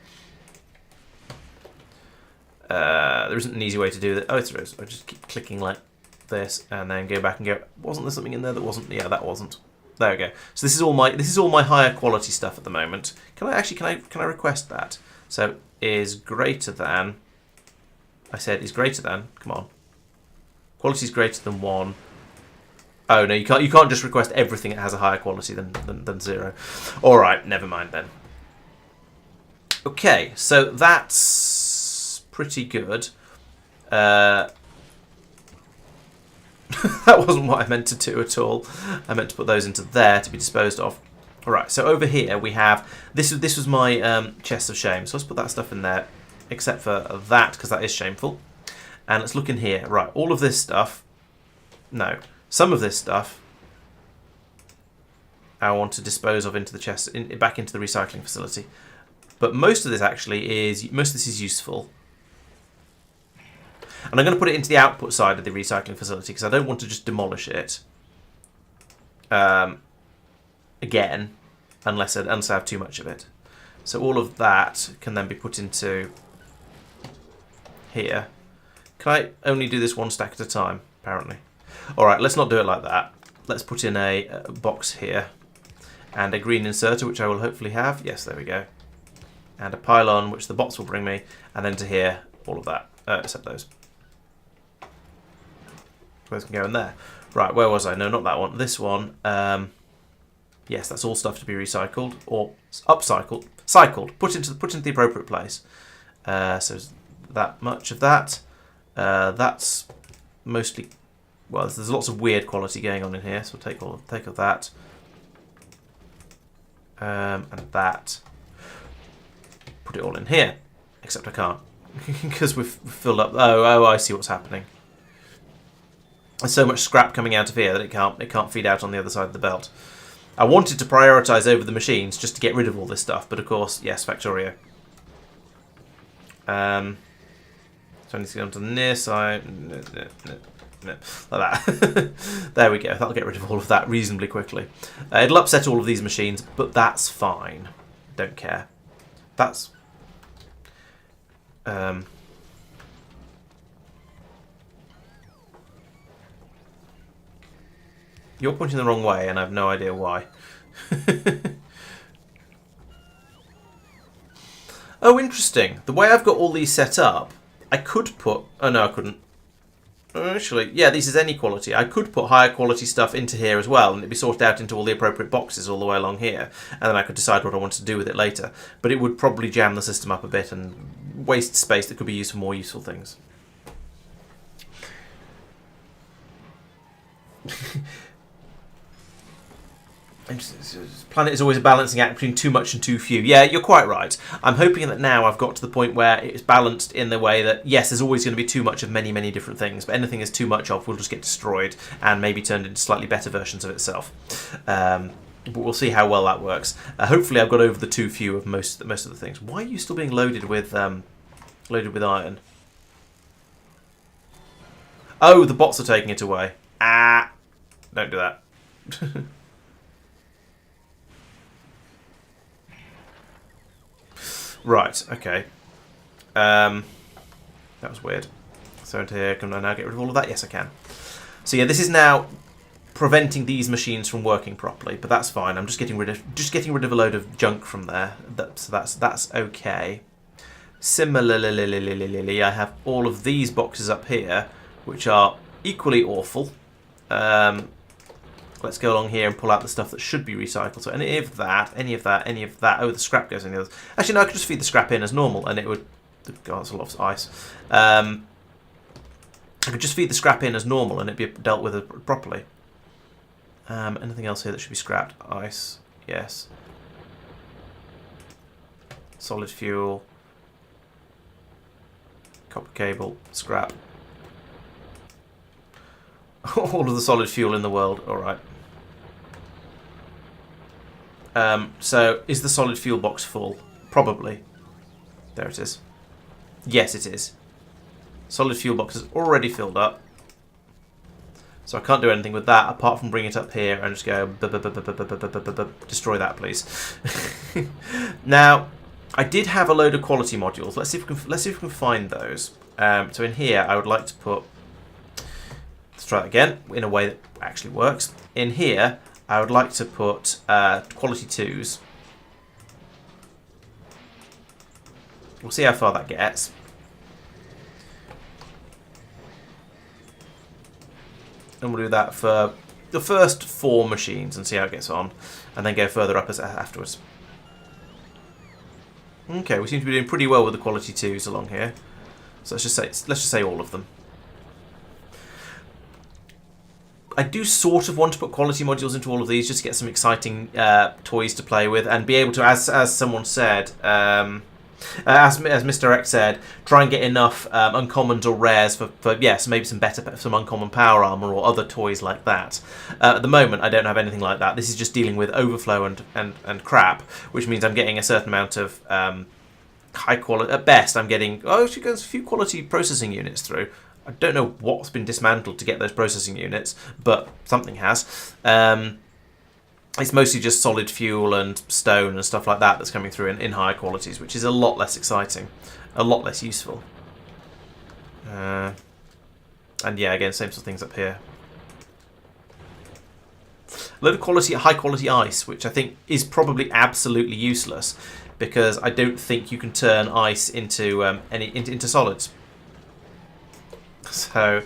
There isn't an easy way to do that. Oh, there is. I just keep clicking like this and then go back and go. Wasn't there something in there that wasn't? Yeah, that wasn't. There we go. So this is all my higher quality stuff at the moment. Can I request that? So is greater than. I said is greater than. Come on. Quality is greater than 1. Oh no, you can't just request everything that has a higher quality than 0. All right, never mind then. Okay, so that's pretty good. That wasn't what I meant to do at all. I meant to put those into there to be disposed of. All right, so over here we have this was my chest of shame. So let's put that stuff in there, except for that because that is shameful. And let's look in here. Right, all of this stuff. No, some of this stuff I want to dispose of into the chest, back into the recycling facility. But most of this actually is useful. And I'm going to put it into the output side of the recycling facility because I don't want to just demolish it again, unless I have too much of it. So all of that can then be put into here. Can I only do this 1 stack at a time, apparently? All right, let's not do it like that. Let's put in a box here and a green inserter, which I will hopefully have. Yes, there we go. And a pylon, which the box will bring me, and then to here, all of that, except those. Those can go in there. Right, where was I? No, not that one. This one. Yes, that's all stuff to be recycled or upcycled, cycled, put into the appropriate place. So that much of that. That's mostly, well, there's lots of weird quality going on in here, so we'll take all that. And that. Put it all in here, except I can't because we've filled up. Oh, I see what's happening. There's so much scrap coming out of here that it can't feed out on the other side of the belt. I wanted to prioritise over the machines just to get rid of all this stuff, but of course, yes, Factorio. So I need to go onto the near side. No, like that. There we go. That'll get rid of all of that reasonably quickly. It'll upset all of these machines, but that's fine. Don't care. That's... You're pointing the wrong way, and I have no idea why. Oh, interesting. The way I've got all these set up, I could put... Oh, no, I couldn't. Actually, yeah, this is any quality. I could put higher quality stuff into here as well, and it'd be sorted out into all the appropriate boxes all the way along here, and then I could decide what I wanted to do with it later. But it would probably jam the system up a bit and waste space that could be used for more useful things. Planet is always a balancing act between too much and too few. Yeah, you're quite right. I'm hoping that now I've got to the point where it's balanced in the way that, yes, there's always going to be too much of many, many different things, but anything is too much of will just get destroyed and maybe turned into slightly better versions of itself. But we'll see how well that works. Hopefully I've got over the too few of most of the things. Why are you still being loaded with iron? Oh, the bots are taking it away. Ah! Don't do that. Right, okay. That was weird. So into here, can I now get rid of all of that? Yes, I can. So yeah, this is now preventing these machines from working properly, but that's fine. I'm just getting rid of a load of junk from there. So that's okay. Similarly, I have all of these boxes up here, which are equally awful. Let's go along here and pull out the stuff that should be recycled. So any of that. Oh, the scrap goes in the others. Actually, no, I could just feed the scrap in as normal, and it would... God, that's a lot of ice. I could just feed the scrap in as normal, and it'd be dealt with properly. Anything else here that should be scrapped? Ice, yes. Solid fuel. Copper cable, scrap. All of the solid fuel in the world. All right. So, is the solid fuel box full? Probably. There it is. Yes, it is. Solid fuel box is already filled up. So I can't do anything with that apart from bring it up here and just go destroy that, please. Now, I did have a load of quality modules. Let's see if we can find those. So in here, I would like to put. Let's try that again in a way that actually works. In here, I would like to put quality 2s. We'll see how far that gets. And we'll do that for the first 4 machines and see how it gets on, and then go further up afterwards. Okay, we seem to be doing pretty well with the quality 2s along here. So let's just say all of them. I do sort of want to put quality modules into all of these just to get some exciting toys to play with and be able to, as someone said, as Mr. X said, try and get enough uncommons or rares for yes, maybe some uncommon power armor or other toys like that. At the moment, I don't have anything like that. This is just dealing with overflow and crap, which means I'm getting a certain amount of high quality. At best, I'm getting actually a few quality processing units through. I don't know what's been dismantled to get those processing units, but something has. It's mostly just solid fuel and stone and stuff like that that's coming through in higher qualities, which is a lot less exciting, a lot less useful. And yeah, again, same sort of things up here. A load of high quality ice, which I think is probably absolutely useless, because I don't think you can turn ice into into solids. So,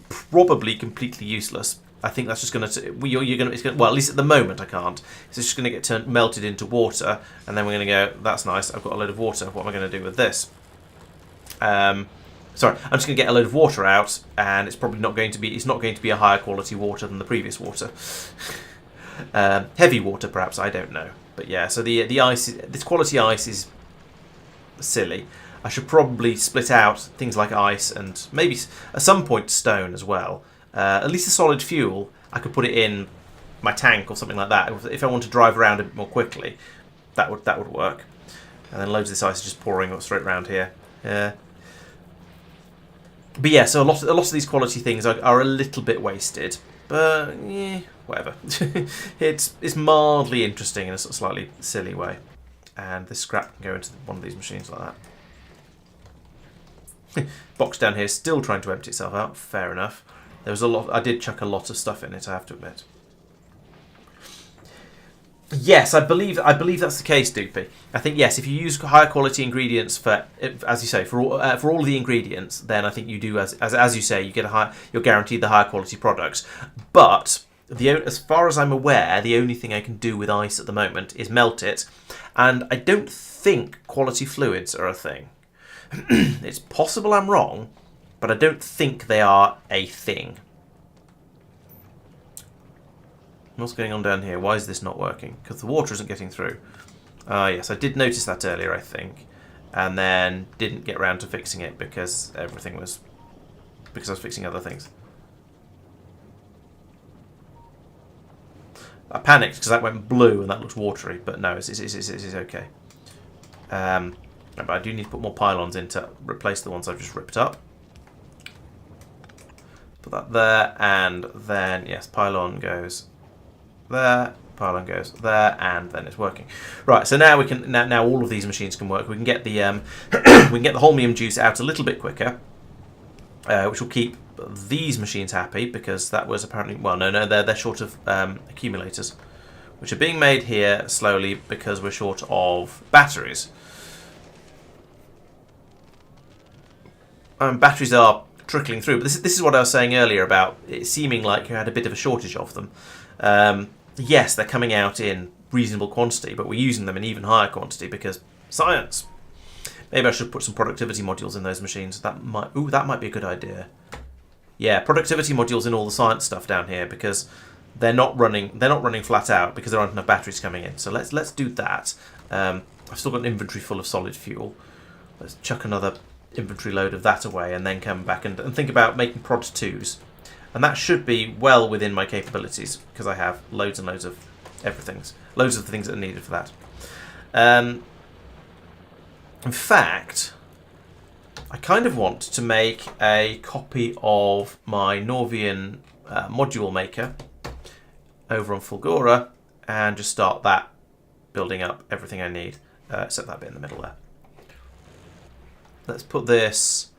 probably completely useless. I think that's just going to well, at least at the moment I can't. It's just going to get melted into water, and then we're going to go, that's nice, I've got a load of water, what am I going to do with this? Sorry, I'm just going to get a load of water out, and it's probably not going to be a higher quality water than the previous water. Heavy water perhaps, I don't know. But yeah, so the ice, this quality ice is silly. I should probably split out things like ice and maybe at some point stone as well. At least a solid fuel, I could put it in my tank or something like that. If I want to drive around a bit more quickly, that would work. And then loads of this ice is just pouring straight around here. Yeah. But yeah, so a lot of these quality things are a little bit wasted. But yeah, whatever. it's mildly interesting in a sort of slightly silly way. And this scrap can go into one of these machines like that. Box down here still trying to empty itself out. Fair enough. There was a lot. I did chuck a lot of stuff in it, I have to admit. Yes, I believe that's the case, Doopy. I think yes, if you use higher quality ingredients for, as you say, for all the ingredients, then I think you do as you say, you get you're guaranteed the higher quality products. But as far as I'm aware, the only thing I can do with ice at the moment is melt it, and I don't think quality fluids are a thing. It's possible I'm wrong, but I don't think they are a thing. What's going on down here? Why is this not working? Because the water isn't getting through. Yes, I did notice that earlier, I think. And then didn't get around to fixing it because I was fixing other things. I panicked because that went blue and that looks watery, but no, it's okay. But I do need to put more pylons in to replace the ones I've just ripped up. Put that there, and then, yes, pylon goes there, pylon goes there, and then it's working. Right, so now we can now all of these machines can work. We can get the we can get the holmium juice out a little bit quicker, which will keep these machines happy because that was apparently they're short of accumulators, which are being made here slowly because we're short of batteries. Batteries are trickling through, but this is what I was saying earlier about it seeming like you had a bit of a shortage of them. Yes, they're coming out in reasonable quantity, but we're using them in even higher quantity because science. Maybe I should put some productivity modules in those machines. That might be a good idea. Yeah, productivity modules in all the science stuff down here because they're not running flat out because there aren't enough batteries coming in. So let's do that. I've still got an inventory full of solid fuel. Let's chuck another inventory load of that away and then come back and think about making prod 2s, and that should be well within my capabilities because I have loads and loads of loads of the things that are needed for that. In fact, I kind of want to make a copy of my Norvian module maker over on Fulgora and just start that building up everything I need, except that bit in the middle there. Let's put this...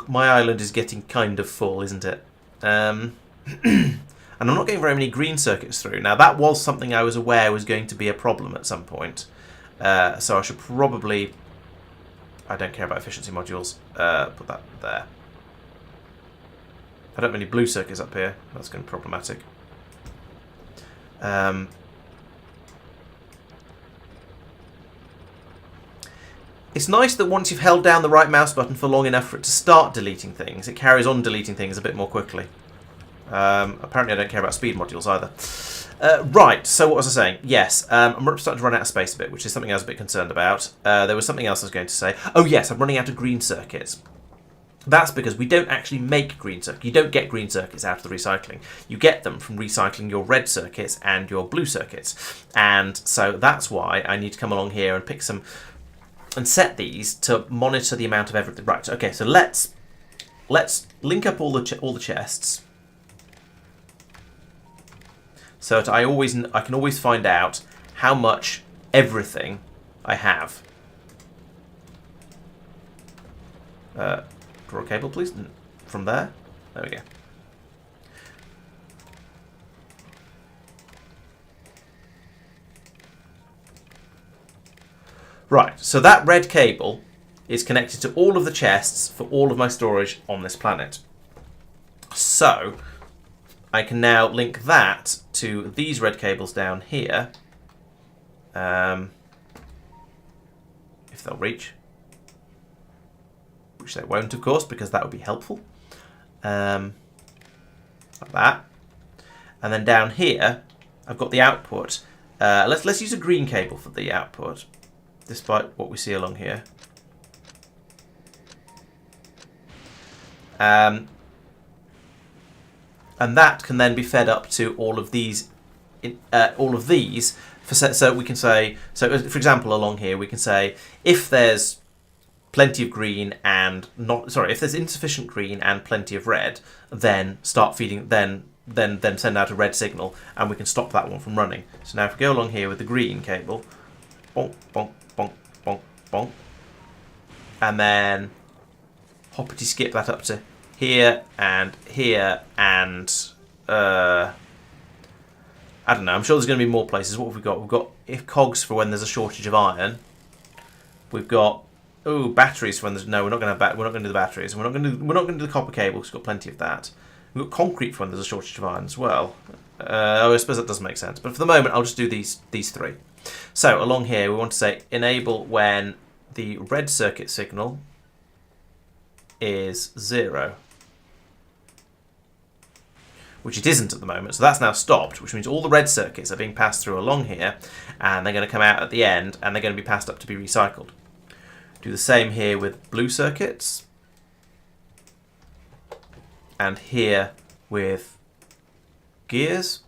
My island is getting kind of full, isn't it? And I'm not getting very many green circuits through. Now, that was something I was aware was going to be a problem at some point. So I should probably... I don't care about efficiency modules. Put that there. I don't have any blue circuits up here. That's going to be problematic. It's nice that once you've held down the right mouse button for long enough for it to start deleting things, it carries on deleting things a bit more quickly. Apparently I don't care about speed modules either. Right, so what was I saying? Yes, I'm starting to run out of space a bit, which is something I was a bit concerned about. There was something else I was going to say. Oh yes, I'm running out of green circuits. That's because we don't actually make green circuits. You don't get green circuits out of the recycling. You get them from recycling your red circuits and your blue circuits. And so that's why I need to come along here and pick some... and set these to monitor the amount of everything. Right, okay, so let's link up all the chests. So that I can always find out how much everything I have. Draw a cable, please. From there. There we go. Right, so that red cable is connected to all of the chests for all of my storage on this planet. So I can now link that to these red cables down here. If they'll reach. Which they won't, of course, because that would be helpful. Like that. And then down here, I've got the output. Let's use a green cable for the output, despite what we see along here. And that can then be fed up to all of these. So we can say, so for example, along here we can say if there's plenty of green and if there's insufficient green and plenty of red, then start feeding, then send out a red signal, and we can stop that one from running. So now if we go along here with the green cable, bonk, bonk, bonk, bonk, bonk, and then hoppity skip that up to here and I don't know, I'm sure there's going to be more places. What have we got? We've got if cogs for when there's a shortage of iron. We've got batteries for when there's we're not going to do the batteries. We're not going to do the copper cable because we've got plenty of that. We've got concrete for when there's a shortage of iron as well. I suppose that doesn't make sense. But for the moment, I'll just do these three. So along here, we want to say enable when the red circuit signal is 0. Which it isn't at the moment, so that's now stopped, which means all the red circuits are being passed through along here, and they're going to come out at the end, and they're going to be passed up to be recycled. Do the same here with blue circuits, and here with gears.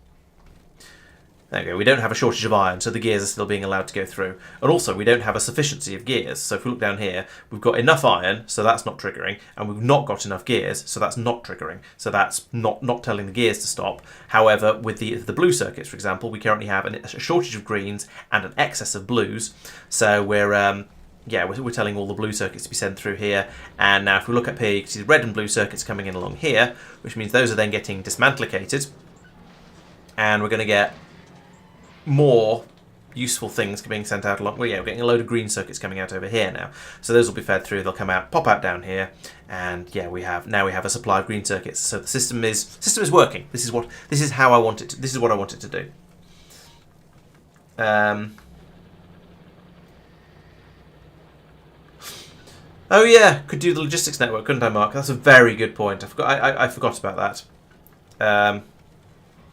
There we go, we don't have a shortage of iron, so the gears are still being allowed to go through. And also, we don't have a sufficiency of gears, so if we look down here, we've got enough iron, so that's not triggering, and we've not got enough gears, so that's not triggering. So that's not telling the gears to stop. However, with the blue circuits, for example, we currently have a shortage of greens and an excess of blues, so we're telling all the blue circuits to be sent through here. And now if we look up here, you can see the red and blue circuits coming in along here, which means those are then getting dismantlicated, and we're going to get more useful things being sent out along. Well, yeah, we're getting a load of green circuits coming out over here now. So those will be fed through. They'll come out, pop out down here, and yeah, we have a supply of green circuits. So the system is working. This is how I want it. This is what I want it to do. Oh yeah, could do the logistics network, couldn't I, Mark? That's a very good point. I forgot about that.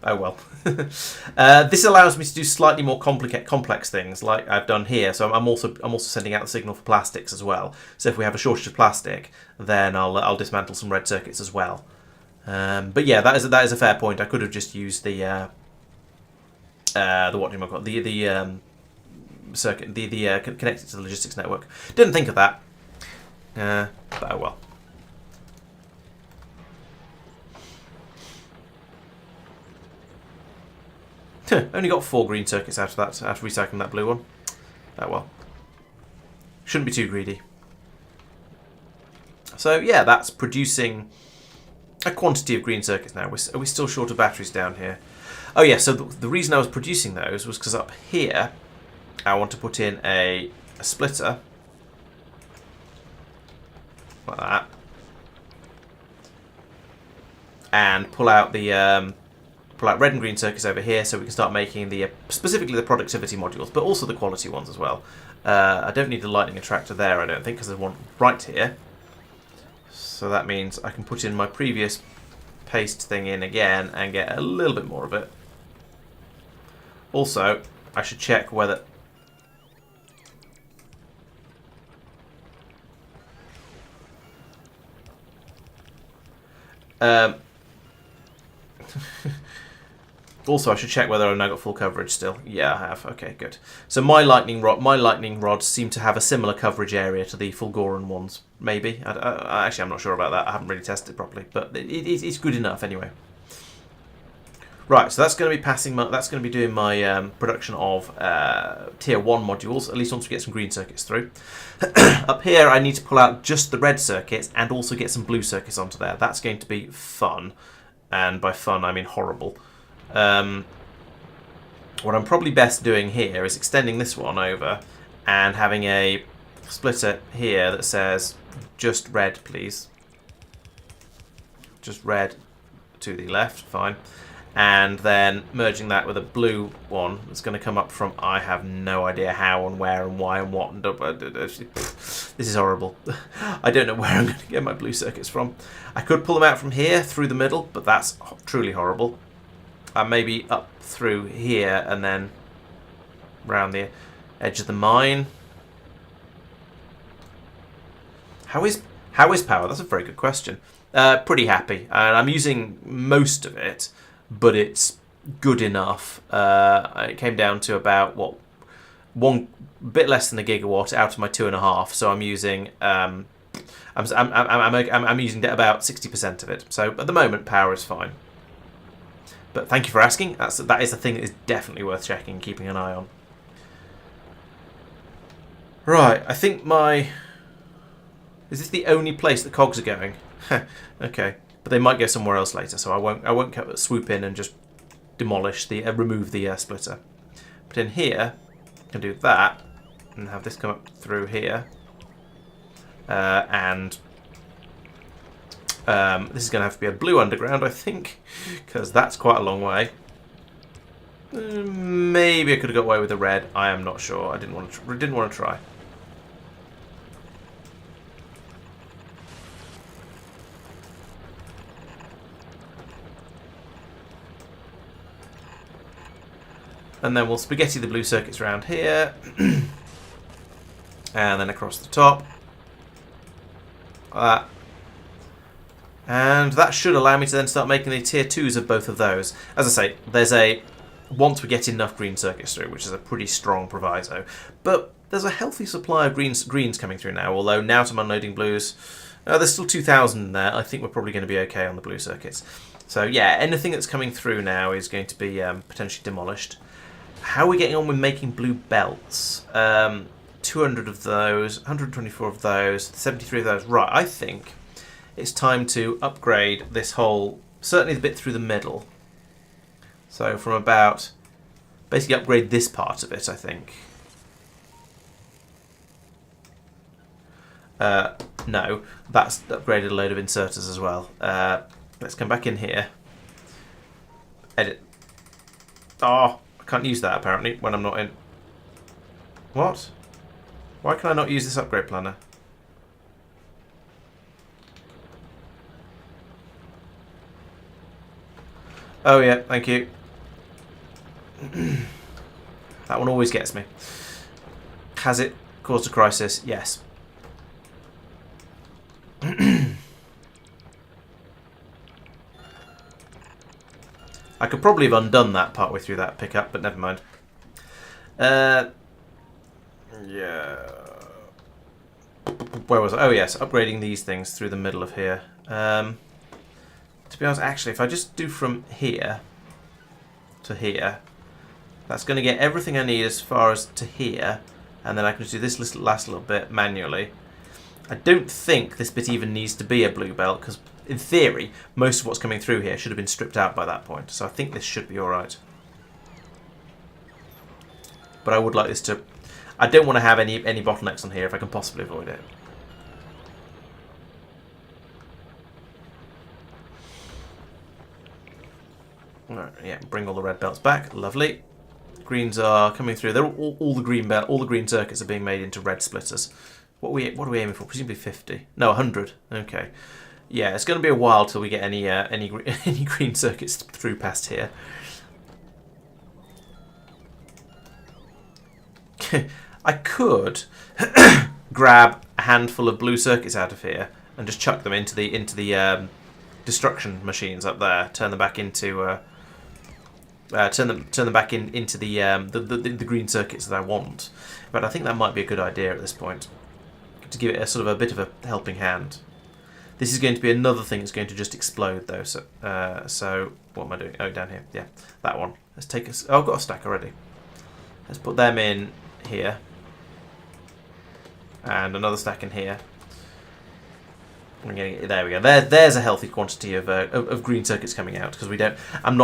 Oh well. This allows me to do slightly more complex things, like I've done here. So I'm also sending out the signal for plastics as well. So if we have a shortage of plastic, then I'll dismantle some red circuits as well. But yeah, that is a fair point. I could have just used the circuit, connected to the logistics network. Didn't think of that. But oh well. Only got 4 green circuits out of that, after recycling that blue one. Oh well. Shouldn't be too greedy. So yeah, that's producing a quantity of green circuits now. Are we still short of batteries down here? Oh yeah, so the reason I was producing those was because up here I want to put in a splitter. Like that. And pull out the red and green circuits over here, so we can start making specifically the productivity modules, but also the quality ones as well. I don't need a lightning attractor there, I don't think, because there's one right here. So that means I can put in my previous paste thing in again and get a little bit more of it. Also, I should check whether... Also, I should check whether I've now got full coverage still. Yeah, I have. Okay, good. So my lightning rods seem to have a similar coverage area to the Fulgoran ones. Maybe. Actually, I'm not sure about that. I haven't really tested it properly, but it's good enough anyway. Right, so that's going to be that's going to be doing my production of tier 1 modules. At least once we get some green circuits through. Up here, I need to pull out just the red circuits and also get some blue circuits onto there. That's going to be fun, and by fun I mean horrible. What I'm probably best doing here is extending this one over and having a splitter here that says just red, please. Just red. to the left, fine. And then merging that with a blue one that's going to come up from, I have no idea how and where and why and what. This is horrible. I don't know where I'm going to get my blue circuits from. I could pull them out from here through the middle, but that's truly horrible. Maybe up through here and then around the edge of the mine. How is power? That's a very good question. Pretty happy, and I'm using most of it, but it's good enough. It came down to about one bit less than a gigawatt out of my 2.5. So I'm using I'm using about 60% of it. So at the moment, power is fine. But thank you for asking. That is a thing that is definitely worth checking and keeping an eye on. Right, I think is this the only place the cogs are going? Okay, but they might go somewhere else later, so I won't swoop in and just demolish remove the splitter. But in here, I can do that and have this come up through here, and this is going to have to be a blue underground, I think, because that's quite a long way. Maybe I could have got away with the red. I am not sure. I didn't want to try. And then we'll spaghetti the blue circuits around here. And then across the top. Like that. And that should allow me to then start making the tier 2s of both of those. As I say, once we get enough green circuits through, which is a pretty strong proviso. But there's a healthy supply of greens coming through now, although now I'm unloading blues. There's still 2,000 in there. I think we're probably going to be okay on the blue circuits. So yeah, anything that's coming through now is going to be potentially demolished. How are we getting on with making blue belts? 200 of those, 124 of those, 73 of those. Right, I think it's time to upgrade this whole, certainly the bit through the middle. So from about, basically upgrade this part of it, I think. No, that's upgraded a load of inserters as well. Let's come back in here. Edit. Oh, I can't use that apparently when I'm not in. What? Why can I not use this upgrade planner? Oh yeah, thank you. That one always gets me. Has it caused a crisis? Yes. I could probably have undone that partway through that pickup, but never mind. Yeah. Where was I? Oh yes, upgrading these things through the middle of here. To be honest, actually, if I just do from here to here, that's going to get everything I need as far as to here, and then I can just do this last little bit manually. I don't think this bit even needs to be a blue belt, because in theory, most of what's coming through here should have been stripped out by that point, so I think this should be alright. But I would like this to... I don't want to have any bottlenecks on here if I can possibly avoid it. Right, yeah, bring all the red belts back. Lovely. Greens are coming through. They're all the green circuits are being made into red splitters. What are we aiming for? Presumably 50. No, 100. Okay. Yeah, it's going to be a while till we get any green circuits through past here. I could grab a handful of blue circuits out of here and just chuck them into the destruction machines up there. Turn them back into turn them back into the green circuits that I want. But I think that might be a good idea at this point, to give it a sort of a bit of a helping hand. This is going to be another thing that's going to just explode though. So what am I doing? Oh, down here. Yeah, that one. Let's take us. Oh, I've got a stack already. Let's put them in here, and another stack in here. There we go. There's a healthy quantity of green circuits coming out, because we don't. I'm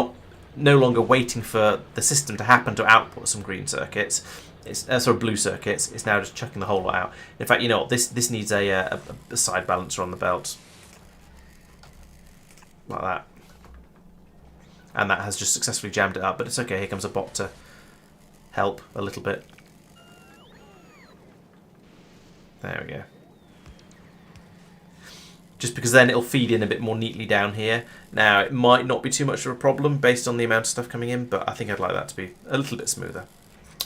no longer waiting for the system to happen to output some green circuits. It's sort of blue circuits. It's now just chucking the whole lot out. In fact, you know what? This needs a side balancer on the belt, like that. and that has just successfully jammed it up. But it's okay. Here comes a bot to help a little bit. There we go. Just because then it'll feed in a bit more neatly down here. Now, it might not be too much of a problem based on the amount of stuff coming in, but I think I'd like that to be a little bit smoother.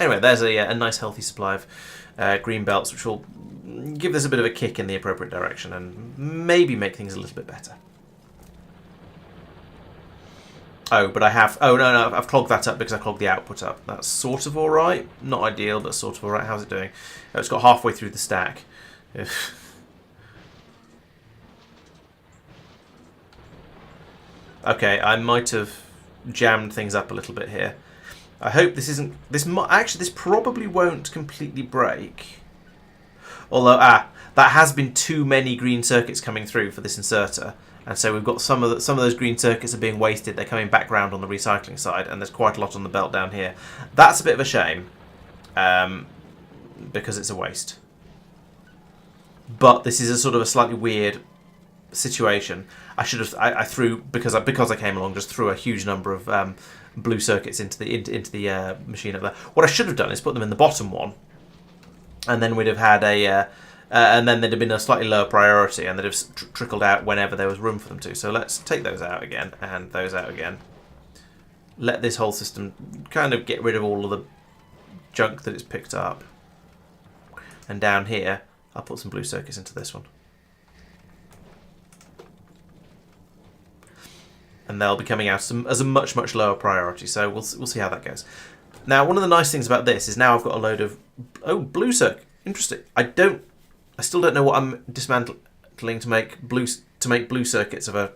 Anyway, there's a nice healthy supply of green belts, which will give this a bit of a kick in the appropriate direction and maybe make things a little bit better. Oh, but I have... Oh, no, I've clogged that up because I clogged the output up. That's sort of alright. Not ideal, but sort of alright. How's it doing? Oh, it's got halfway through the stack. Okay, I might have jammed things up a little bit here. I hope this isn't... Actually, this probably won't completely break. Although, that has been too many green circuits coming through for this inserter. And so we've got some of those green circuits are being wasted. They're coming back round on the recycling side, and there's quite a lot on the belt down here. That's a bit of a shame, because it's a waste. But this is a sort of a slightly weird situation. I should have I threw because I came along, just threw a huge number of blue circuits into the machine up there. What I should have done is put them in the bottom one, and then we'd have had and then there'd have been a slightly lower priority, and they'd have trickled out whenever there was room for them to. So let's take those out again, and those out again. Let this whole system kind of get rid of all of the junk that it's picked up. And down here, I'll put some blue circuits into this one. And they'll be coming out as a much, much lower priority, so we'll see how that goes. Now, one of the nice things about this is now I've got a load of... Oh, blue circuit. Interesting. I still don't know what I'm dismantling to make blue circuits of a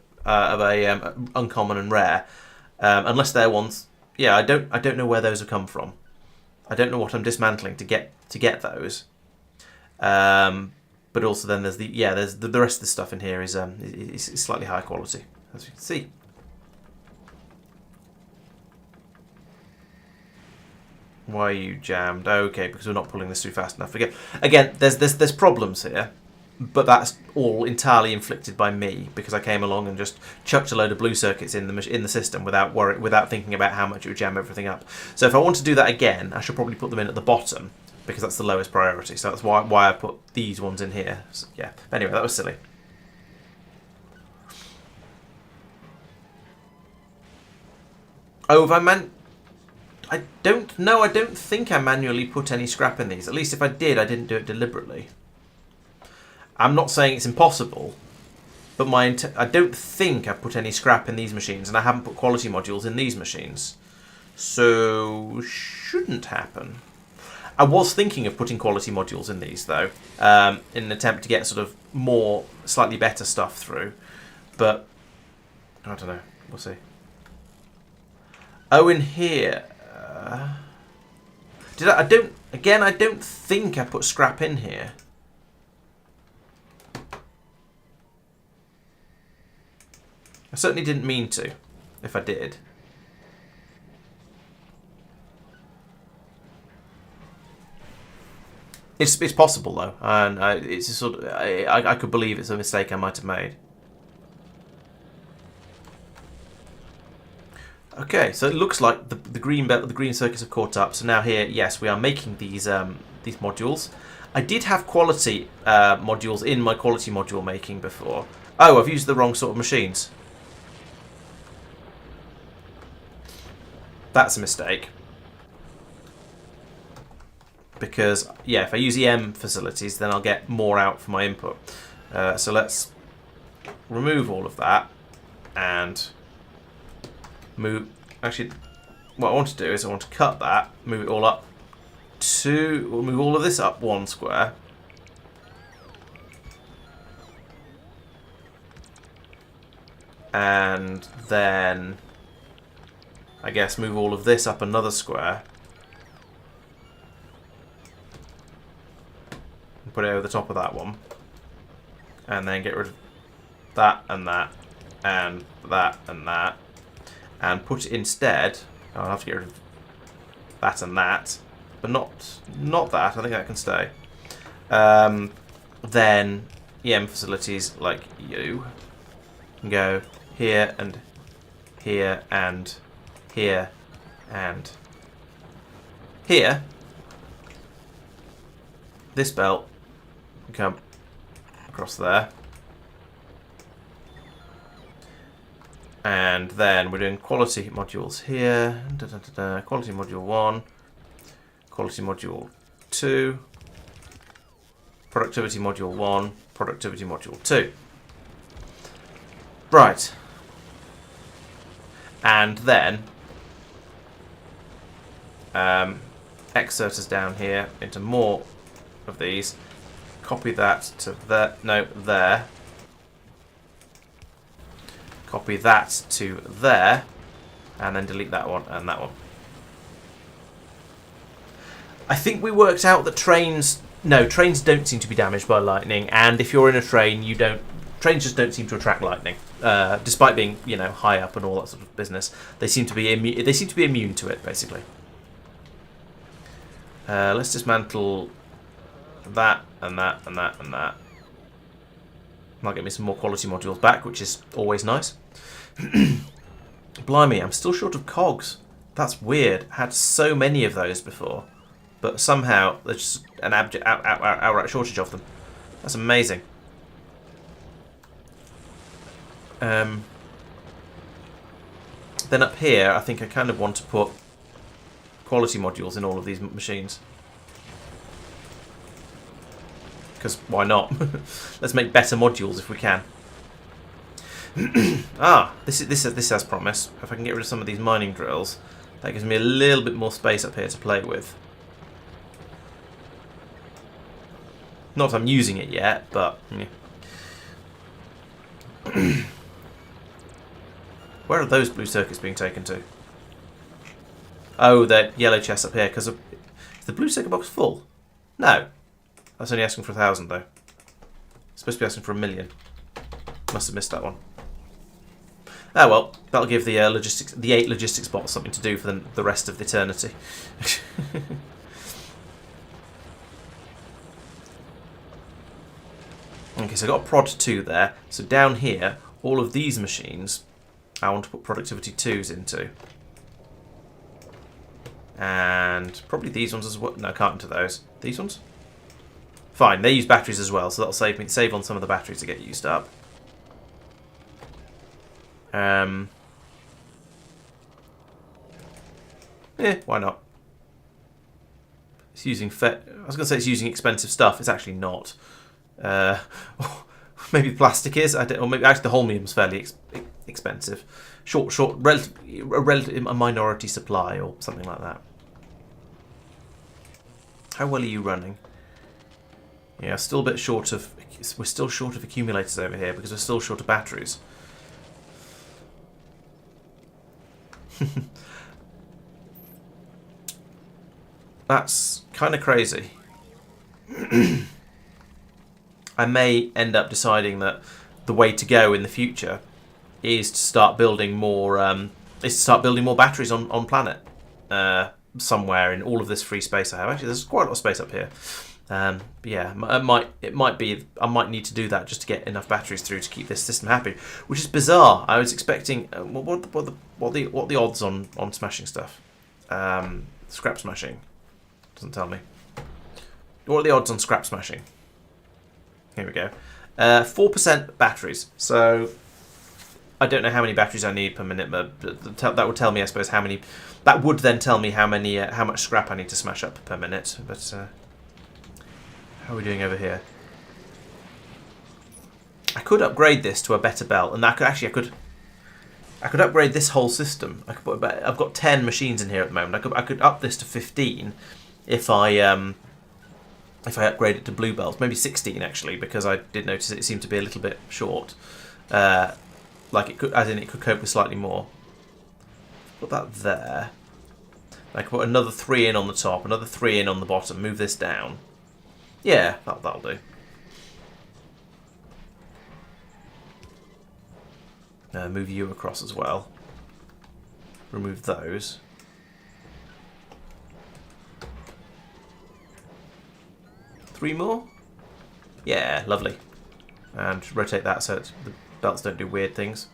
uncommon and rare, unless they're ones. Yeah, I don't know where those have come from. I don't know what I'm dismantling to get those. But also then there's the rest of the stuff in here is slightly higher quality, as you can see. Why are you jammed? Okay, because we're not pulling this through fast enough. Again, there's problems here, but that's all entirely inflicted by me because I came along and just chucked a load of blue circuits in the system without thinking about how much it would jam everything up. So if I want to do that again, I should probably put them in at the bottom because that's the lowest priority. So that's why I put these ones in here. So, yeah. Anyway, that was silly. Oh, have I meant? I don't know. I don't think I manually put any scrap in these. At least if I did, I didn't do it deliberately. I'm not saying it's impossible, but I don't think I put any scrap in these machines, and I haven't put quality modules in these machines. So, shouldn't happen. I was thinking of putting quality modules in these, though, in an attempt to get sort of more, slightly better stuff through. But, I don't know. We'll see. Oh, in here... I don't think I put scrap in here. I certainly didn't mean to, if I did. It's possible though, and it's a sort of I could believe it's a mistake I might have made. Okay, so it looks like the green belt, the green circuits have caught up. So now here, yes, we are making these modules. I did have quality modules in my quality module making before. Oh, I've used the wrong sort of machines. That's a mistake. Because, yeah, if I use EM facilities, then I'll get more out for my input. So let's remove all of that and move. Actually, what I want to do is I want to cut that, move it all up to, we'll move all of this up one square. And then, I guess, move all of this up another square. And put it over the top of that one. And then get rid of that and that and that and that. And put it instead, I'll have to get rid of that and that. But not that, I think that can stay. Then EM facilities like you can go here and here and here, and here. This belt can come across there. And then we're doing quality modules here. Quality module 1, quality module 2, productivity module 1, productivity module 2. Right. And then exerters down here into more of these. Copy that to there. No, there. Copy that to there, and then delete that one and that one. I think we worked out that trains don't seem to be damaged by lightning, and if you're in a train, trains just don't seem to attract lightning, despite being, you know, high up and all that sort of business. They seem to be immune to it, basically. Let's dismantle that and that and that and that. Might get me some more quality modules back, which is always nice. Blimey, I'm still short of cogs. That's weird. I had so many of those before, but somehow there's just an outright shortage of them. That's amazing. Then up here, I think I kind of want to put quality modules in all of these machines. Because why not? Let's make better modules if we can. This has promise. If I can get rid of some of these mining drills, that gives me a little bit more space up here to play with. Not that I'm using it yet, but yeah. Where are those blue circuits being taken to? Oh, the yellow chest up here. Because is the blue circuit box full? No. That's only asking for 1,000 though. It's supposed to be asking for 1,000,000. Must have missed that one. Oh well, that'll give the 8 logistics bots something to do for the rest of the eternity. Okay, so I've got a prod 2 there. So down here, all of these machines, I want to put productivity 2s into. And probably these ones as well. No, I can't into those. These ones? Fine, they use batteries as well, so that'll save on some of the batteries that get used up. Yeah, why not? It's using I was going to say it's using expensive stuff. It's actually not. Maybe plastic is. Or maybe actually the holmium's fairly expensive. A minority supply or something like that. How well are you running? Yeah, still a bit short of. We're still short of accumulators over here because we're still short of batteries. That's kind of crazy. I may end up deciding that the way to go in the future is to start building more. Batteries on planet somewhere in all of this free space I have. Actually, there's quite a lot of space up here. But yeah, it might be. I might need to do that just to get enough batteries through to keep this system happy, which is bizarre. I was expecting what the odds on smashing stuff, scrap smashing, doesn't tell me. What are the odds on scrap smashing? Here we go, 4% batteries. So I don't know how many batteries I need per minute, but that would tell me, I suppose, how many. That would then tell me how much scrap I need to smash up per minute, but. How are we doing over here? I could upgrade this to a better belt, and I could upgrade this whole system. I've got 10 machines in here at the moment. I could up this to 15 if I upgrade it to blue belts. Maybe 16 actually, because I did notice it seemed to be a little bit short. Like it could, as in it could cope with slightly more. Put that there. I could put another 3 in on the top, another 3 in on the bottom. Move this down. Yeah, that'll do. Move you across as well. Remove those. Three more? Yeah, lovely. And rotate that so the belts don't do weird things.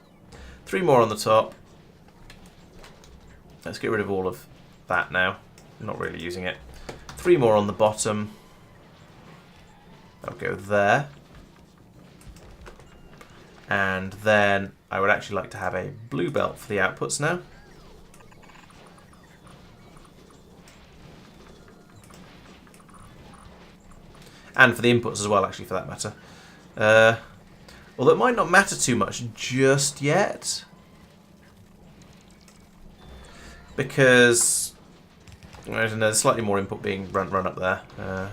3 more on the top. Let's get rid of all of that now. I'm not really using it. 3 more on the bottom. I'll go there. And then I would actually like to have a blue belt for the outputs now. And for the inputs as well, actually, for that matter. Although it might not matter too much just yet. Because, I don't know, there's slightly more input being run up there.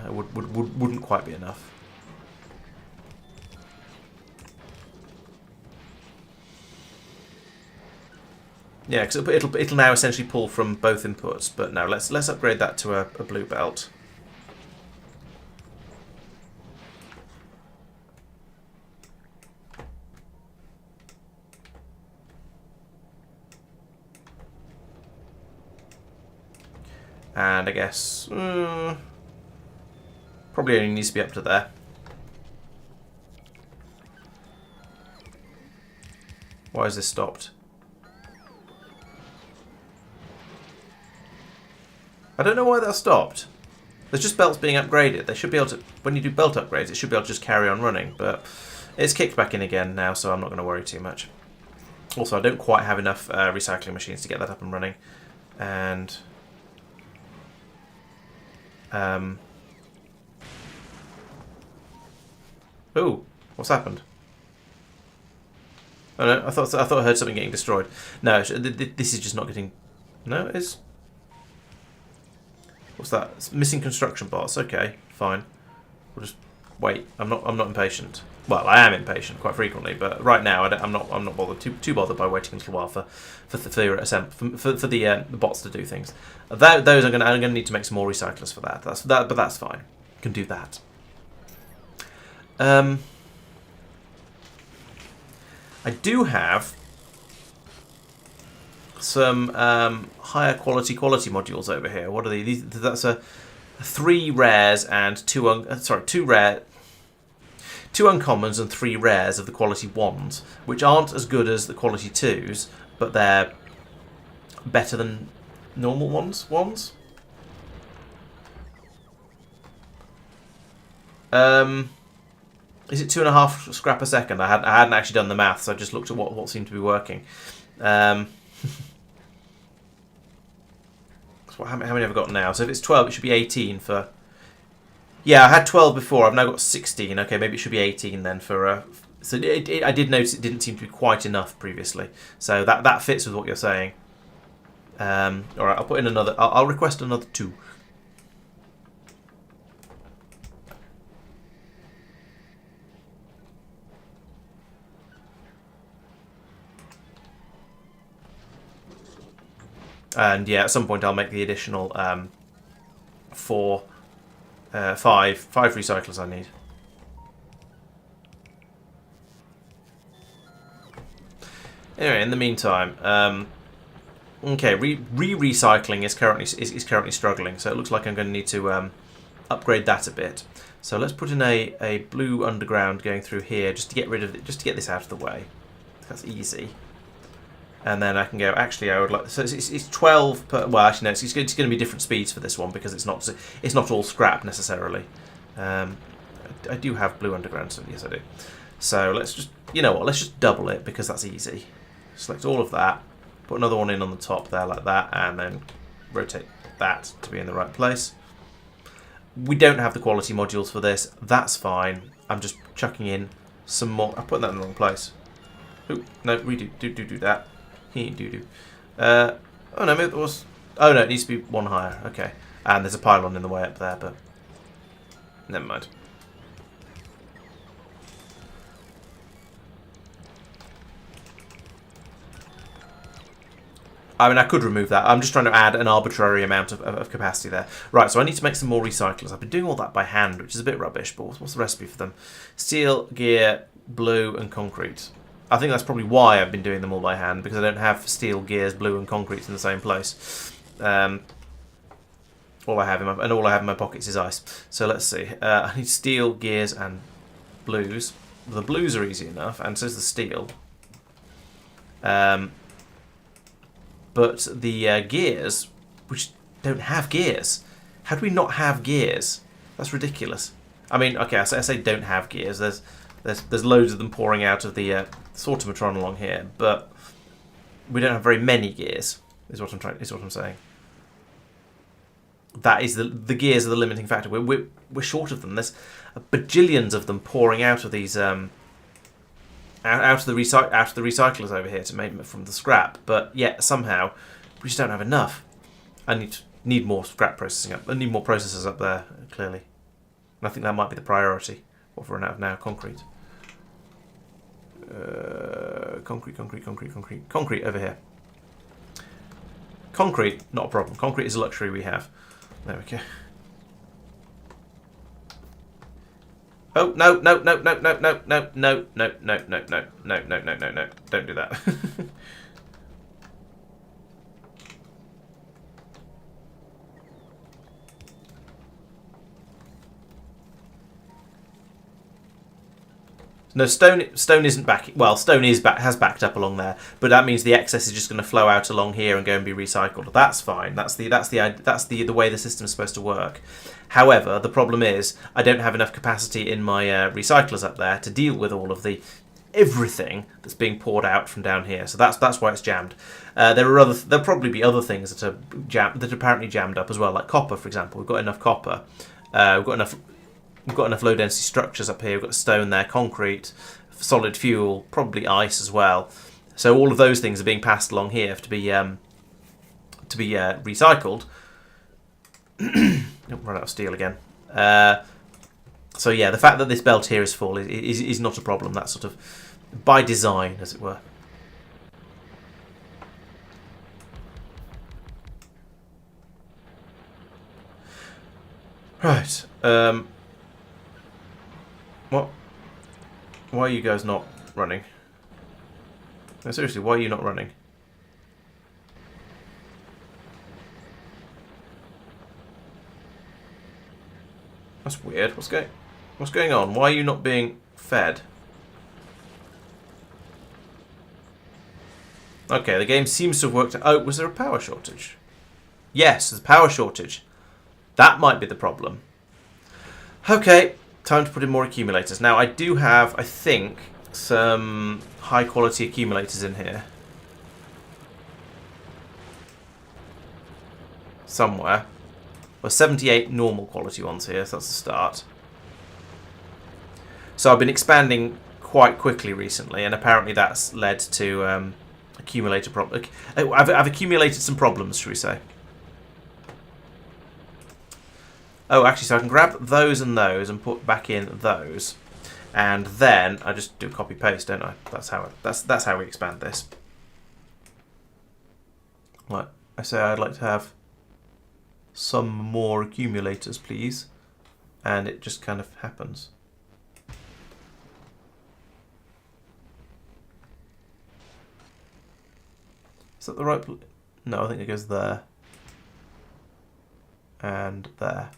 It wouldn't quite be enough. Yeah, because it'll now essentially pull from both inputs. But no, let's upgrade that to a blue belt. And I guess probably only needs to be up to there. Why is this stopped? I don't know why that stopped. There's just belts being upgraded. They should be able to, when you do belt upgrades, it should be able to just carry on running. But it's kicked back in again now, so I'm not going to worry too much. Also, I don't quite have enough recycling machines to get that up and running. And oh, what's happened? Oh no, I thought I heard something getting destroyed. No, this is just not getting. No, it is. What's that? It's missing construction parts. Okay, fine. We'll just wait. I'm not impatient. Well, I am impatient quite frequently, but right now I'm not bothered too bothered by waiting a little while for the bots to do things. Those I'm gonna need to make some more recyclers for that. But that's fine. Can do that. I do have some higher quality modules over here. What are these? That's a 3 rares and 2 uncommons and 3 rares of the quality 1s, which aren't as good as the quality 2s, but they're better than normal ones. Is it 2.5 scrap a second? I hadn't actually done the maths. So I just looked at what seemed to be working. So how many have I got now? So if it's 12, it should be 18 for. Yeah, I had 12 before. I've now got 16. Okay, maybe it should be 18 then for. So I did notice it didn't seem to be quite enough previously. So that fits with what you're saying. All right, I'll put in another. I'll request another 2. And yeah, at some point I'll make the additional 5 recyclers I need. Anyway, in the meantime, okay, recycling is currently struggling, so it looks like I'm going to need to upgrade that a bit. So let's put in a blue underground going through here just to get rid of it, just to get this out of the way. That's easy. And then I can go, actually I would like, so it's 12 per, well actually no, it's going to be different speeds for this one because it's not all scrap necessarily. I do have blue underground, so yes I do. So let's just, you know what, let's just double it because that's easy. Select all of that, put another one in on the top there like that, and then rotate that to be in the right place. We don't have the quality modules for this, that's fine. I'm just chucking in some more, I put that in the wrong place. Ooh, no, redo, do that. Oh no, maybe it was. Oh no, it needs to be one higher. Okay, and there's a pylon in the way up there, but never mind. I mean, I could remove that. I'm just trying to add an arbitrary amount of capacity there. Right, so I need to make some more recyclers. I've been doing all that by hand, which is a bit rubbish, but what's the recipe for them? Steel, gear, blue, and concrete. I think that's probably why I've been doing them all by hand, because I don't have steel, gears, blue, and concrete in the same place. All I have in my pockets is ice. So let's see. I need steel, gears, and blues. The blues are easy enough, and so is the steel. but the gears, which don't have gears. How do we not have gears? That's ridiculous. I mean, okay, I say don't have gears. There's loads of them pouring out of the sortomatron along here, but we don't have very many gears. Is what I'm saying. That is the gears are the limiting factor. We're short of them. There's bajillions of them pouring out of these out of the recyclers over here to make from the scrap. But yet somehow we just don't have enough. I need more scrap processing up. I need more processors up there clearly. And I think that might be the priority. What we're running out of now, concrete. Concrete over here. Concrete, not a problem. Concrete is a luxury we have. There we go. Oh, no. Don't do that. No, stone isn't back. Well, stone has backed up along there, but that means the excess is just going to flow out along here and go and be recycled. That's fine. That's the way the system is supposed to work. However, the problem is I don't have enough capacity in my recyclers up there to deal with all of everything that's being poured out from down here. So that's why it's jammed. There'll probably be other things that are apparently jammed up as well, like copper, for example. We've got enough copper. We've got enough low-density structures up here. We've got stone there, concrete, solid fuel, probably ice as well. So all of those things are being passed along here to be recycled. Don't run out of steel again. So yeah, the fact that this belt here is full is not a problem. That's sort of by design, as it were. Right. What? Why are you guys not running? No, seriously, why are you not running? That's weird. What's going on? Why are you not being fed? Okay, the game seems to have worked out. Oh, was there a power shortage? Yes, there's a power shortage. That might be the problem. Okay. Time to put in more accumulators. Now, I do have, I think, some high-quality accumulators in here. Somewhere. Well, 78 normal quality ones here, so that's a start. So I've been expanding quite quickly recently, and apparently that's led to accumulator problems. I've accumulated some problems, shall we say. Oh, actually, so I can grab those and put back in those, and then I just do copy paste, don't I? That's how we expand this. Right, I say I'd like to have some more accumulators, please, and it just kind of happens. Is that the right? No, I think it goes there and there.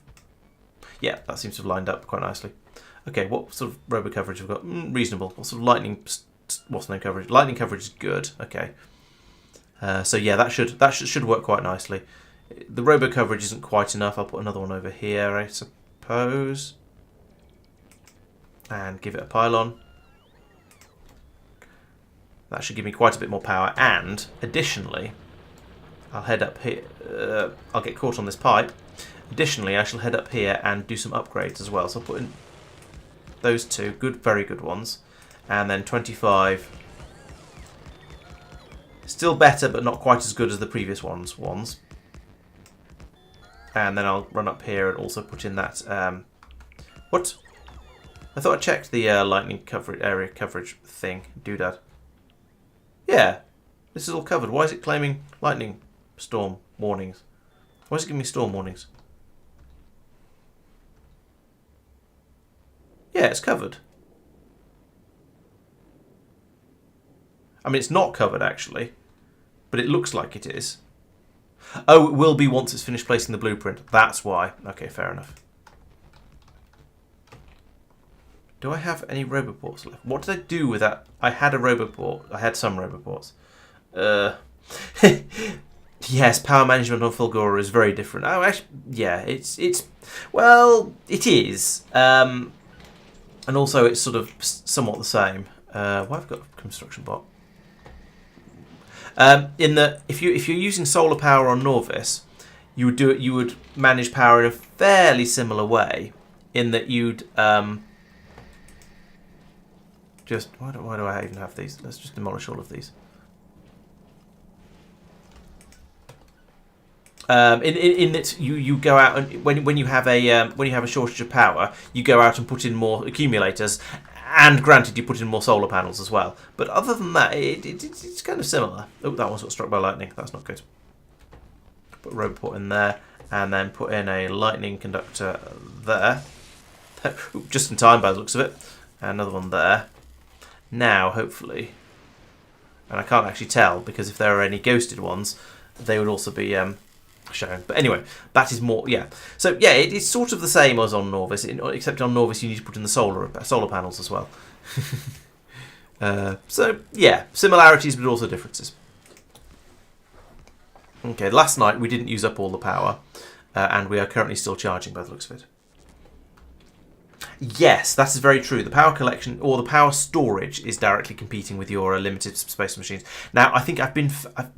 Yeah, that seems to have lined up quite nicely. Okay, what sort of robo coverage have we got? Reasonable. What sort of lightning? What's no coverage? Lightning coverage is good. Okay. So yeah, that should work quite nicely. The robo coverage isn't quite enough. I'll put another one over here, I suppose, and give it a pylon. That should give me quite a bit more power. And additionally, I'll head up here. I'll get caught on this pipe. Additionally, I shall head up here and do some upgrades as well. So I'll put in those two, very good ones, and then 25. Still better, but not quite as good as the previous ones. And then I'll run up here and also put in that. What? I thought I checked the lightning coverage area coverage thing. Doodad. Yeah, this is all covered. Why is it claiming lightning storm warnings? Why is it giving me storm warnings? Yeah, it's covered. I mean, it's not covered, actually. But it looks like it is. Oh, it will be once it's finished placing the blueprint. That's why. Okay, fair enough. Do I have any roboports left? What did I do with that? I had a roboport. I had some roboports. Yes, power management on Fulgora is very different. Oh, actually, yeah, well, it is, and also it's sort of somewhat the same. Well, I've got a construction bot. In that, if you're using solar power on Norvis, you would manage power in a fairly similar way. In that you'd just why do I even have these? Let's just demolish all of these. In that you go out and when you have a shortage of power, you go out and put in more accumulators, and granted you put in more solar panels as well. But other than that, it's kind of similar. Oh, that one got struck by lightning. That's not good. Put a robot in there, and then put in a lightning conductor there. Just in time by the looks of it. And another one there. Now, hopefully, and I can't actually tell because if there are any ghosted ones, they would also be shown. But anyway, that is more, yeah. So yeah, it's sort of the same as on Norvis, except on Norvis you need to put in the solar panels as well. So yeah, similarities but also differences. Okay, last night we didn't use up all the power, and we are currently still charging by the looks of it. Yes, that is very true. The power collection or the power storage is directly competing with your limited space machines. Now, I think I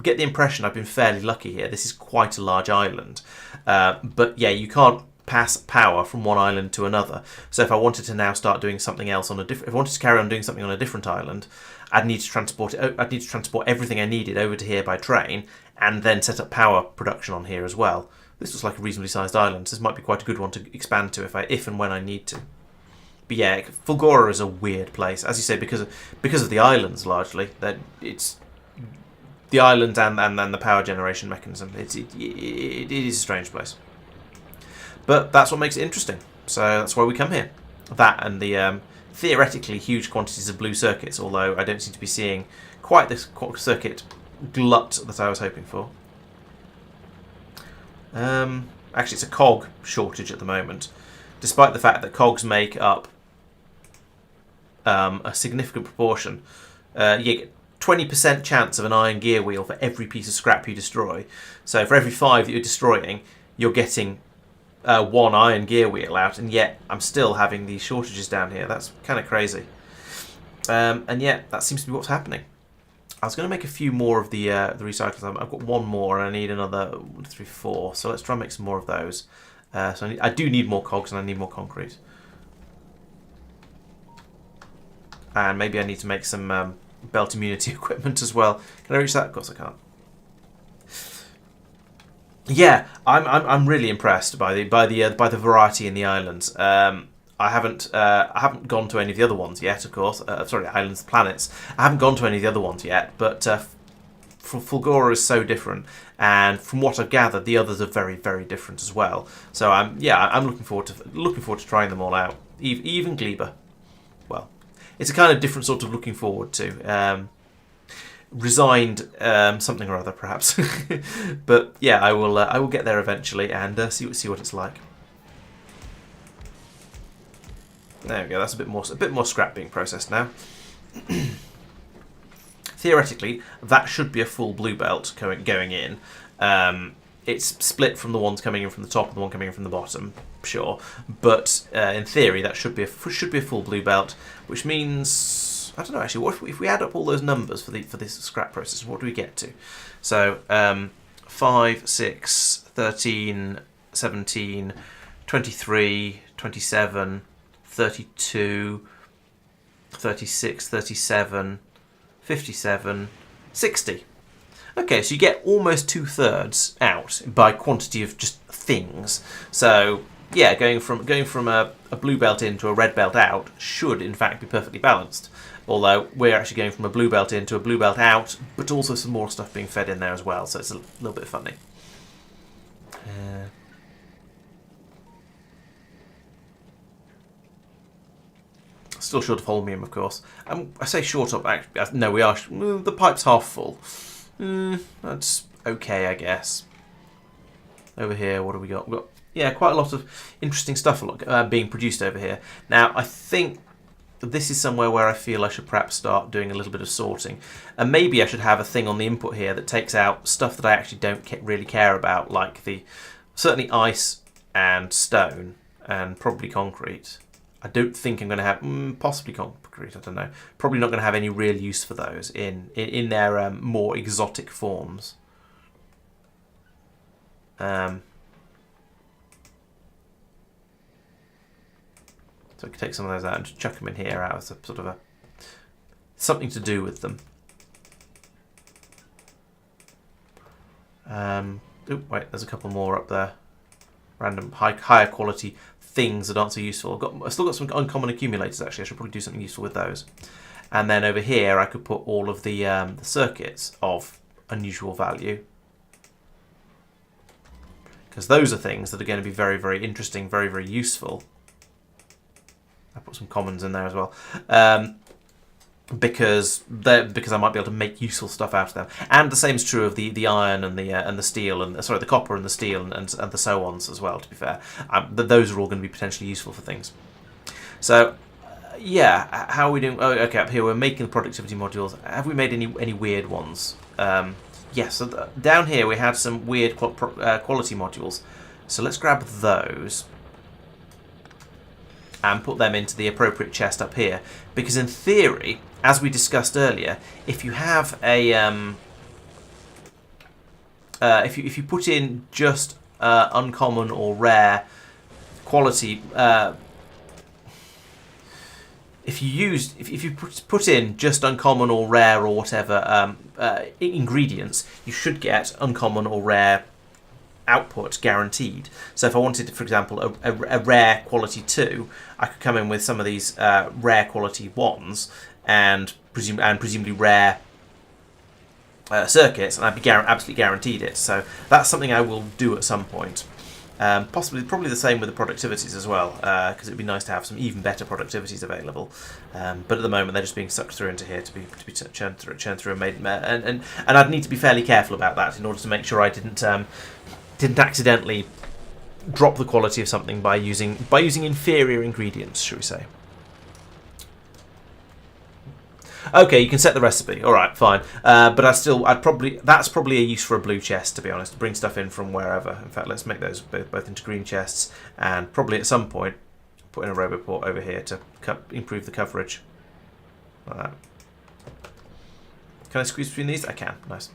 get the impression I've been fairly lucky here. This is quite a large island, but yeah, you can't pass power from one island to another. So if I wanted to now start doing something else if I wanted to carry on doing something on a different island, I'd need to transport everything I needed over to here by train, and then set up power production on here as well. This looks like a reasonably sized island. So this might be quite a good one to expand to if and when I need to. But yeah, Fulgora is a weird place, as you say, because of the islands largely. That it's the islands and then the power generation mechanism. It is a strange place, but that's what makes it interesting. So that's why we come here. That and the theoretically huge quantities of blue circuits, although I don't seem to be seeing quite this circuit glut that I was hoping for. Actually, it's a cog shortage at the moment, despite the fact that cogs make up a significant proportion. You get 20% chance of an iron gear wheel for every piece of scrap you destroy. So for every 5 that you're destroying, you're getting 1 iron gear wheel out, and yet I'm still having these shortages down here. That's kind of crazy. And yet that seems to be what's happening. I was going to make a few more of the recyclers. I've got 1 more, and I need another 1, 2, 3, 4. So let's try and make some more of those. So I do need more cogs, and I need more concrete. And maybe I need to make some belt immunity equipment as well. Can I reach that? Of course I can't. Yeah, I'm really impressed by the variety in the islands. I haven't gone to any of the other ones yet, of course. Sorry, islands, planets. I haven't gone to any of the other ones yet, but Fulgora is so different, and from what I've gathered, the others are very, very different as well. So I'm looking forward to trying them all out. Even Gleba. Well, it's a kind of different sort of looking forward to. Resigned something or other, perhaps. But yeah, I will get there eventually and see what it's like. There we go. That's a bit more scrap being processed now. Theoretically, that should be a full blue belt going in. It's split from the ones coming in from the top and the one coming in from the bottom, sure. But in theory, that should be a full blue belt, which means I don't know actually. What if we add up all those numbers for this scrap process? What do we get to? So 5, 6, 13, 17, 23, 27, 32, 36, 37, 57, 60. Okay, so you get almost 2/3 out by quantity of just things. So yeah, going from a blue belt in to a red belt out should in fact be perfectly balanced. Although we're actually going from a blue belt in to a blue belt out, but also some more stuff being fed in there as well. So it's a little bit funny. Still short of holmium, of course. I say short of, actually, no, we are. The pipe's half full. That's okay, I guess. Over here, what have we got? We've got, yeah, quite a lot of interesting stuff being produced over here. Now, I think this is somewhere where I feel I should perhaps start doing a little bit of sorting. And maybe I should have a thing on the input here that takes out stuff that I actually don't really care about, like certainly ice and stone and probably concrete. I don't think I'm going to have, possibly concrete, I don't know. Probably not going to have any real use for those in their more exotic forms. So I can take some of those out and just chuck them in here out as a sort of something to do with them. Oh, wait, there's a couple more up there. Random higher quality things that aren't so useful. I've still got some uncommon accumulators actually. I should probably do something useful with those. And then over here I could put all of the circuits of unusual value, because those are things that are going to be very, very interesting, very, very useful. I put some commons in there as well, because I might be able to make useful stuff out of them. And the same is true of the iron and the steel and the copper and the steel and the so ons as well. To be fair, those are all going to be potentially useful for things. So yeah, how are we doing? Oh, okay, up here we're making the productivity modules. Have we made any weird ones? Yes. So down here we had some weird quality modules. So let's grab those and put them into the appropriate chest up here, because in theory, as we discussed earlier, if you have a if you put in just uncommon or rare quality, if you put in just uncommon or rare or whatever ingredients, you should get uncommon or rare output guaranteed. So if I wanted, for example, a rare quality 2, I could come in with some of these rare quality 1s and presumably rare circuits, and I'd be absolutely guaranteed it. So that's something I will do at some point. Probably the same with the productivities as well, because it'd be nice to have some even better productivities available. But at the moment they're just being sucked through into here to be churned through and made, and I'd need to be fairly careful about that in order to make sure I didn't accidentally drop the quality of something by using inferior ingredients, shall we say. Okay, you can set the recipe. All right, fine. But that's probably a use for a blue chest, to be honest, to bring stuff in from wherever. In fact, let's make those both into green chests, and probably at some point put in a roboport over here to improve the coverage. Like that. Can I squeeze between these? I can. Nice.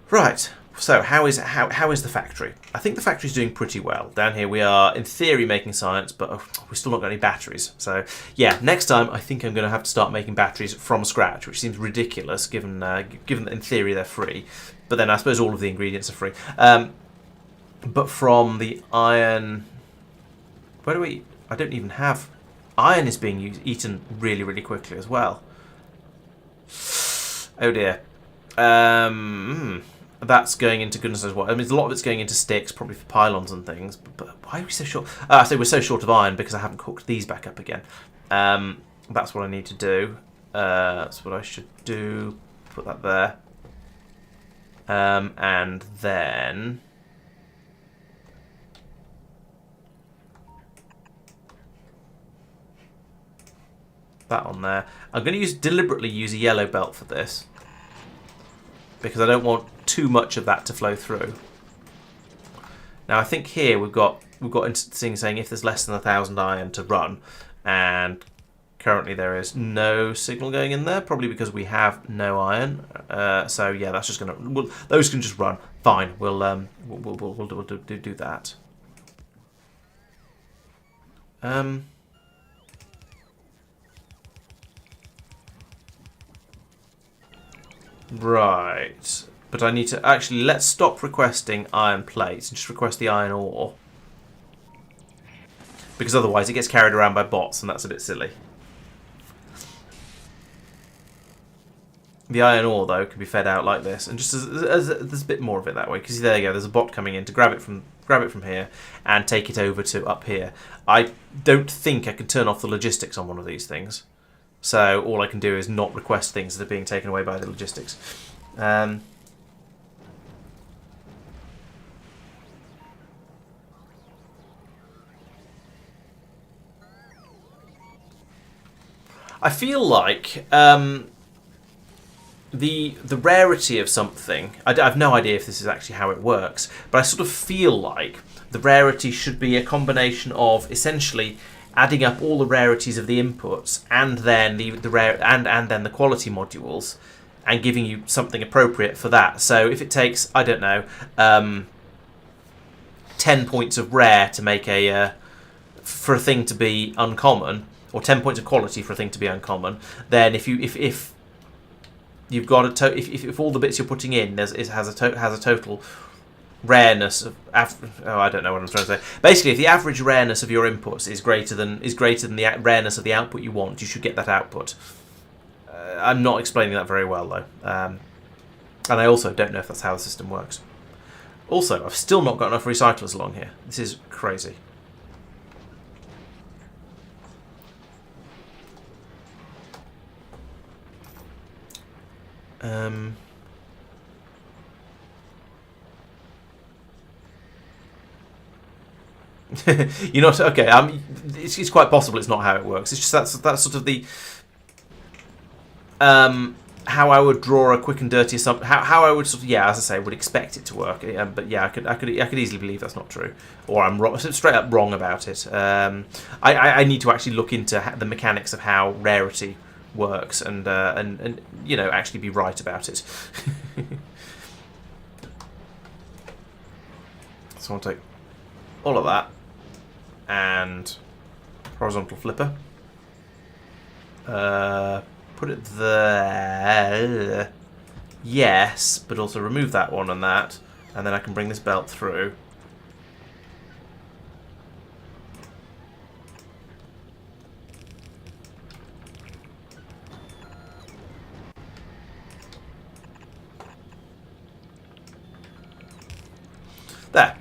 Right, so how is the factory? I think the factory's doing pretty well. Down here we are, in theory, making science, but we've still not got any batteries. So yeah, next time I think I'm going to have to start making batteries from scratch, which seems ridiculous given that in theory they're free. But then I suppose all of the ingredients are free. But from the iron... Where do we... I don't even have... Iron is being eaten really, really quickly as well. Oh dear. That's going into goodness knows what. I mean, a lot of it's going into sticks, probably for pylons and things. But why are we so short? I say we're so short of iron because I haven't cooked these back up again. That's what I need to do. That's what I should do. Put that there. And then... that on there. I'm going to deliberately use a yellow belt for this, because I don't want too much of that to flow through. Now I think here we've got thing saying if there's less than 1,000 iron to run, and currently there is no signal going in there, probably because we have no iron. So yeah, that's just gonna. Those can just run. Fine. We'll do that. Right, but I need to actually, let's stop requesting iron plates and just request the iron ore, because otherwise it gets carried around by bots and that's a bit silly. The iron ore though can be fed out like this, and just as there's a bit more of it that way, because there you go, there's a bot coming in to grab it from here and take it over to up here. I don't think I can turn off the logistics on one of these things. So all I can do is not request things that are being taken away by the logistics. I feel like the rarity of something. I have no idea if this is actually how it works, but I sort of feel like the rarity should be a combination of essentially adding up all the rarities of the inputs and then the rare and then the quality modules, and giving you something appropriate for that. So if it takes, I don't know, 10 points of rare to make for a thing to be uncommon, or 10 points of quality for a thing to be uncommon, then if you've got if all the bits you're putting in has a total rareness of I don't know what I'm trying to say. Basically, if the average rareness of your inputs is greater than the rareness of the output you want, you should get that output. I'm not explaining that very well though, and I also don't know if that's how the system works. Also, I've still not got enough recyclers along here. This is crazy. You're not okay. It's quite possible it's not how it works. It's just that's sort of the how I would draw a quick and dirty how I would sort of, yeah, as I say, would expect it to work. But yeah, I could easily believe that's not true, or I'm wrong, straight up wrong about it. I need to actually look into the mechanics of how rarity works and you know, actually be right about it. So I'll take all of that and horizontal flipper. Put it there. Yes, but also remove that one and that, and then I can bring this belt through. There.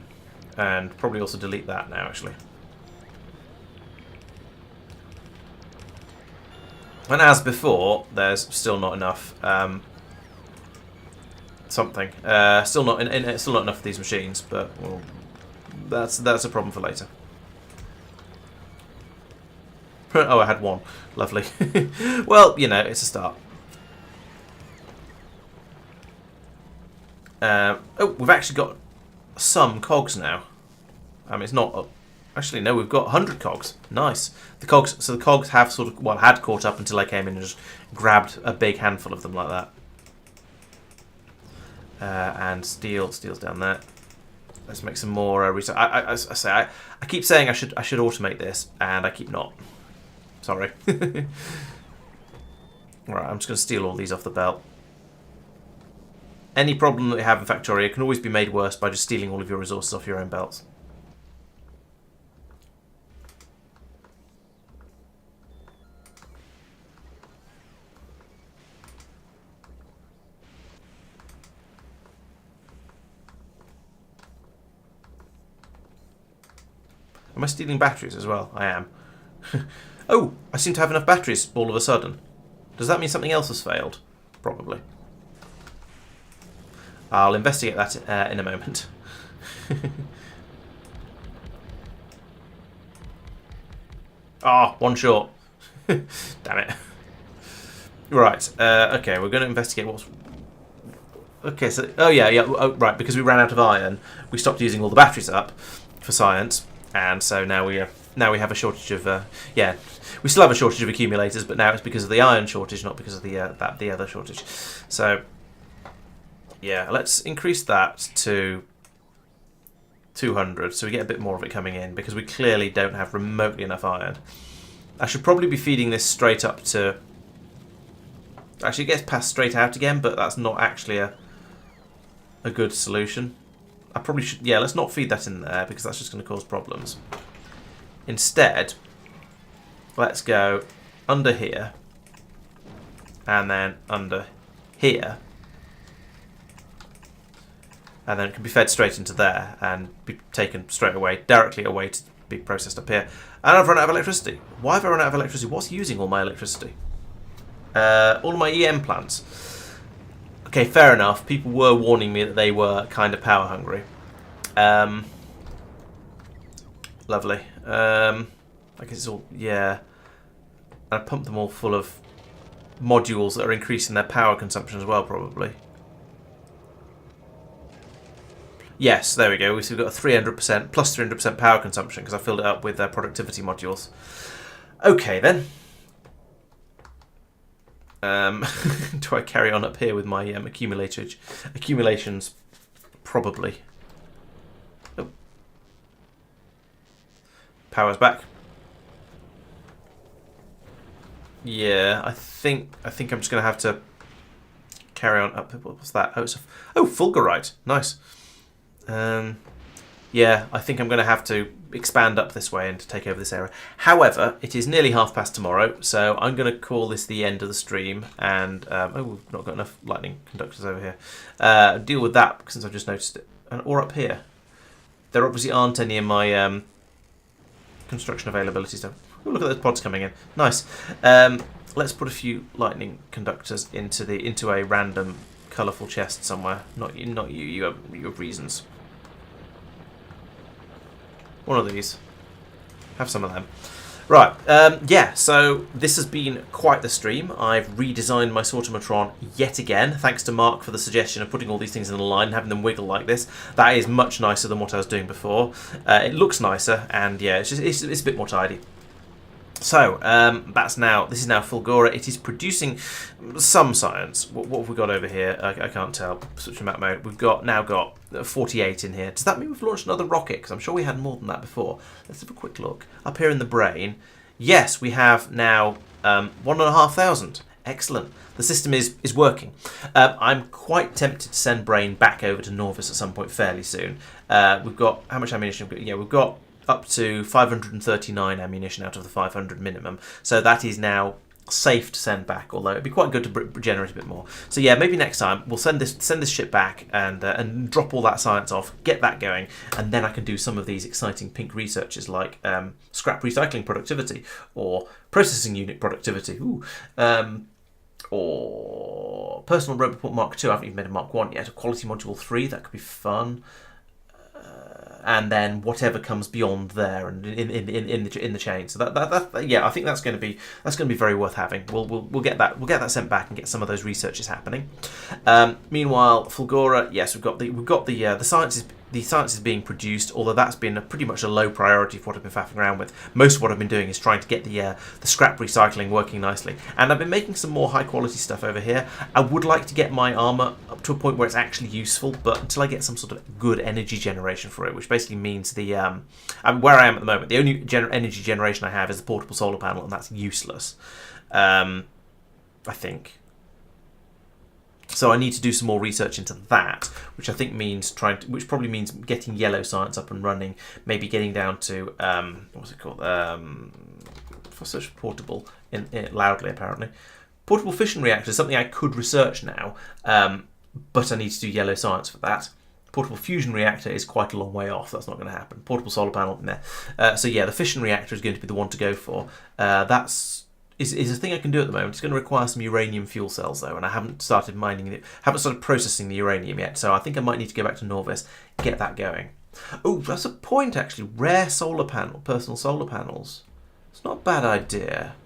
And probably also delete that now, actually. And as before, there's still not enough something. Still not enough of these machines, but well, that's a problem for later. Oh, I had one. Lovely. Well, you know, it's a start. Oh, we've actually got some cogs now. It's not. Actually, no, we've got 100 cogs. Nice. The cogs have sort of, well, had caught up until I came in and just grabbed a big handful of them like that. And steel's down there. Let's make some more research. I keep saying I should automate this, and I keep not. Sorry. Right, I'm just going to steal all these off the belt. Any problem that you have in Factorio can always be made worse by just stealing all of your resources off your own belts. Am I stealing batteries as well? I am. Oh, I seem to have enough batteries all of a sudden. Does that mean something else has failed? Probably. I'll investigate that in a moment. Ah, one short. Damn it. Right, okay, we're going to investigate what's... Okay, so... Oh, yeah, oh, right, because we ran out of iron, we stopped using all the batteries up for science. And so now we have a shortage of yeah, we still have a shortage of accumulators, but now it's because of the iron shortage, not because of the other shortage. So yeah, let's increase that to 200, so we get a bit more of it coming in, because we clearly don't have remotely enough iron. I should probably be feeding this straight up to. Actually, it gets passed straight out again, but that's not actually a good solution. I probably should, yeah, let's not feed that in there because that's just going to cause problems. Instead, let's go under here and then under here, and then it can be fed straight into there and be taken straight away, directly away to be processed up here. And I've run out of electricity. Why have I run out of electricity? What's using all my electricity? All of my EM plants. Okay, fair enough. People were warning me that they were kind of power hungry. Lovely. I guess it's all, yeah. And I pump them all full of modules that are increasing their power consumption as well, probably. Yes, there we go. So we've got a 300% plus 300% power consumption because I filled it up with productivity modules. Okay, then. Do I carry on up here with my accumulations? Probably. Oh. Power's back. Yeah, I think I'm just going to have to carry on up. What's that? Oh, it's Fulgorite. Nice. Yeah, I think I'm going to have to expand up this way and to take over this area. However, it is nearly past tomorrow, so I'm going to call this the end of the stream. And oh, we've not got enough lightning conductors over here. Deal with that since I've just noticed it. Or up here. There obviously aren't any in my construction availability stuff. Oh, look at those pods coming in. Nice. Let's put a few lightning conductors into a random colourful chest somewhere. Not you. You have reasons. One of these. Have some of them. Right. Yeah. So this has been quite the stream. I've redesigned my Sortimatron yet again, thanks to Mark for the suggestion of putting all these things in a line and having them wiggle like this. That is much nicer than what I was doing before. It looks nicer, and yeah, it's a bit more tidy. So, this is now Fulgora. It is producing some science. What have we got over here? I can't tell. Switch to map mode. We've now got 48 in here. Does that mean we've launched another rocket? Because I'm sure we had more than that before. Let's have a quick look. Up here in the brain. Yes, we have now 1,500. Excellent. The system is working. I'm quite tempted to send Brain back over to Norvis at some point fairly soon. We've got, how much ammunition? Yeah, we've got up to 539 ammunition out of the 500 minimum. So that is now safe to send back, although it'd be quite good to generate a bit more. So yeah, maybe next time we'll send this ship back and drop all that science off, get that going, and then I can do some of these exciting pink researches like scrap recycling productivity or processing unit productivity. Or personal robot Mark II. I haven't even made a Mark 1 yet. A quality module 3, that could be fun. And then whatever comes beyond there and in the chain. So that yeah, I think that's going to be very worth having. We'll get that sent back and get some of those researches happening. Meanwhile, Fulgora, yes, we've got the science is being produced, although that's been pretty much a low priority for what I've been faffing around with. Most of what I've been doing is trying to get the scrap recycling working nicely. And I've been making some more high quality stuff over here. I would like to get my armour up to a point where it's actually useful, but until I get some sort of good energy generation for it, which basically means where I am at the moment, the only energy generation I have is the portable solar panel, and that's useless, I think. So I need to do some more research into that, which I think means which probably means getting yellow science up and running, maybe getting down to what's it called? For such portable loudly apparently, portable fission reactor is something I could research now, but I need to do yellow science for that. Portable fusion reactor is quite a long way off. That's not going to happen. Portable solar panel in there. So yeah, the fission reactor is going to be the one to go for. That's a thing I can do at the moment. It's going to require some uranium fuel cells though, and I haven't started mining it. Haven't started processing the uranium yet. So I think I might need to go back to Norvis, get that going. Oh, that's a point actually. Rare solar panel, personal solar panels. It's not a bad idea.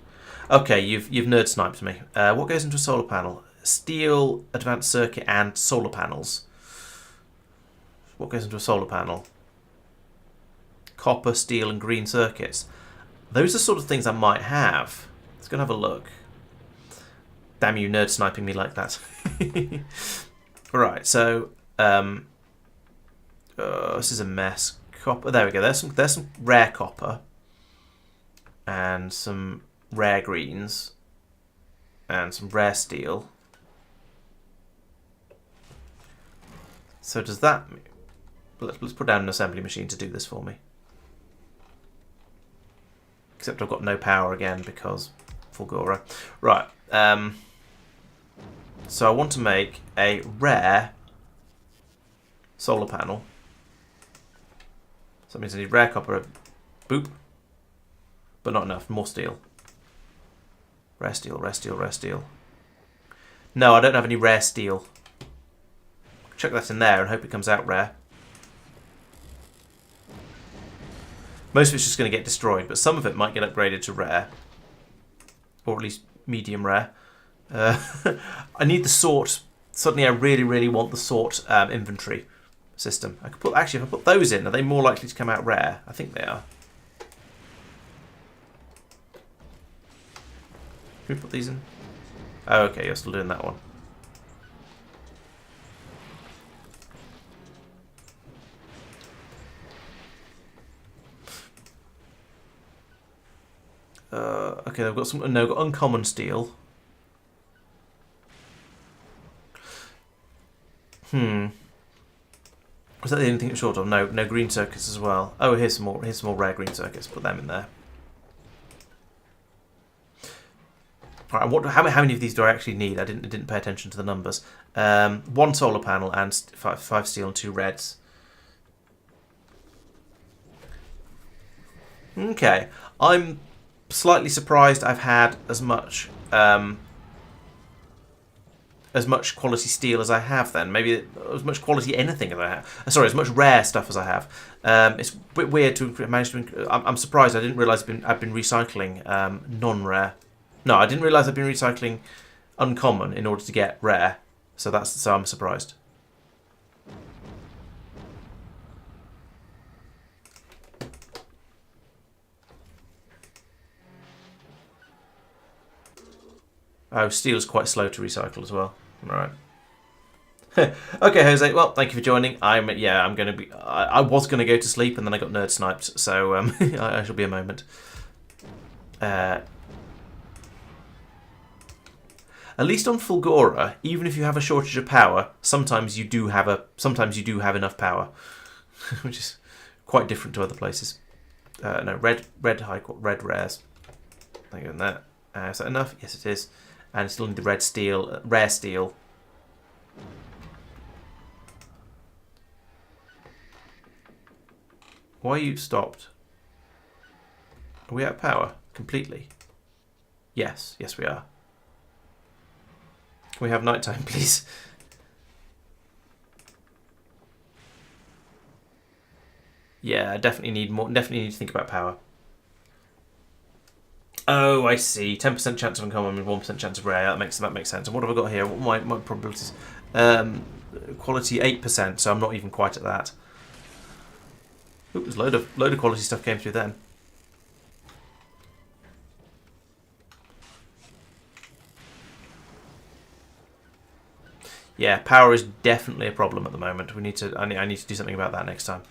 Okay, you've nerd sniped me. What goes into a solar panel? Steel, advanced circuit, and solar panels. What goes into a solar panel? Copper, steel, and green circuits. Those are sort of things I might have. Let's go and have a look. Damn you, nerd sniping me like that. Right, so this is a mess. Copper. There we go. There's some rare copper and some rare greens and some rare steel. So does that mean... Let's put down an assembly machine to do this for me. Except I've got no power again because Fulgora. Right. So I want to make a rare solar panel. So that means I need rare copper. Boop. But not enough. More steel. Rare steel, rare steel, rare steel. No, I don't have any rare steel. Chuck that in there and hope it comes out rare. Most of it's just going to get destroyed, but some of it might get upgraded to rare. or at least medium rare. I need the sort. Suddenly, I really, really want the sort inventory system. I could put actually, if I put those in, are they more likely to come out rare? I think they are. Can we put these in? Oh, okay, you're still doing that one. Okay, they've got some. No, got uncommon steel. Was that the only thing it's short of? No, no green circuits as well. Oh, here's some more. Here's some more rare green circuits. Put them in there. All right. How many of these do I actually need? I didn't pay attention to the numbers. 1 solar panel and 5 steel and 2 reds. Okay, I'm slightly surprised I've had as much quality steel as I have. Then maybe as much quality anything as I have. Sorry, as much rare stuff as I have. It's a bit weird to manage to. I'm surprised. I didn't realise I've been recycling non-rare. No, I didn't realise I've been recycling uncommon in order to get rare. So I'm surprised. Oh, steel is quite slow to recycle as well. Right. Okay, Jose. Well, thank you for joining. I was going to go to sleep and then I got nerd sniped, so I shall be a moment. At least on Fulgora, even if you have a shortage of power, sometimes you do have enough power, which is quite different to other places. No, red rares. Thank you on that. Is that enough? Yes, it is. And I still need the red steel, rare steel. Why are you stopped? Are we out of power completely? Yes, yes we are. Can we have nighttime, please? Yeah, I definitely need more. Definitely need to think about power. Oh, I see. 10% chance of uncommon and 1% chance of rare. That makes sense. And what have I got here? What are my probabilities? Quality 8%. So I'm not even quite at that. Oop, there's load of quality stuff came through then. Yeah, power is definitely a problem at the moment. I need to do something about that next time.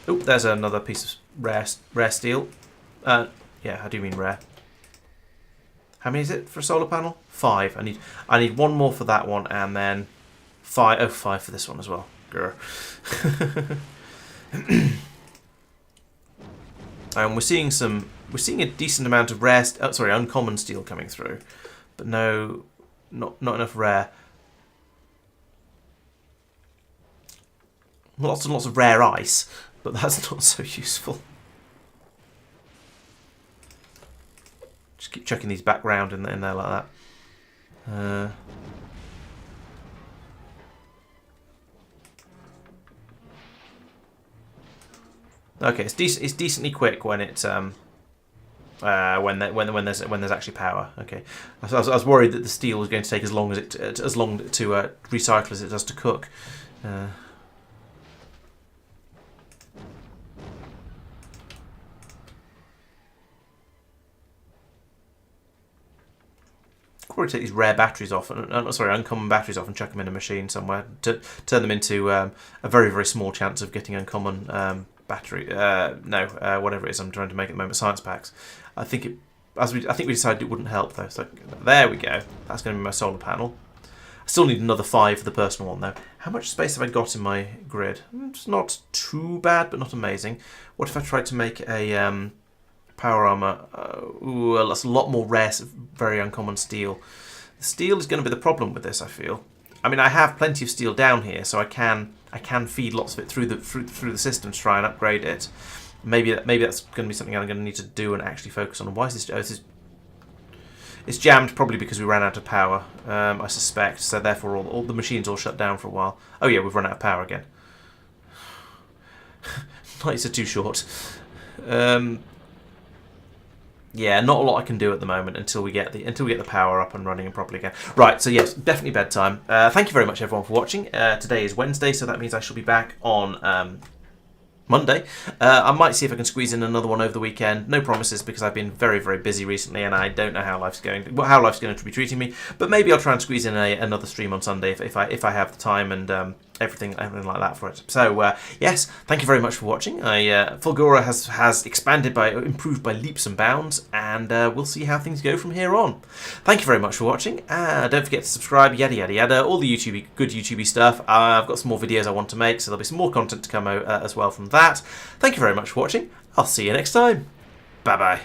Oh, there's another piece of rare steel. Yeah, I do mean rare. How many is it for a solar panel? 5. I need 1 more for that one, and then 5. Oh, 5 for this one as well. Grr. And we're seeing a decent amount of uncommon steel coming through, but not enough rare. Lots and lots of rare ice, but that's not so useful. Just keep chucking these back round in there like that. Okay, it's decently quick when it's when there's actually power. Okay, I was worried that the steel was going to take as long to recycle as it does to cook. Probably take these rare batteries off, uncommon batteries off, and chuck them in a machine somewhere to turn them into a very, very small chance of getting uncommon battery. Whatever it is I'm trying to make at the moment, science packs. I think we decided it wouldn't help though. So there we go. That's going to be my solar panel. I still need another 5 for the personal one though. How much space have I got in my grid? It's not too bad, but not amazing. What if I tried to make a power armor? Ooh, that's a lot more rare, very uncommon steel. The steel is going to be the problem with this, I feel. I mean, I have plenty of steel down here, so I can feed lots of it through the system to try and upgrade it. Maybe that's going to be something I'm going to need to do and actually focus on. Why is this? Oh, it's jammed probably because we ran out of power, I suspect. So therefore, all the machines all shut down for a while. Oh yeah, we've run out of power again. Nights are too short. Yeah, not a lot I can do at the moment until we get the power up and running and properly again. Right, so yes, definitely bedtime. Thank you very much everyone for watching. Today is Wednesday, so that means I shall be back on Monday. I might see if I can squeeze in another one over the weekend. No promises because I've been very, very busy recently, and I don't know how life's going to be treating me. But maybe I'll try and squeeze in another stream on Sunday if I have the time and everything like that for it. So yes, thank you very much for watching. Fulgora has improved by leaps and bounds, and we'll see how things go from here on. Thank you very much for watching. Don't forget to subscribe, yada yada yada, all the good YouTubey stuff. I've got some more videos I want to make, so there'll be some more content to come out as well from that. Thank you very much for watching. I'll see you next time. Bye bye.